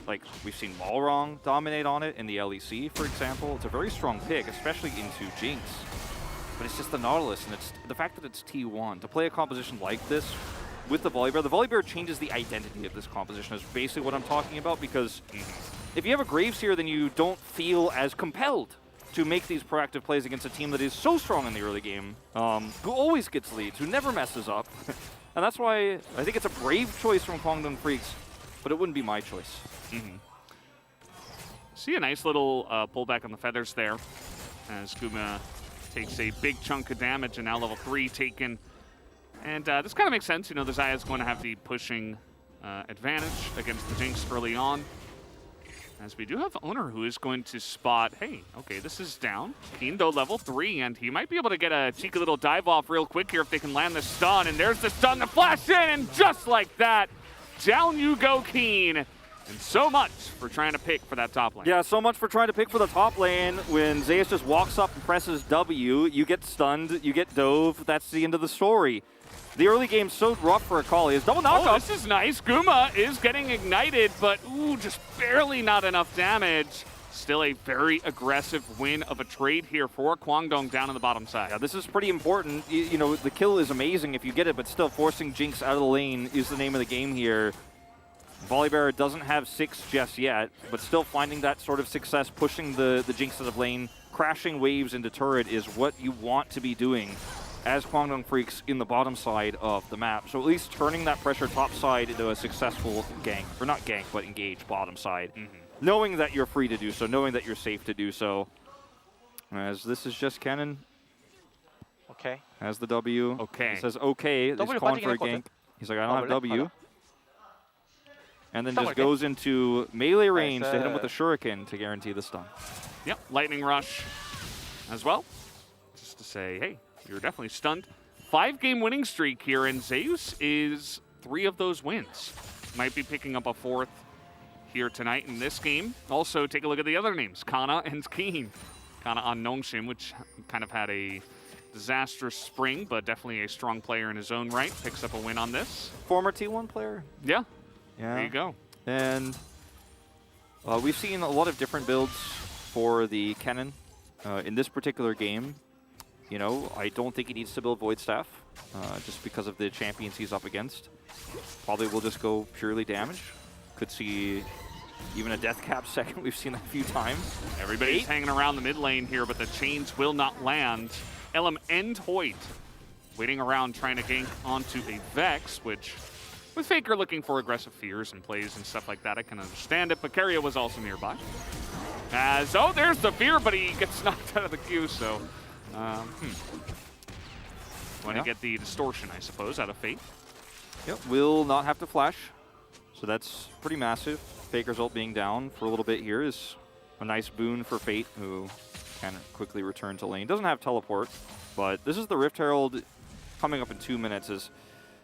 like, we've seen Walrong dominate on it in the LEC, for example. It's a very strong pick, especially into Jinx. But it's just the Nautilus, and it's the fact that it's T1. To play a composition like this with the Volibear changes the identity of this composition, is basically what I'm talking about, because if you have a Graves here, then you don't feel as compelled to make these proactive plays against a team that is so strong in the early game, who always gets leads, who never messes up. And that's why I think it's a brave choice from Kwangdong Freaks, but it wouldn't be my choice. See a nice little pullback on the feathers there, as Guma takes a big chunk of damage, and now level 3 taken. And this kind of makes sense. You know, the Xayah is going to have the pushing advantage against the Jinx early on. As we do have Owner who is going to spot, hey, okay, this is down. Keen, though, level 3, and he might be able to get a cheeky little dive off real quick here if they can land the stun. And there's the stun to flash in, and just like that, down you go, Keen. And so much for trying to pick for that top lane. Yeah, so much for trying to pick for the top lane. When Zeus just walks up and presses W, you get stunned, you get dove. That's the end of the story. The early game's so rough for Akali. Is double knockup. Oh, this is nice. Guma is getting ignited, but ooh, just barely not enough damage. Still a very aggressive win of a trade here for Kwangdong down on the bottom side. Yeah, this is pretty important. You know, the kill is amazing if you get it, but still forcing Jinx out of the lane is the name of the game here. Volibear doesn't have 6 just yet, but still finding that sort of success, pushing the Jinx out of lane, crashing waves into turret is what you want to be doing as Kwangdong Freaks in the bottom side of the map. So at least turning that pressure top side into a successful gank, or not gank, but engage bottom side. Knowing that you're free to do so, knowing that you're safe to do so. As this is just Kennen. Okay. Has the W. Okay. He says okay, he's calling for a gank. He's like, I don't have W. And then just goes into melee range to hit him with a shuriken to guarantee the stun. Yep, lightning rush as well. Just to say, hey, you're definitely stunned. 5-game winning streak here, and Zeus is 3 of those wins. Might be picking up a 4th here tonight in this game. Also, take a look at the other names, Kana and Keen. Kana on Nongshim, which kind of had a disastrous spring, but definitely a strong player in his own right. Picks up a win on this. Former T1 player? Yeah. Yeah. There you go. And we've seen a lot of different builds for the Kennen in this particular game. You know, I don't think he needs to build Void Staff just because of the champions he's up against. Probably will just go purely damage. Could see even a death cap second. We've seen that a few times. Everybody's hanging around the mid lane here, but the chains will not land. LM and Hoyt waiting around trying to gank onto a Vex, which with Faker looking for aggressive fears and plays and stuff like that, I can understand it, but Keria was also nearby. As, oh, there's the fear, but he gets knocked out of the queue, so want to get the distortion, I suppose, out of Fate. Yep, will not have to flash. So that's pretty massive. Faker's ult being down for a little bit here is A nice boon for Fate, who can quickly return to lane. Doesn't have teleport, but this is the Rift Herald coming up in 2 minutes.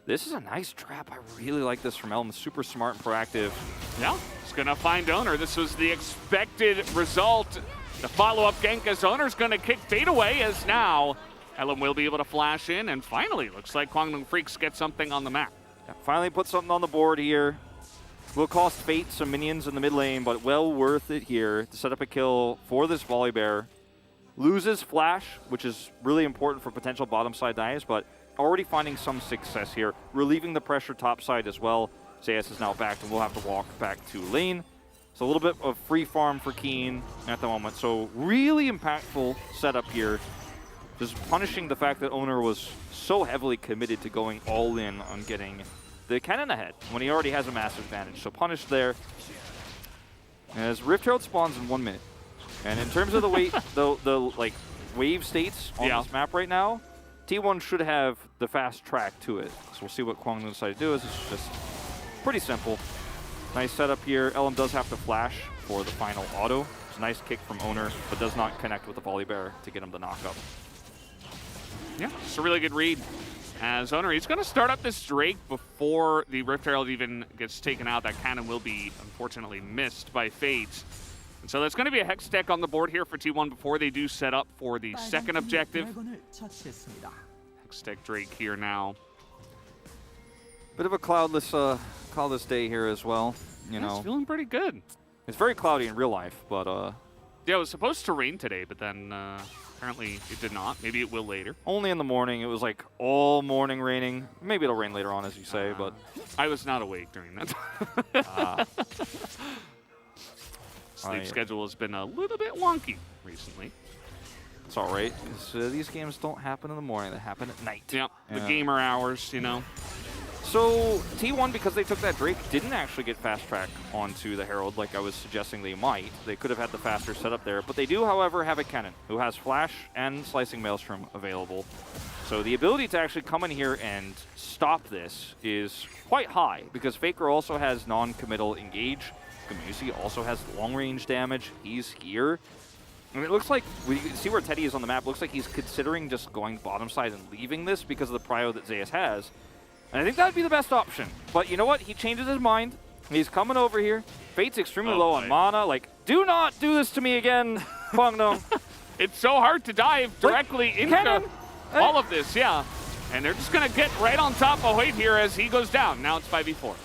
This is a nice trap. I really like this from Elm. Super smart and proactive. Yeah, it's going to find Owner. This was the expected result. The follow-up gank as Owner's going to kick Fate away, as now Elm will be able to flash in, and finally looks like Kwangdong Freaks get something on the map. Yeah, finally put something on the board here. Will cost Fate some minions in the mid lane, but well worth it here to set up a kill for this Volibear. Loses Flash, which is really important for potential bottom side dives, but already finding some success here, relieving the pressure top side as well. Zeus is now back, and we'll have to walk back to lane. So a little bit of free farm for Keen at the moment. So really impactful setup here. Just punishing the fact that Owner was so heavily committed to going all in on getting the cannon ahead when he already has a massive advantage. So punished there. As Rift Herald spawns in 1 minute. And in terms of the weight, the like wave states on this map right now, T1 should have the fast track to it. So we'll see what Kwangdong decide to do. It's just pretty simple. Nice setup here. LM does have to flash for the final auto. It's a nice kick from Owner, but does not connect with the Volibear to get him the knockup. Yeah, it's a really good read. As Owner, he's going to start up this Drake before the Rift Herald even gets taken out. That cannon will be, unfortunately, missed by Fate. And so there's going to be a Hex Tech on the board here for T1 before they do set up for the second objective. Hex Tech Drake here now. Bit of a cloudless day here as well. You know, it's feeling pretty good. It's very cloudy in real life, but yeah, it was supposed to rain today, but then apparently it did not. Maybe it will later. Only in the morning. It was like all morning raining. Maybe it'll rain later on, as you say, but I was not awake during that. Sleep schedule has been a little bit wonky recently. It's all right. These games don't happen in the morning. They happen at night. Yeah, the gamer hours, you know. So T1, because they took that Drake, didn't actually get fast track onto the Herald like I was suggesting they might. They could have had the faster setup there, but they do, however, have a cannon who has Flash and Slicing Maelstrom available. So the ability to actually come in here and stop this is quite high, because Faker also has non-committal engage. Kamusi also has long-range damage. He's here. And it looks like, we see where Teddy is on the map, looks like he's considering just going bottom side and leaving this because of the prio that Zeus has. And I think that would be the best option. But you know what? He changes his mind. He's coming over here. Fate's extremely low on mana. Like, do not do this to me again, Kwangdong. It's so hard to dive directly into all of this, yeah. And they're just going to get right on top of Hoyt here as he goes down. Now it's 5v4.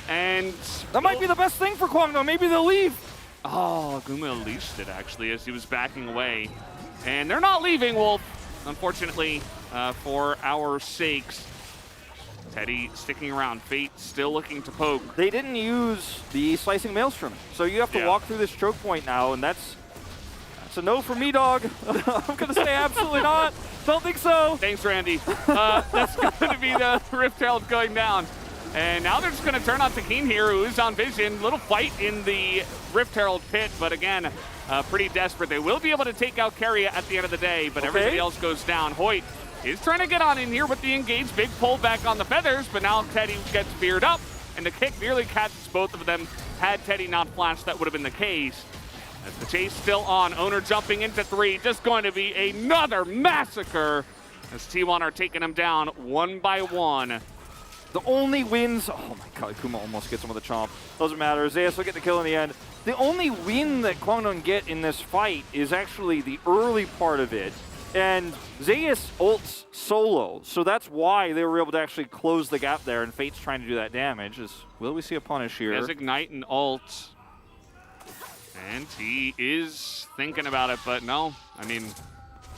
And that might be the best thing for Kwangdong. Maybe they'll leave. Oh, Guma unleashed it, actually, as he was backing away. And they're not leaving, Wolf, unfortunately, for our sakes. Teddy sticking around. Fate still looking to poke. They didn't use the Slicing Maelstrom, so you have to walk through this choke point now, and that's a no for me, dog. I'm going to say absolutely not. Don't think so. Thanks, Randy. That's going to be the Rift Herald going down. And now they're just going to turn on Keen here, who is on vision. Little fight in the Rift Herald pit, but again, pretty desperate. They will be able to take out Keria at the end of the day, but everybody else goes down. Hoyt is trying to get on in here with the engage. Big pull back on the feathers, but now Teddy gets feared up, and the kick nearly catches both of them. Had Teddy not flashed, that would have been the case. As the chase still on, Owner jumping into 3, just going to be another massacre as T1 are taking him down one by one. The only wins, oh my god, Kuma almost gets him with a chomp. Doesn't matter, Zeus will get the kill in the end. The only win that Kwangdong get in this fight is actually the early part of it. And Zeus ults solo, so that's why they were able to actually close the gap there, and Fate's trying to do that damage. Will we see a punish here? He has Ignite and ult. And he is thinking about it, but no. I mean,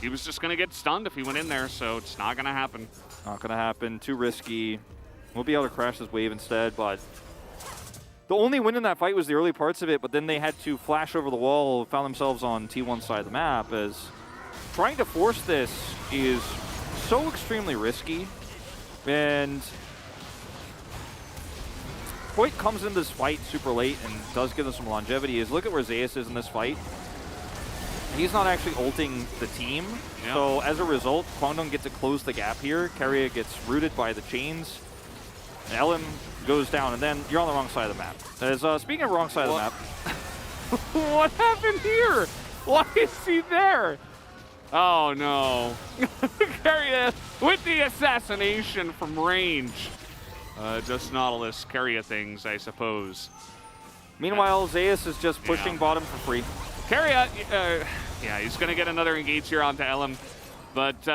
he was just going to get stunned if he went in there, so it's not going to happen. Not going to happen. Too risky. We'll be able to crash this wave instead, but the only win in that fight was the early parts of it, but then they had to flash over the wall, found themselves on T1's side of the map, as trying to force this is so extremely risky. And Hoyt comes into this fight super late and does give them some longevity. Is look at where Zeus is in this fight. He's not actually ulting the team, so as a result, Kwangdong gets to close the gap here. Keria gets rooted by the chains. And LM goes down, and then you're on the wrong side of the map. As, speaking of wrong side of the map, What happened here? Why is he there? Oh no. Keria with the assassination from range. Just Nautilus Keria things, I suppose. Meanwhile, Zeus is just pushing bottom for free. Keria, yeah, he's going to get another engage here onto Elam. But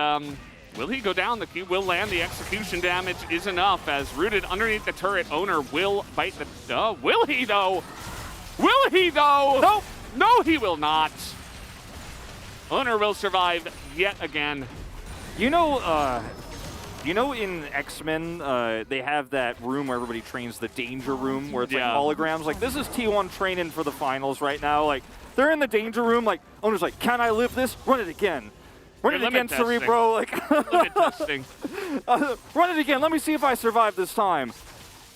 will he go down? The Q will land. The execution damage is enough as rooted underneath the turret. Owner will bite the... will he, though? Will he, though? Nope. No, he will not. Owner will survive yet again. You know in X-Men, they have that room where everybody trains, the danger room, where it's like holograms. Like, this is T1 training for the finals right now. Like, they're in the danger room. Like, Owner's like, can I live this? Run it again. Run it again, Cerebro. Like, limit testing. Run it again. Let me see if I survive this time.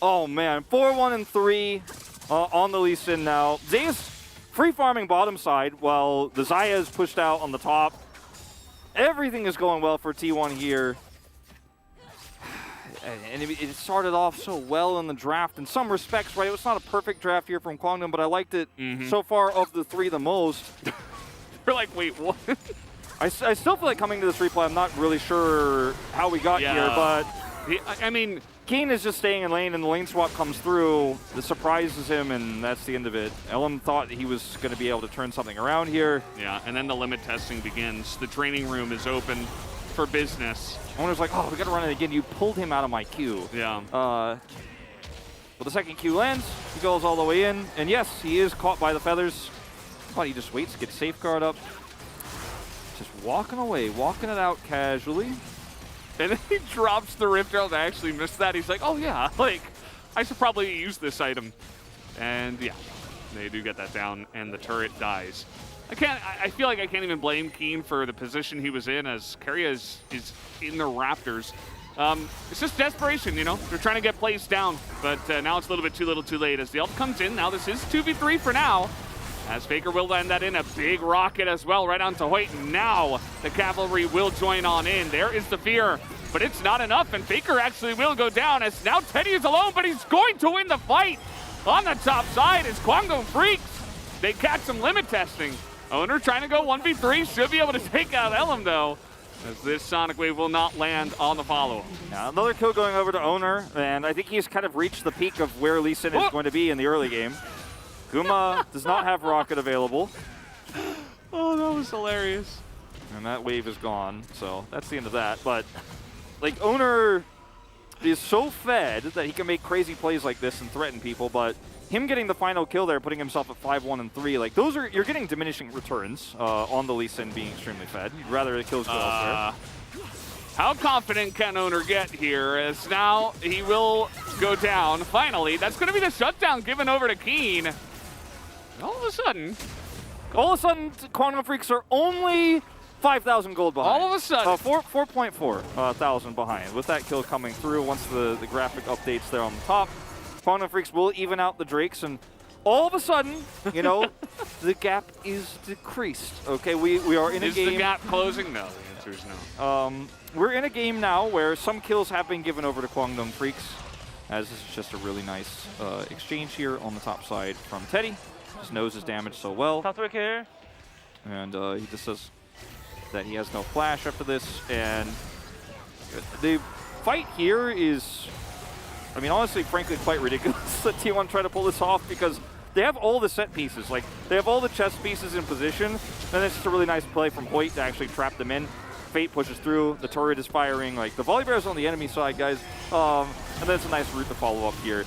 Oh, man. 4-1 and 3 on the Lee Sin now. Zeus free farming bottom side while the Xayah is pushed out on the top. Everything is going well for T1 here. And it started off so well in the draft in some respects, right? It was not a perfect draft here from Kwangdong, but I liked it so far of the three the most. We're like, wait, what? I still feel like coming to this replay, I'm not really sure how we got here, but I mean, Keen is just staying in lane, and the lane swap comes through. It surprises him, and that's the end of it. Elam thought he was going to be able to turn something around here. Yeah, and then the limit testing begins. The training room is open for business. Owner's like, oh, we got to run it again. You pulled him out of my queue. Yeah. Well, the second Q lands. He goes all the way in, and yes, he is caught by the feathers. But he just waits to get safeguard up. Just walking away, walking it out casually. And then he drops the Rift Herald. I actually missed that. He's like, oh yeah, like, I should probably use this item. And yeah, they do get that down, and the turret dies. I feel like I can't even blame Keen for the position he was in, as Keria is in the Raptors. It's just desperation, you know? They're trying to get plays down, but now it's a little bit too little too late as the ult comes in. Now this is 2v3 for now, as Faker will land that in. A big rocket as well right onto Hoyt. Now the cavalry will join on in. There is the fear, but it's not enough, and Faker actually will go down as now Teddy is alone, but he's going to win the fight. On the top side is Kwangdong Freaks. They catch some limit testing. Owner trying to go 1v3, should be able to take out Elam though, as this Sonic Wave will not land on the follow-up. Now another kill going over to Owner, and I think he's kind of reached the peak of where Lee Sin is going to be in the early game. Guma does not have Rocket available. Oh, that was hilarious. And that wave is gone, so that's the end of that. But, like, Owner is so fed that he can make crazy plays like this and threaten people, but him getting the final kill there, putting himself at 5-1 and 3, like, those are, you're getting diminishing returns on the Lee Sin being extremely fed. You'd rather the kills go elsewhere. How confident can Owner get here, as now he will go down. Finally, that's going to be the shutdown given over to Keen. All of a sudden, Kwangdong Freaks are only 5,000 gold behind. All of a sudden. 4.4 thousand behind, with that kill coming through once the graphic updates there on the top. Kwangdong Freaks will even out the Drakes, and all of a sudden, you know, the gap is decreased. Okay, we are in a game. Is the gap closing? No, the answer is no. We're in a game now where some kills have been given over to Kwangdong Freaks, as this is just a really nice exchange here on the top side from Teddy. Just knows his damage so well. And he just says that he has no flash after this, and the fight here is, I mean, honestly, frankly, quite ridiculous that T1 try to pull this off, because they have all the set pieces. Like, they have all the chess pieces in position, and it's just a really nice play from Hoyt to actually trap them in. Fate pushes through, the turret is firing, like, the volley bear's on the enemy side, guys, and then it's a nice route to follow up here.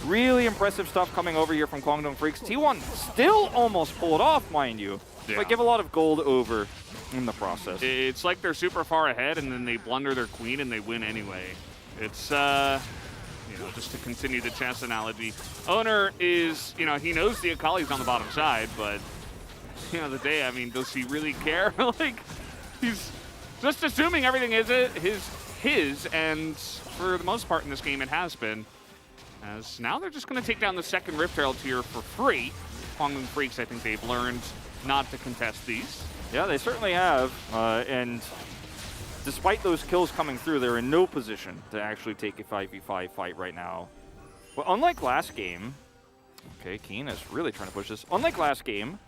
Really impressive stuff coming over here from Kwangdong Freaks. T1 still almost pulled off, mind you, but give a lot of gold over in the process. It's like they're super far ahead, and then they blunder their queen, and they win anyway. It's, you know, just to continue the chess analogy. Owner is, you know, he knows the Akali's on the bottom side, but at the end of the day, I mean, does he really care? Like, he's just assuming everything is his, and for the most part in this game, it has been. As now they're just going to take down the second Rift Herald here for free. Kwangdong Freaks, I think they've learned not to contest these. Yeah, they certainly have, and despite those kills coming through, they're in no position to actually take a 5v5 fight right now. Well, unlike last game, Okay, Keen is really trying to push this. Unlike last game.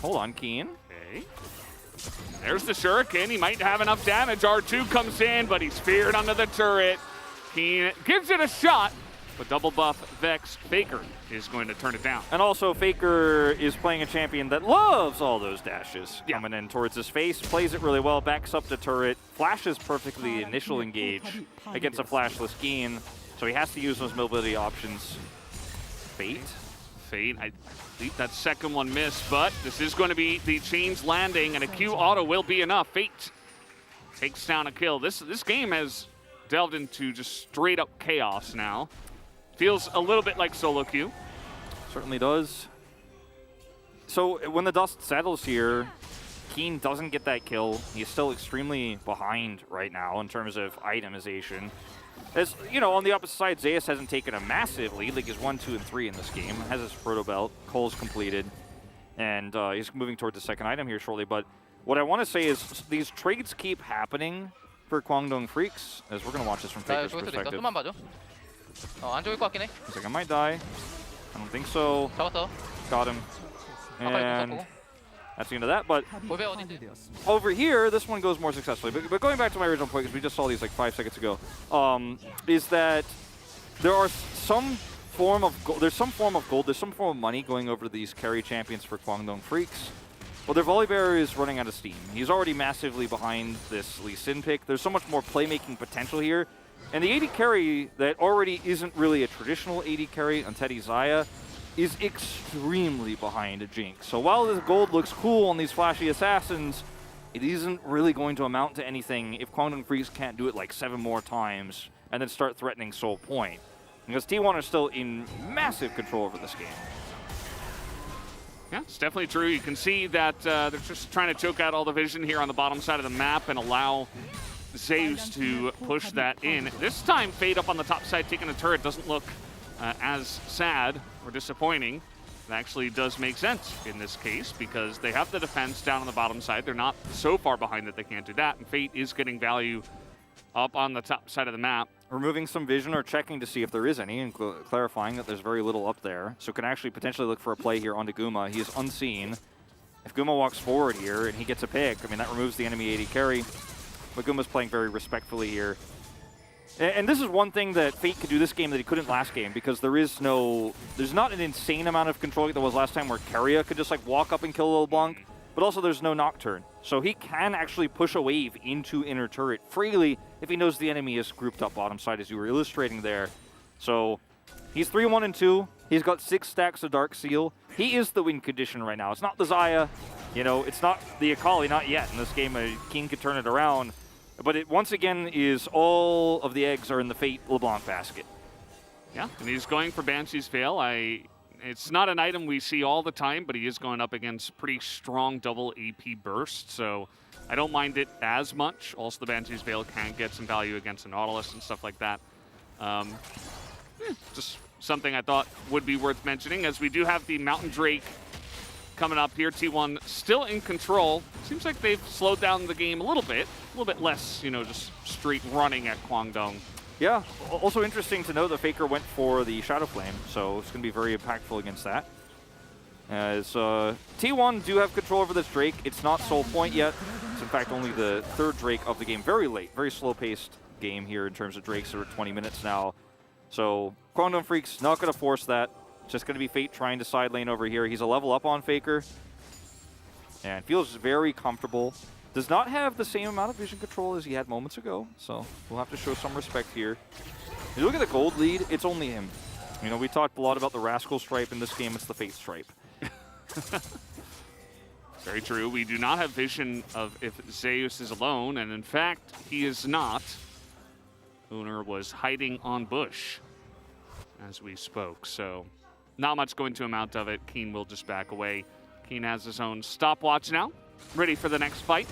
Hold on, Keen. Okay. There's the Shuriken. He might have enough damage. R2 comes in, but he's feared under the turret. Keen gives it a shot, but double buff Vex Faker is going to turn it down. And also, Faker is playing a champion that loves all those dashes coming in towards his face, plays it really well, backs up the turret, flashes perfectly initial engage against a flashless Keen, so he has to use those mobility options. Fate, I think that second one missed, but this is going to be the chains landing, and a Q auto will be enough. Fate takes down a kill. This game has delved into just straight up chaos now. Feels a little bit like solo queue. Certainly does. So when the dust settles here, Keen doesn't get that kill. He's still extremely behind right now in terms of itemization. As you know, on the opposite side, Zeus hasn't taken a massive lead. Like he's 1, 2, and 3 in this game. Has his proto belt. Cole's completed, and he's moving towards the second item here shortly. But what I want to say is these trades keep happening for Kwangdong Freaks, as we're gonna watch this from Faker's perspective. 좀만 봐줘. 안 죽을 것 같긴 해. He's like, I might die. I don't think so. 잡았어. Got him. And that's the end of that. But 볼베 어딘데? over here, this one goes more successfully. But going back to my original point, because we just saw these like 5 seconds ago, is that there are some form of gold. There's some form of gold. There's some form of money going over to these carry champions for Kwangdong Freaks. Well, their Volibear is running out of steam. He's already massively behind this Lee Sin pick. There's so much more playmaking potential here. And the AD carry that already isn't really a traditional AD carry on Teddy Xayah is extremely behind a Jinx. So while the gold looks cool on these flashy assassins, it isn't really going to amount to anything if Kwangdong Freaks can't do it like 7 more times and then start threatening Soul Point. Because T1 are still in massive control over this game. Yeah, it's definitely true. You can see that they're just trying to choke out all the vision here on the bottom side of the map and allow Zeus to push that in. This time, Fade up on the top side taking a turret doesn't look as sad or disappointing. It actually does make sense in this case because they have the defense down on the bottom side. They're not so far behind that they can't do that, and Fate is getting value up on the top side of the map. Removing some vision or checking to see if there is any, and clarifying that there's very little up there. So can actually potentially look for a play here onto Guma. He is unseen. If Guma walks forward here and he gets a pick, I mean, that removes the enemy AD carry. But Guma's playing very respectfully here. And this is one thing that Fate could do this game that he couldn't last game, because there's not an insane amount of control like there was last time where Keria could just like walk up and kill a little Blanc, but also there's no Nocturne. So he can actually push a wave into inner turret freely if he knows the enemy is grouped up bottom side, as you were illustrating there. So he's 3-1 and 2. He's got 6 stacks of Dark Seal. He is the win condition right now. It's not the Xayah, you know, it's not the Akali, not yet. In this game, King could turn it around. But it once again is all of the eggs are in the Fate LeBlanc basket. Yeah, and he's going for Banshee's Veil. It's not an item we see all the time, but he is going up against pretty strong double AP burst, so I don't mind it as much. Also, the Banshee's Veil can get some value against a Nautilus and stuff like that. Just something I thought would be worth mentioning, as we do have the Mountain Drake coming up here. T1 still in control. Seems like they've slowed down the game a little bit less, you know, just straight running at Kwangdong. Yeah, also interesting to know that Faker went for the Shadow Flame, so it's going to be very impactful against that. As T1 do have control over this Drake. It's not Soul Point yet. It's in fact only the 3rd Drake of the game. Very late, very slow-paced game here in terms of Drakes. Are at 20 minutes now. So Kwangdong Freaks not going to force that. It's just going to be Fate trying to side lane over here. He's a level up on Faker. And feels very comfortable. Does not have the same amount of vision control as he had moments ago, so we'll have to show some respect here. If you look at the gold lead, it's only him. You know, we talked a lot about the Rascal stripe. In this game, it's the Fate stripe. Very true. We do not have vision of if Zeus is alone, and in fact, he is not. Uner was hiding on bush as we spoke, so not much going to amount of it. Keen will just back away. Keen has his own stopwatch now, ready for the next fight.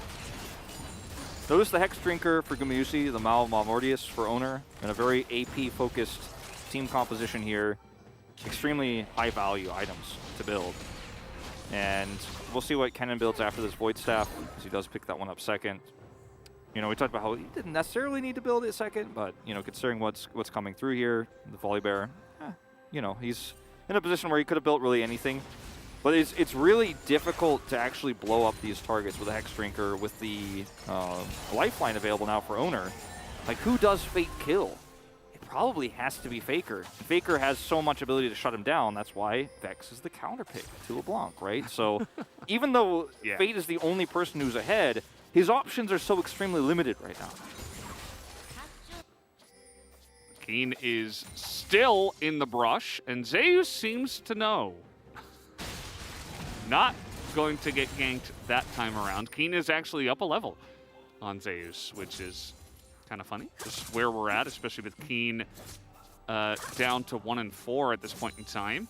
Notice the Hex Drinker for Gumayusi, the Mal Malmortius for Owner, and a very AP-focused team composition here. Extremely high-value items to build. And we'll see what Kennen builds after this Void Staff, because he does pick that one up second. You know, we talked about how he didn't necessarily need to build it second, but, you know, considering what's coming through here, the Volibear, you know, he's in a position where he could have built really anything. But it's really difficult to actually blow up these targets with a Hex Drinker with the lifeline available now for Owner. Like, who does Fate kill? It probably has to be Faker. Faker has so much ability to shut him down. That's why Vex is the counter pick to LeBlanc, right? So even though Fate is the only person who's ahead, his options are so extremely limited right now. Keen is still in the brush, and Zeus seems to know. Not going to get ganked that time around. Keen is actually up a level on Zeus, which is kind of funny. Just where we're at, especially with Keen down to 1 and 4 at this point in time.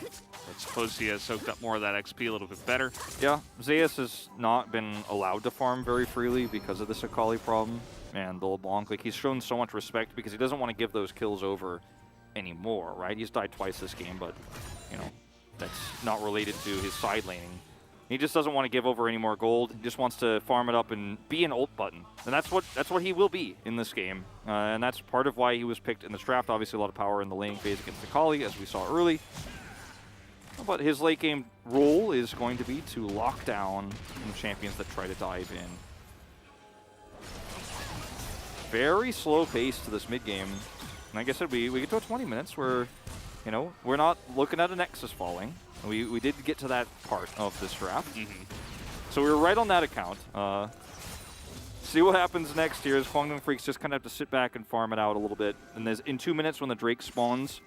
I suppose he has soaked up more of that XP a little bit better. Yeah, Zeus has not been allowed to farm very freely because of this Akali problem. And the LeBlanc, like, he's shown so much respect because he doesn't want to give those kills over anymore, right? He's died twice this game, but, you know, that's not related to his side laning. He just doesn't want to give over any more gold. He just wants to farm it up and be an ult button. And that's what he will be in this game. And that's part of why he was picked in this draft. Obviously, a lot of power in the laning phase against Akali, as we saw early. But his late game role is going to be to lock down the champions that try to dive in. Very slow pace to this mid game. And like I said, we get to 20 minutes where, you know, we're not looking at a Nexus falling. We did get to that part of this draft. So we were right on that account. See what happens next here is Kwangdong Freaks just kind of have to sit back and farm it out a little bit. And there's in 2 minutes when the Drake spawns,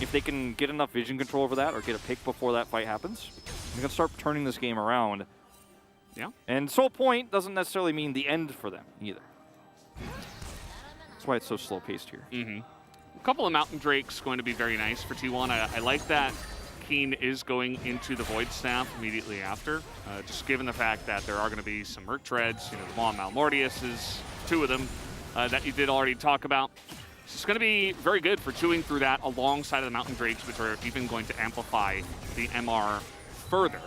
if they can get enough vision control over that or get a pick before that fight happens, they can start turning this game around. Yeah. And Soul Point doesn't necessarily mean the end for them either. That's why it's so slow-paced here. A couple of Mountain Drakes going to be very nice for T1. I like that Keen is going into the Void Staff immediately after, just given the fact that there are going to be some Merc Treads, you know, the Maw Malmortiuses, 2 of them that you did already talk about. It's going to be very good for chewing through that alongside of the Mountain Drakes, which are even going to amplify the MR further.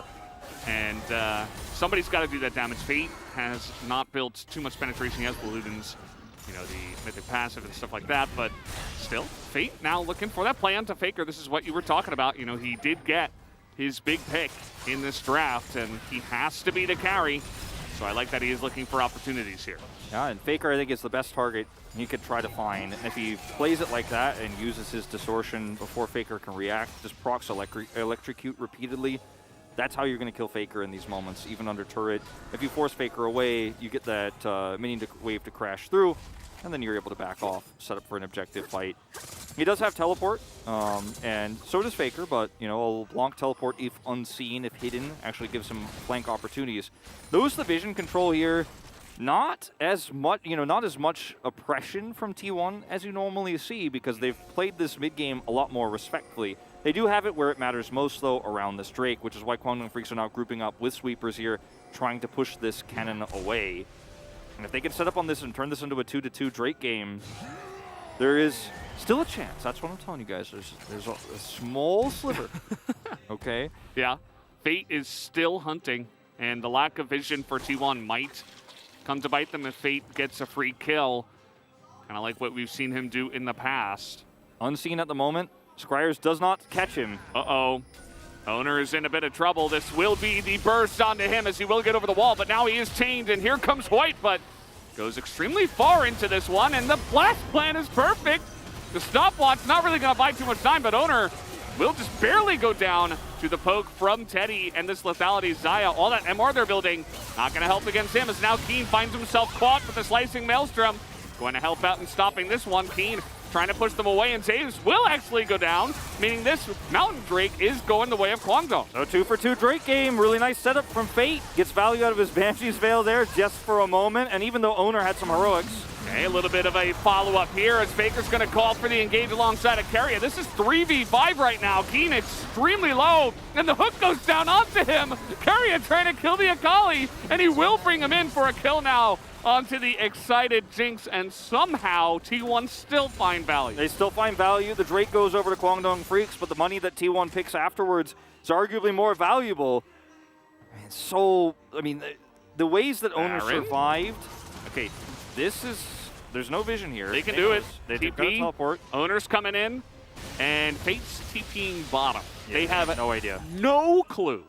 And somebody's got to do that damage. Fate has not built too much penetration. He has Balloons, you know, the mythic passive and stuff like that, but still, Fate now looking for that play onto Faker. This is what you were talking about. You know, he did get his big pick in this draft, and he has to be the carry. So I like that he is looking for opportunities here. Yeah, and Faker, I think, is the best target he could try to find. And if he plays it like that and uses his distortion before Faker can react, just procs electrocute repeatedly, that's how you're going to kill Faker in these moments, even under turret. If you force Faker away, you get that minion wave to crash through, and then you're able to back off, set up for an objective fight. He does have teleport, and so does Faker, but, you know, a LeBlanc teleport, if unseen, if hidden, actually gives him flank opportunities. Those the vision control here, not as much, you know, not as much oppression from T1 as you normally see, because they've played this mid game a lot more respectfully. They do have it where it matters most, though, around this Drake, which is why Kwangdong Freaks are now grouping up with sweepers here, trying to push this cannon away. And if they can set up on this and turn this into a 2-2 Drake game, there is still a chance. That's what I'm telling you guys. There's a small sliver. Okay? Yeah. Fate is still hunting, and the lack of vision for T1 might come to bite them if Fate gets a free kill. Kind of like what we've seen him do in the past. Unseen at the moment. Scryers does not catch him. Uh-oh. Owner is in a bit of trouble. This will be the burst onto him as he will get over the wall, but now he is chained, and here comes White, but goes extremely far into this one, and the blast plan is perfect. The stopwatch not really going to buy too much time, but Owner will just barely go down to the poke from Teddy and this lethality Xayah. All that MR they're building, not going to help against him, as now Keen finds himself caught with the slicing Maelstrom. Going to help out in stopping this one. Keen trying to push them away, and Zeus will actually go down, meaning this Mountain Drake is going the way of Kwangdong. So 2-for-2 Drake game. Really nice setup from Fate. Gets value out of his Banshee's Veil there just for a moment, and even though Owner had some heroics. Okay, a little bit of a follow-up here as Faker's going to call for the engage alongside of Keria. This is 3v5 right now. Keen extremely low, and the hook goes down onto him. Keria trying to kill the Akali, and he will bring him in for a kill now onto the excited Jinx, and somehow T1 still find value. They still find value. The Drake goes over to Kwangdong Freaks, but the money that T1 picks afterwards is arguably more valuable. And so, I mean, the ways that Owner survived. Okay, this is, there's no vision here. They can do it. They TP, teleport. Owner's coming in. And Fate's TPing bottom. Yeah, they have no idea. No clue.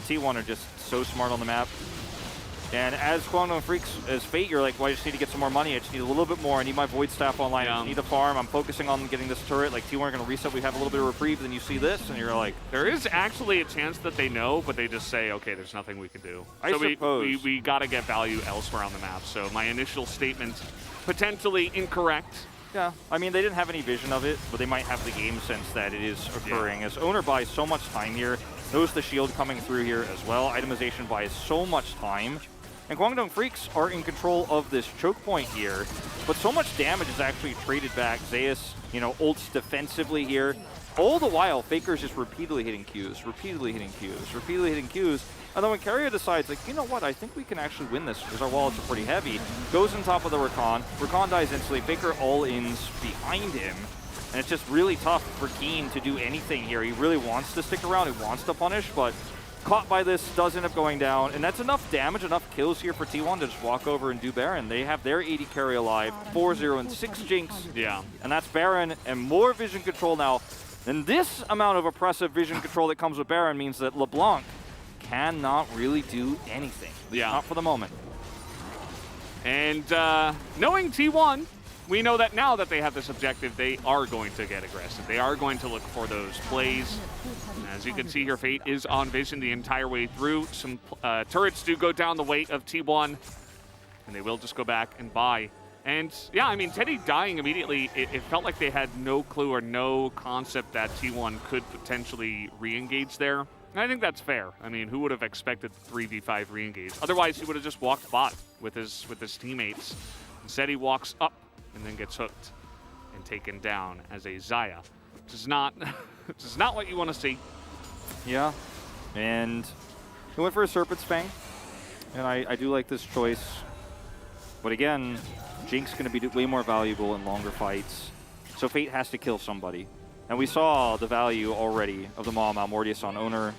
T1 are just so smart on the map. And as Guangdong Freaks, as Fate, you're like, well, I just need to get some more money. I just need a little bit more. I need my Void Staff online. I need a farm. I'm focusing on getting this turret. Like, T1 are going to reset. We have a little bit of reprieve. Then you see this, and you're like... There is actually a chance that they know, but they just say, okay, there's nothing we can do. I so suppose. we got to get value elsewhere on the map. So my initial statement, potentially incorrect. Yeah, I mean, they didn't have any vision of it, but they might have the game sense that it is occurring. As Owner buys so much time here, knows the shield coming through here as well. Itemization buys so much time. And Guangdong Freaks are in control of this choke point here, but so much damage is actually traded back. Zeus, you know, ults defensively here. All the while, Faker's just repeatedly hitting Qs, repeatedly hitting Qs, repeatedly hitting Qs. And then when Carrier decides, like, you know what, I think we can actually win this because our wallets are pretty heavy, goes on top of the Rakan. Rakan dies instantly. Faker all-ins behind him. And it's just really tough for Keen to do anything here. He really wants to stick around. He wants to punish, but caught by this, does end up going down. And that's enough damage, enough kills here for T1 to just walk over and do Baron. They have their 80 carry alive, 4-0 and 6 Jinx. Yeah. And that's Baron and more vision control now. And this amount of oppressive vision control that comes with Baron means that LeBlanc cannot really do anything. Yeah. Not for the moment. And knowing T1, we know that now that they have this objective, they are going to get aggressive. They are going to look for those plays. As you can see here, Fate is on vision the entire way through. Some turrets do go down the weight of T1, and they will just go back and buy. And yeah, I mean, Teddy dying immediately, it felt like they had no clue or no concept that T1 could potentially re-engage there. And I think that's fair. I mean, who would have expected 3v5 re-engage? Otherwise, he would have just walked bot with his teammates. Instead, he walks up and then gets hooked and taken down as a Xayah, which is not, which is not what you want to see. Yeah, and he went for a Serpent's Fang, and I do like this choice. But again, Jinx going to be way more valuable in longer fights, so Fate has to kill somebody. And we saw the value already of the Maw Mortius on Owner.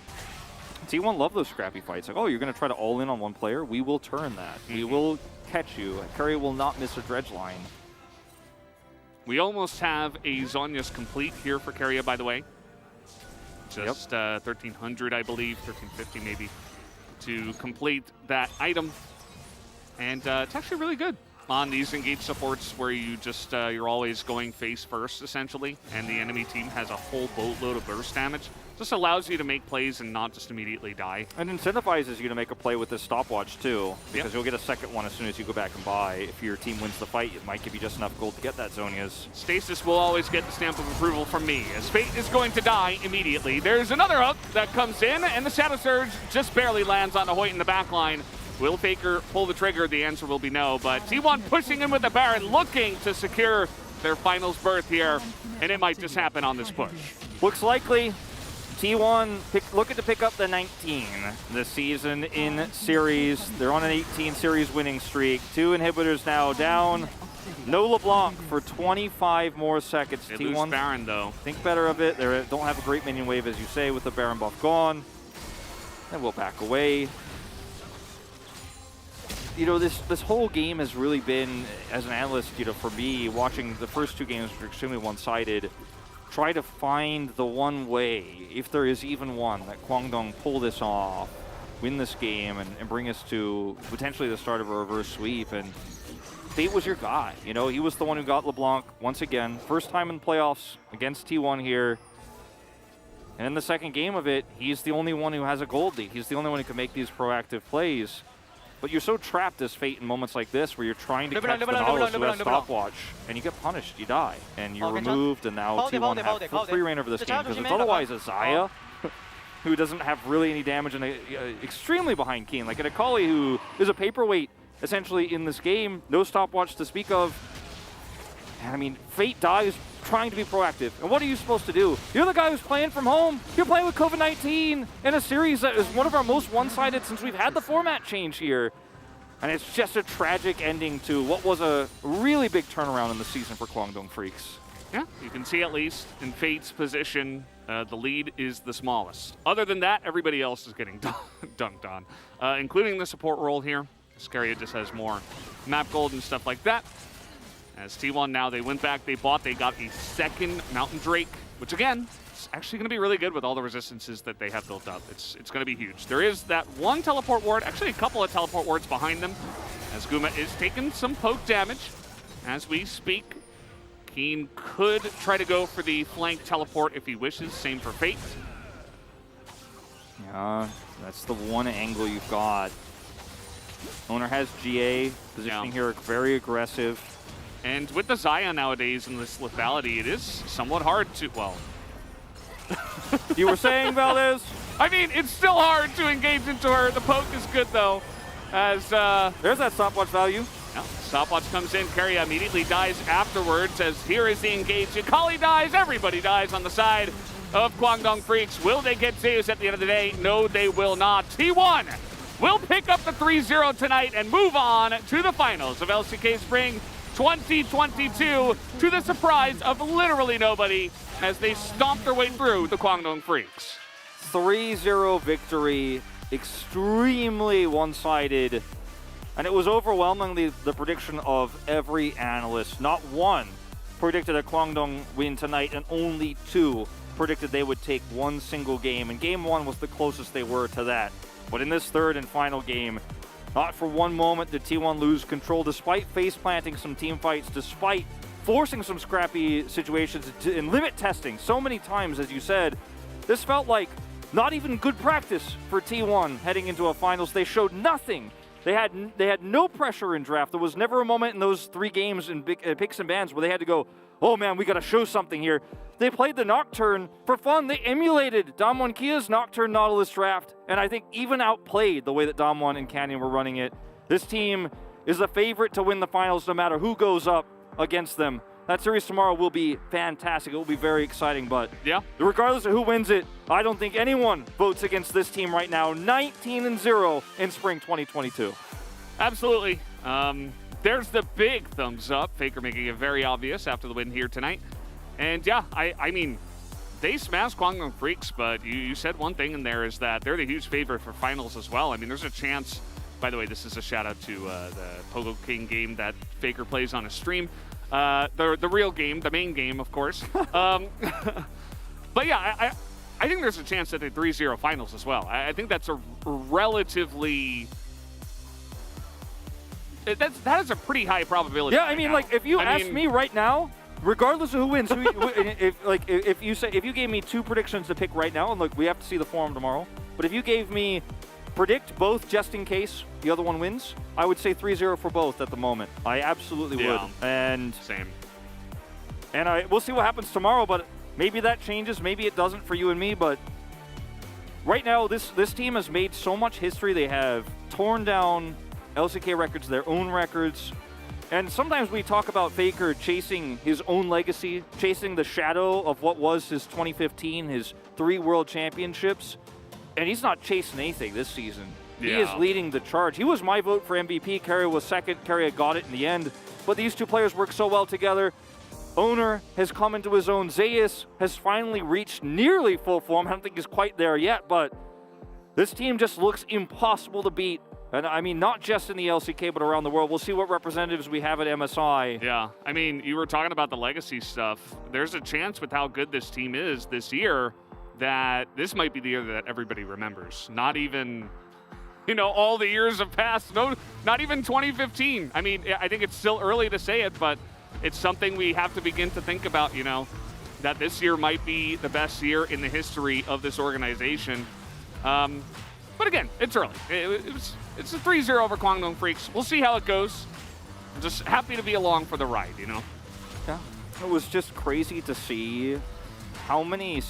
T1 love those scrappy fights. Like, oh, you're going to try to all-in on one player? We will turn that. We will catch you. Curry will not miss a dredge line. We almost have a Zhonya's complete here for Keria, by the way. Just 1,300, I believe, 1,350 maybe, to complete that item. And it's actually really good on these engaged supports where you just, you're always going face first, essentially, and the enemy team has a whole boatload of burst damage. Just allows you to make plays and not just immediately die. And incentivizes you to make a play with this stopwatch, too, because you'll get a second one as soon as you go back and buy. If your team wins the fight, it might give you just enough gold to get that Zhonya's. Stasis will always get the stamp of approval from me, as Fate is going to die immediately. There's another hook that comes in, and the Shadow Surge just barely lands on the Hoyt in the back line. Will Faker pull the trigger? The answer will be no, but T1 pushing in with the Baron, looking to secure their finals berth here, and it might just happen on this push. Looks likely. T1 looking to pick up the 19 this season in series. They're on an 18 series winning streak. 2 inhibitors now down. No LeBlanc for 25 more seconds. They T1 lose Baron, though. Think better of it. They don't have a great minion wave, as you say, with the Baron buff gone. And we'll back away. You know, this whole game has really been, as an analyst, you know, for me, watching the first 2 games, which were extremely one-sided, try to find the one way, if there is even one, that Guangdong pull this off, win this game, and bring us to potentially the start of a reverse sweep. And Fate was your guy. You know, he was the one who got LeBlanc once again. First time in playoffs against T1 here. And in the second game of it, he's the only one who has a gold lead. He's the only one who can make these proactive plays. But you're so trapped as Fate in moments like this where you're trying to catch the Nautilus who has stopwatch, and you get punished, you die, and you're removed, and now T1 have free reign over this game, because it's otherwise a Xayah who doesn't have really any damage and extremely behind Keen. Like an Akali who is a paperweight essentially in this game, no stopwatch to speak of. And I mean, Fate dies trying to be proactive. And what are you supposed to do? You're the guy who's playing from home. You're playing with COVID-19 in a series that is one of our most one-sided since we've had the format change here. And it's just a tragic ending to what was a really big turnaround in the season for Guangdong Freaks. Yeah, you can see at least in Fate's position, the lead is the smallest. Other than that, everybody else is getting dunked on, including the support role here. Scaria just has more map gold and stuff like that. As T1 now, they went back, they bought, they got a second Mountain Drake, which again, is actually going to be really good with all the resistances that they have built up. It's going to be huge. There is that one teleport ward, actually a couple of teleport wards behind them, as Guma is taking some poke damage as we speak. Keen could try to go for the flank teleport if he wishes, same for Fate. Yeah, that's the one angle you've got. Owner has GA, positioning here very aggressive. And with the Zion nowadays and this lethality, it is somewhat hard to, well. You were saying, Valdez? I mean, it's still hard to engage into her. The poke is good though, as there's that stopwatch value. Yeah, stopwatch comes in, Keria immediately dies afterwards, as here is the engage. Kali dies, everybody dies on the side of Kwangdong Freaks. Will they get Zeus at the end of the day? No, they will not. T1 will pick up the 3-0 tonight and move on to the finals of LCK Spring 2022, to the surprise of literally nobody, as they stomp their way through the Kwangdong Freaks. 3-0 victory, extremely one-sided, and it was overwhelmingly the prediction of every analyst. Not one predicted a Kwangdong win tonight, and only 2 predicted they would take one single game, and game 1 was the closest they were to that. But in this third and final game, not for one moment did T1 lose control, despite face-planting some team fights, despite forcing some scrappy situations and limit testing so many times, as you said. This felt like not even good practice for T1 heading into a finals. They showed nothing. They had no pressure in draft. There was never a moment in those 3 games in picks and bans where they had to go, oh man, we got to show something here. They played the Nocturne for fun. They emulated Damwon Kia's Nocturne Nautilus draft, and I think even outplayed the way that Damwon and Canyon were running it. This team is a favorite to win the finals no matter who goes up against them. That series tomorrow will be fantastic. It will be very exciting, but yeah, regardless of who wins it, I don't think anyone votes against this team right now. 19-0 in Spring 2022. Absolutely. There's the big thumbs up. Faker making it very obvious after the win here tonight. And yeah, I mean, they smashed Kwangdong Freaks, but you said one thing in there, is that they're the huge favorite for finals as well. I mean, there's a chance, by the way, this is a shout out to the Pogo King game that Faker plays on his stream. The real game, the main game, of course. But yeah, I think there's a chance that they 3-0 finals as well. I think that's a relatively... That is a pretty high probability. Yeah, I mean, like, if you ask me right now, regardless of who wins, if you gave me 2 predictions to pick right now, and look, we have to see the forum tomorrow, but if you gave me predict both just in case the other one wins, I would say 3-0 for both at the moment. I absolutely would. And same. And we'll see what happens tomorrow, but maybe that changes, maybe it doesn't for you and me, but right now this team has made so much history. They have torn down LCK records, their own records. And sometimes we talk about Faker chasing his own legacy, chasing the shadow of what was his 2015, his 3 world championships. And he's not chasing anything this season. Yeah. He is leading the charge. He was my vote for MVP. Keria was second. Keria got it in the end. But these 2 players work so well together. Owner has come into his own. Zeus has finally reached nearly full form. I don't think he's quite there yet, but this team just looks impossible to beat. And I mean, not just in the LCK, but around the world. We'll see what representatives we have at MSI. Yeah, I mean, you were talking about the legacy stuff. There's a chance with how good this team is this year that this might be the year that everybody remembers. Not even, all the years have passed. No, not even 2015. I mean, I think it's still early to say it, but it's something we have to begin to think about, that this year might be the best year in the history of this organization. But again, it's early. It's a 3-0 over Kwangdong Freaks. We'll see how it goes. I'm just happy to be along for the ride, Yeah, it was just crazy to see how many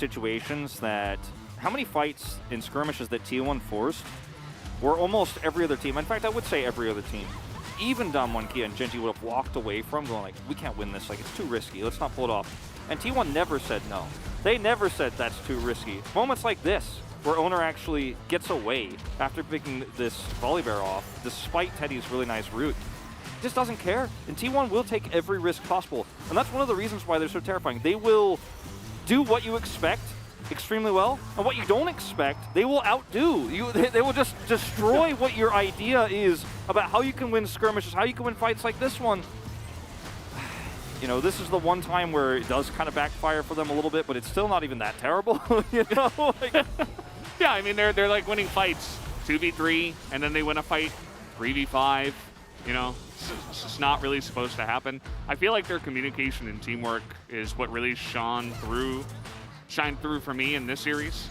how many fights and skirmishes that T1 forced were almost every other team. In fact, I would say every other team. Even Damwon Kia and Genji would have walked away from, going like, we can't win this, like, it's too risky, let's not pull it off. And T1 never said no. They never said that's too risky. Moments like this, where Owner actually gets away after picking this Volibear off, despite Teddy's really nice route. He just doesn't care, and T1 will take every risk possible. And that's one of the reasons why they're so terrifying. They will do what you expect extremely well, and what you don't expect, they will outdo. They will just destroy what your idea is about how you can win skirmishes, how you can win fights like this one. you know, this is the one time where it does kind of backfire for them a little bit, but it's still not even that terrible, you know? Like, yeah, I mean, they're like winning fights 2v3, and then they win a fight 3v5. You know, it's just not really supposed to happen. I feel like their communication and teamwork is what really shined through for me in this series.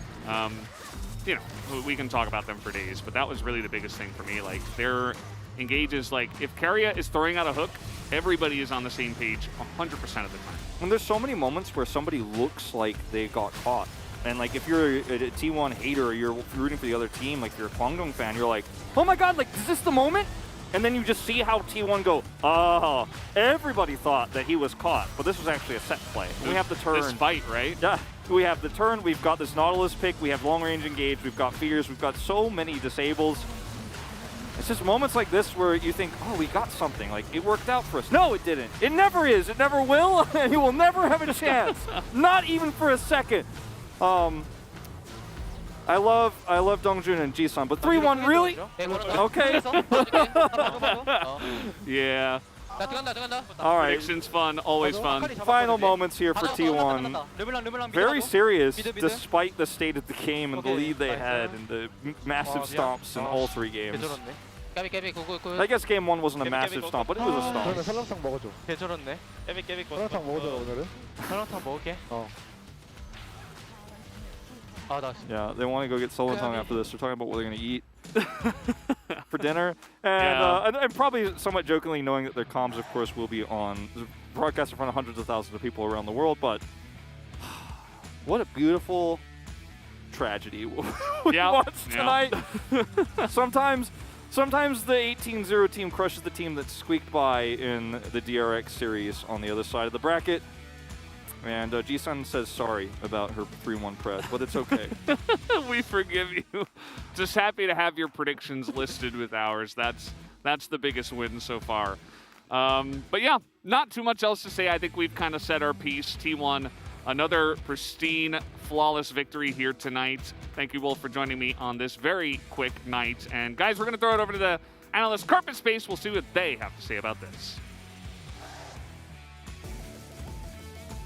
You know, we can talk about them for days, but that was really the biggest thing for me. Like, their engages, like, if Keria is throwing out a hook, everybody is on the same page 100% of the time. And there's so many moments where somebody looks like they got caught. And like, if you're a T1 hater or you're rooting for the other team, like you're a Kwangdong fan, you're like, oh my god, like, is this the moment? And then you just see how T1 go, oh, everybody thought that he was caught, but this was actually a set play. We have the turn. This fight, right? Yeah, we have the turn, we've got this Nautilus pick, we have long range engage, we've got fears, we've got so many disables. It's just moments like this where you think, oh, we got something, like it worked out for us. No, it didn't. It never is, it never will, and you will never have a chance. Not even for a second. I love Dongjun and Jisun, but 3-1 really? Okay. Yeah. All right. Predictions fun, always fun. Final moments here for T1. Very serious, despite the state of the game and the lead they had and the massive stomps in all 3 games. I guess game 1 wasn't a massive stomp, but it was a stomp. 설렁탕 먹어줘. 깨비 설렁탕 먹어줘라 오늘은. 설렁탕 먹을게. Yeah, they want to go get Solentong after this. They're talking about what they're going to eat for dinner. And, and probably somewhat jokingly knowing that their comms, of course, will be on broadcast in front of hundreds of thousands of people around the world. But what a beautiful tragedy we watched tonight. Sometimes the 18-0 team crushes the team that squeaked by in the DRX series on the other side of the bracket. And Jisun says sorry about her 3-1 pred, but it's okay. We forgive you. Just happy to have your predictions listed with ours. That's the biggest win so far. But yeah, not too much else to say. I think we've kind of said our piece. T1, another pristine, flawless victory here tonight. Thank you all for joining me on this very quick night. And guys, we're going to throw it over to the analyst Carpet Space. We'll see what they have to say about this.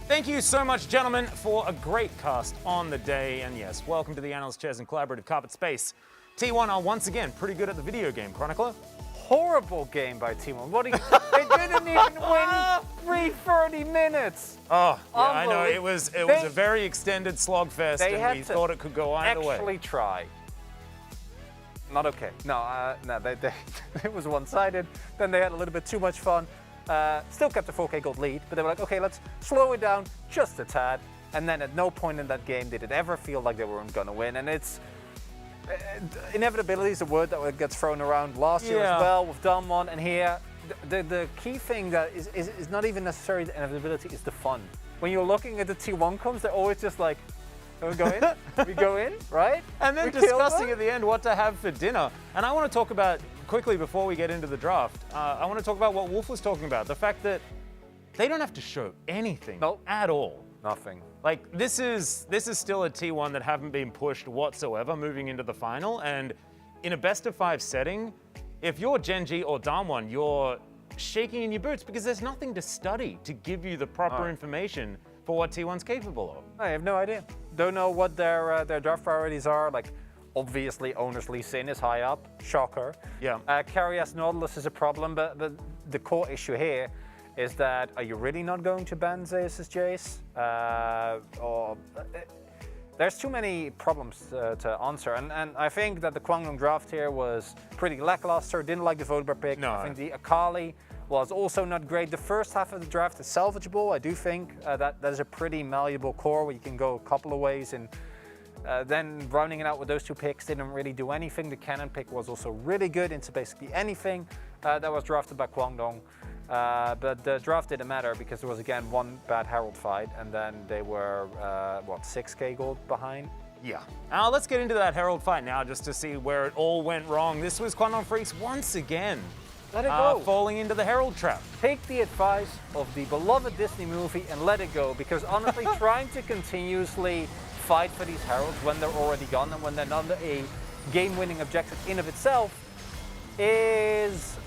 Thank you so much, gentlemen, for a great cast on the day. And yes, welcome to the Analyst Chairs and Collaborative Carpet Space. T1 are once again pretty good at the video game. Chronicler? Horrible game by T1. What do you, they didn't even win 30 minutes. Oh, yeah, I know. It was a very extended slogfest, and we thought it could go either way. Actually try. Not okay. No, it was one-sided. Then they had a little bit too much fun. Still kept a 4K gold lead, but they were like, okay, let's slow it down just a tad. And then at no point in that game did it ever feel like they weren't going to win. And it's inevitability is a word that gets thrown around last year as well with Damwon. And here, the key thing that is not even necessarily the inevitability, is the fun. When you're looking at the T1 comps, they're always just like, we go in, we go in, right? And then discussing at the end what to have for dinner. And I want to talk about, quickly before we get into the draft, I want to talk about what Wolf was talking about. The fact that they don't have to show anything at all. Nothing. Like, this is still a T1 that haven't been pushed whatsoever moving into the final. And in a best-of-5 setting, if you're Gen.G or Damwon, you're shaking in your boots because there's nothing to study to give you the proper information for what T1's capable of. I have no idea. Don't know what their draft priorities are. Like, obviously, Owner's Lee Sin is high up. Shocker. Yeah. Carias Nautilus is a problem, but the core issue here is that, are you really not going to ban Zeus' Jace? There's too many problems to answer, and I think that the Kwangdong draft here was pretty lackluster. Didn't like the Vodbar pick. No. I think the Akali was also not great. The first half of the draft is salvageable. I do think that is a pretty malleable core where you can go a couple of ways, and then rounding it out with those two picks didn't really do anything. The Cannon pick was also really good into basically anything that was drafted by Kwangdong. But the draft didn't matter because there was again one bad Herald fight, and then they were, 6K gold behind? Yeah. Now let's get into that Herald fight now just to see where it all went wrong. This was Kwangdong Freaks once again. Let it go. Falling into the Herald trap. Take the advice of the beloved Disney movie and let it go, because honestly, trying to continuously fight for these Heralds when they're already gone and when they're not a game-winning objective in of itself is,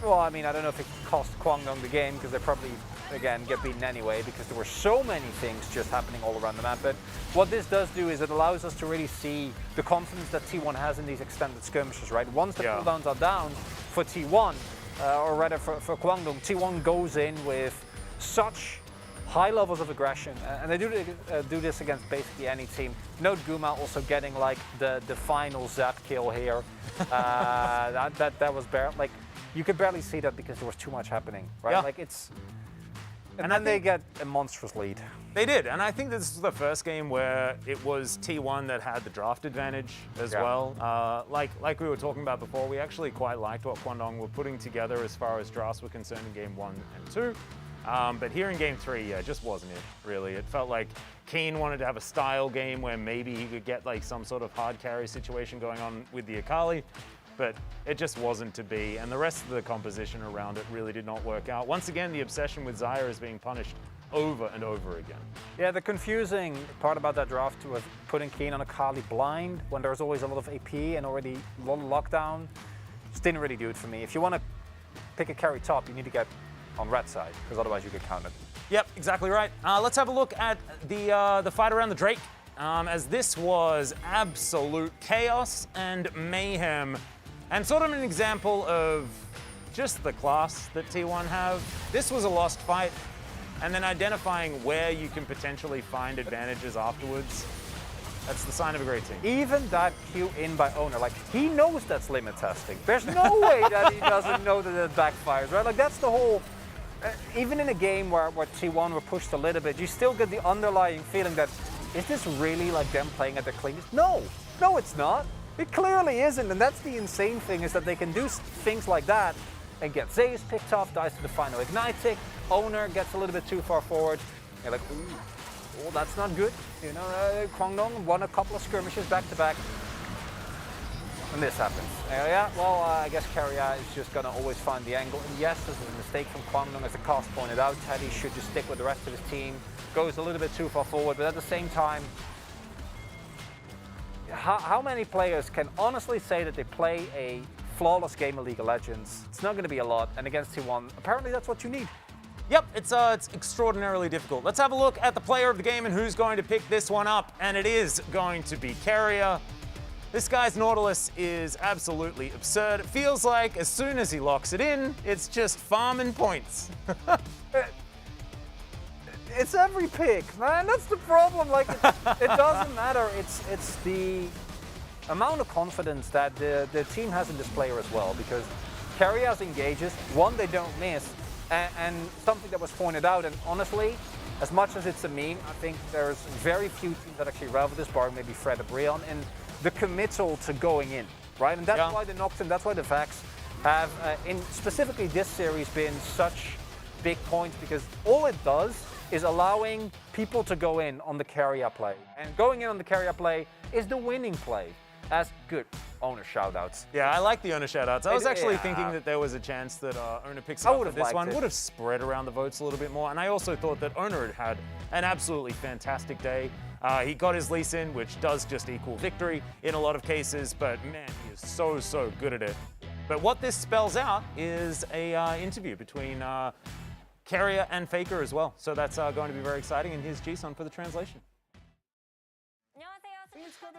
well, I mean, I don't know if it cost Kwangdong the game because they probably again, get beaten anyway because there were so many things just happening all around the map. But what this does do is it allows us to really see the confidence that T1 has in these extended skirmishes, right? Once the cooldowns are down for T1, or rather for Kwangdong, T1 goes in with such high levels of aggression, and they do this against basically any team. Note Guma also getting like the final zap kill here. That was like you could barely see that because there was too much happening, right? Yeah. Like it's, and then they get a monstrous lead. They did, and I think this is the first game where it was T1 that had the draft advantage as well. Like we were talking about before, we actually quite liked what Kwangdong were putting together as far as drafts were concerned in game 1 and 2. But here in game 3, yeah, it just wasn't it, really. It felt like Keen wanted to have a style game where maybe he could get like some sort of hard carry situation going on with the Akali, but it just wasn't to be. And the rest of the composition around it really did not work out. Once again, the obsession with Zyra is being punished over and over again. Yeah, the confusing part about that draft was putting Keen on Akali blind when there's always a lot of AP and already a lot of lockdown. Just didn't really do it for me. If you want to pick a carry top, you need to get on red side, because otherwise you get counted. Yep, exactly right. Let's have a look at the fight around the Drake, as this was absolute chaos and mayhem, and sort of an example of just the class that T1 have. This was a lost fight, and then identifying where you can potentially find advantages afterwards. That's the sign of a great team. Even that Q in by Owner, like he knows that's limit testing. There's no way that he doesn't know that it backfires, right? Like that's the whole. Even in a game where T1 were pushed a little bit, you still get the underlying feeling that, is this really like them playing at their cleanest? No, it's not. It clearly isn't, and that's the insane thing, is that they can do things like that and get Zeus picked off, dies to the final Ignite tick, Owner gets a little bit too far forward. You're like, ooh, oh, that's not good. You know, Kwangdong won a couple of skirmishes back to back. And this happens. I guess Keria is just going to always find the angle. And yes, this is a mistake from Kwangdong, as the cast pointed out. Teddy should just stick with the rest of his team. Goes a little bit too far forward, but at the same time, how many players can honestly say that they play a flawless game of League of Legends? It's not going to be a lot, and against T1, apparently that's what you need. Yep, it's extraordinarily difficult. Let's have a look at the player of the game and who's going to pick this one up, and it is going to be Keria. This guy's Nautilus is absolutely absurd. It feels like as soon as he locks it in, it's just farming points. It's every pick, man. That's the problem. Like, it doesn't matter. It's the amount of confidence that the team has in this player as well, because Keria's engages, one, they don't miss, and something that was pointed out, and honestly, as much as it's a meme, I think there's very few teams that actually rival this, bar, maybe Fred or Brion, and the committal to going in, right? And that's why the Nocturne, that's why the Vax have, in specifically this series, been such big points, because all it does is allowing people to go in on the Keria play. And going in on the Keria play is the winning play. That's good. Owner shoutouts. Yeah, I like the Owner shoutouts. I was actually thinking that there was a chance that Owner picks up for this one. Would have spread around the votes a little bit more. And I also thought that Owner had had an absolutely fantastic day. He got his lease in, which does just equal victory in a lot of cases, but man, he is so good at it. But what this spells out is a interview between Keria and Faker as well. So that's going to be very exciting, and here's Jisun for the translation.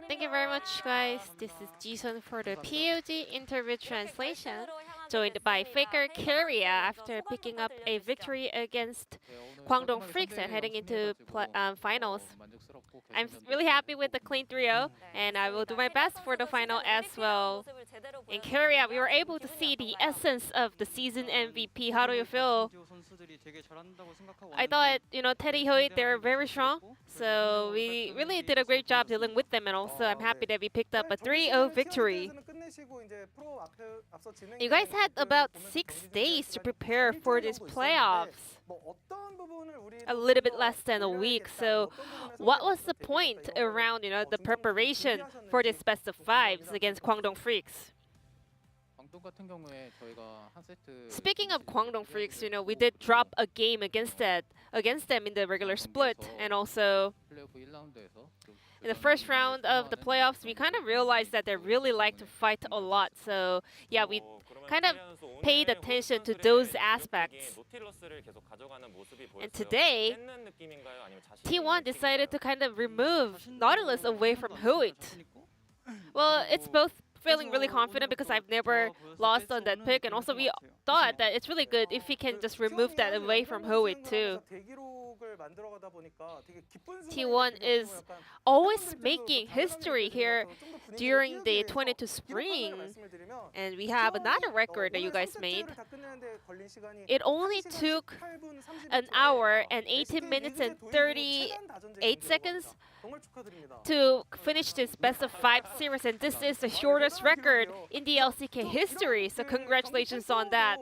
Thank you very much, guys. This is Jisun for the POD interview translation, joined by Faker Keria after picking up a victory against Kwangdong Freaks and heading into finals. I'm really happy with the clean 3-0, and I will do my best for the final as well. In Keria, we were able to see the essence of the season MVP. How do you feel? I thought, Teddy Hoyt, they're very strong, so we really did a great job dealing with them, and also I'm happy that we picked up a 3-0 victory. You guys had about 6 days to prepare for these playoffs. A little bit less than a week, so what was the point around, the preparation for this best of 5s against Kwangdong Freaks? Speaking of Kwangdong Freaks, we did drop a game against them in the regular split, and also in the first round of the playoffs, we kind of realized that they really like to fight a lot. So yeah, we kind of paid attention to those aspects. And today, T1 decided to kind of remove Nautilus away from Huit. Well, it's both feeling really confident because I've never lost on that pick, and also we thought that it's really good if he can just remove that away from Huit too. T1 is always making history here during the 22 spring, and we have another record that you guys made. It only took an hour and 18 minutes and 38 seconds to finish this best of 5 series, and this is the shortest record in the LCK history, so congratulations on that.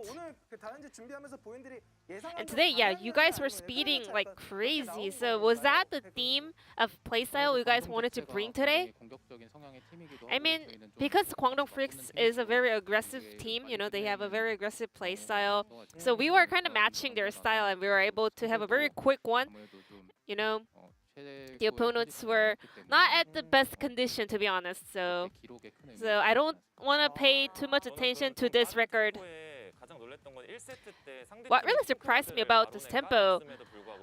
And today, yeah, you guys were speeding like crazy, so was that the theme of playstyle you guys wanted to bring today? I mean, because Kwangdong Freaks is a very aggressive team, you know, they have a very aggressive playstyle, so we were kind of matching their style and we were able to have a very quick one, you know. The opponents were not at the best condition, to be honest, so I don't want to pay too much attention to this record. What really surprised me about this tempo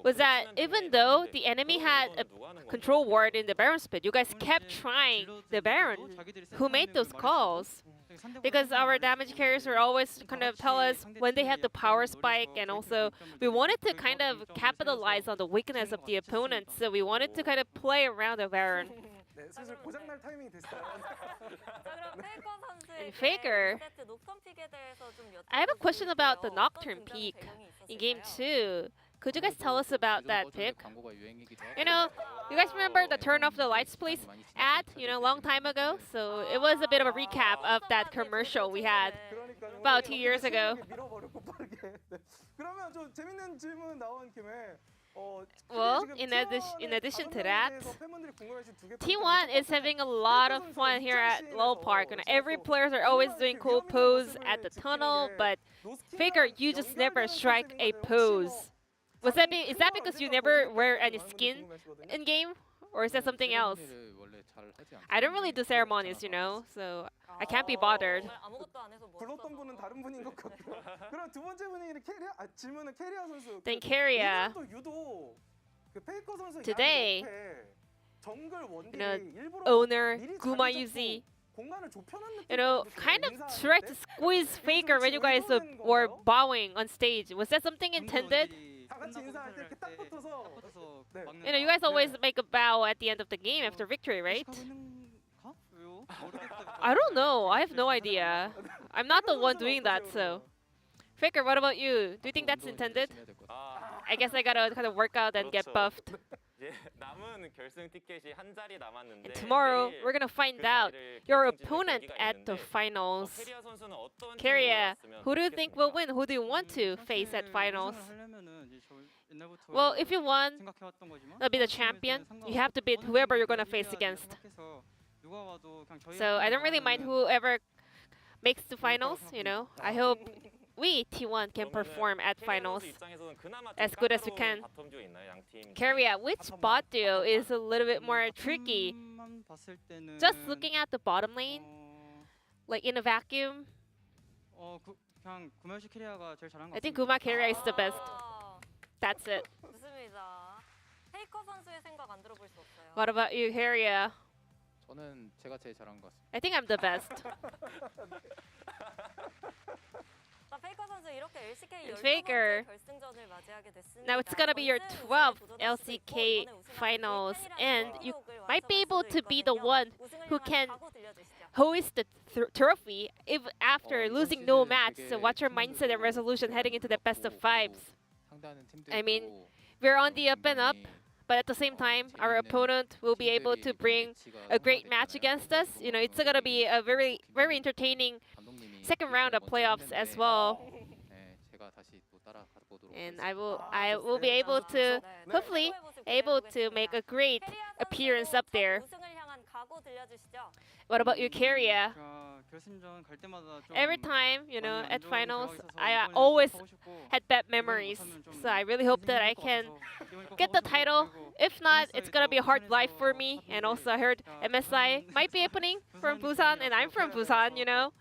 was that even though the enemy had a control ward in the Baron split, you guys kept trying the Baron. Who made those calls? Because our damage carriers were always kind of tell us when they had the power spike, and also we wanted to kind of capitalize on the weakness of the opponent, so we wanted to kind of play around the Baron. And Faker, I have a question about the Nocturne peak in Game 2. Could you guys tell us about that pick? You know, you guys remember the Turn Off the Lights Please ad, you know, long time ago? So it was a bit of a recap of that commercial we had about 2 years ago. Well, in addition to that, T1 is having a lot of fun here at Lowell Park. And every players are always doing cool pose at the tunnel, but Faker, you just never strike a pose. Is that because you never wear any skin in game, or is that something else? I don't really do ceremonies, you know, so I can't be bothered. Then Keria. Today, you know, owner Guma Yuzi, you know, kind of tried to squeeze Faker when you guys were bowing on stage. Was that something intended? You know, you guys always make a bow at the end of the game after victory, right? I don't know. I have no idea. I'm not the one doing that, so. Faker, what about you? Do you think that's intended? I guess I gotta kind of work out and get buffed. And tomorrow, we're gonna find out your opponent at the finals. Keria, who do you think will win? Who do you want to face at finals? Well, if you won, that'll be the champion. You have to beat whoever you're gonna face against. So I don't really mind whoever makes the finals, you know. I hope we, T1, can perform at finals as good as we can. Keria, which bot duo is a little bit more tricky? Just looking at the bottom lane, like in a vacuum, I think Guma Keria is the best. That's it. What about you, Keria? I think I'm the best. And Faker, now it's gonna be your 12th LCK finals, and you might be able to be the one who can hoist the trophy if after losing no match. So what's your mindset and resolution heading into the best of fives? I mean, we're on the up and up, but at the same time, our opponent will be able to bring a great match against us. You know, it's gonna be a very, very entertaining second round of playoffs as well. And I will be able to, hopefully, able to make a great appearance up there. What about you, Keria? Every time, you know, at finals, I always had bad memories. So I really hope that I can get the title. If not, it's gonna be a hard life for me. And also, I heard MSI might be happening from Busan, and I'm from Busan, you know.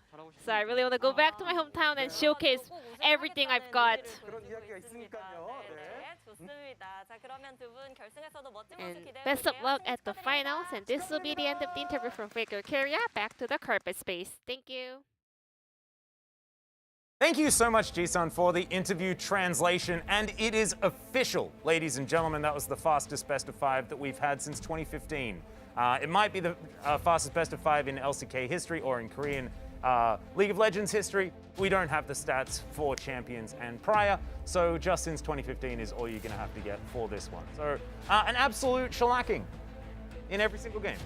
So I really want to go back to my hometown and showcase everything I've got. And best of luck at the finals. And this will be the end of the interview from Faker Kyria. Back to the carpet space. Thank you. Thank you so much, Jisun, for the interview translation. And it is official, ladies and gentlemen. That was the fastest best of 5 that we've had since 2015. It might be the fastest best of 5 in LCK history or in Korean League of Legends history. We don't have the stats for champions and prior, so just since 2015 is all you're going to have to get for this one. So an absolute shellacking in every single game.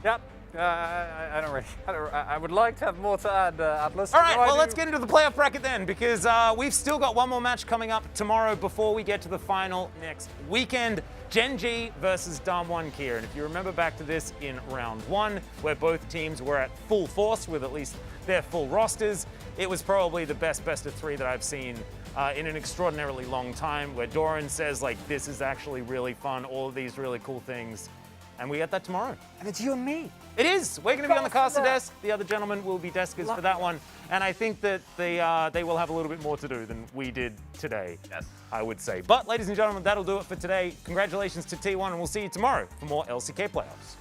Yep. I would like to have more to add, Atlas. All right, well, let's get into the playoff bracket then, because we've still got one more match coming up tomorrow before we get to the final next weekend. Gen G versus Damwon Kia. And if you remember back to this in round 1, where both teams were at full force with at least their full rosters, it was probably the best of 3 that I've seen in an extraordinarily long time, where Doran says, like, this is actually really fun, all of these really cool things. And we get that tomorrow. And it's you and me. It is. We're going to be on the caster desk. The other gentlemen will be deskers for that one. And I think that they will have a little bit more to do than we did today, yes, I would say. But ladies and gentlemen, that'll do it for today. Congratulations to T1, and we'll see you tomorrow for more LCK playoffs.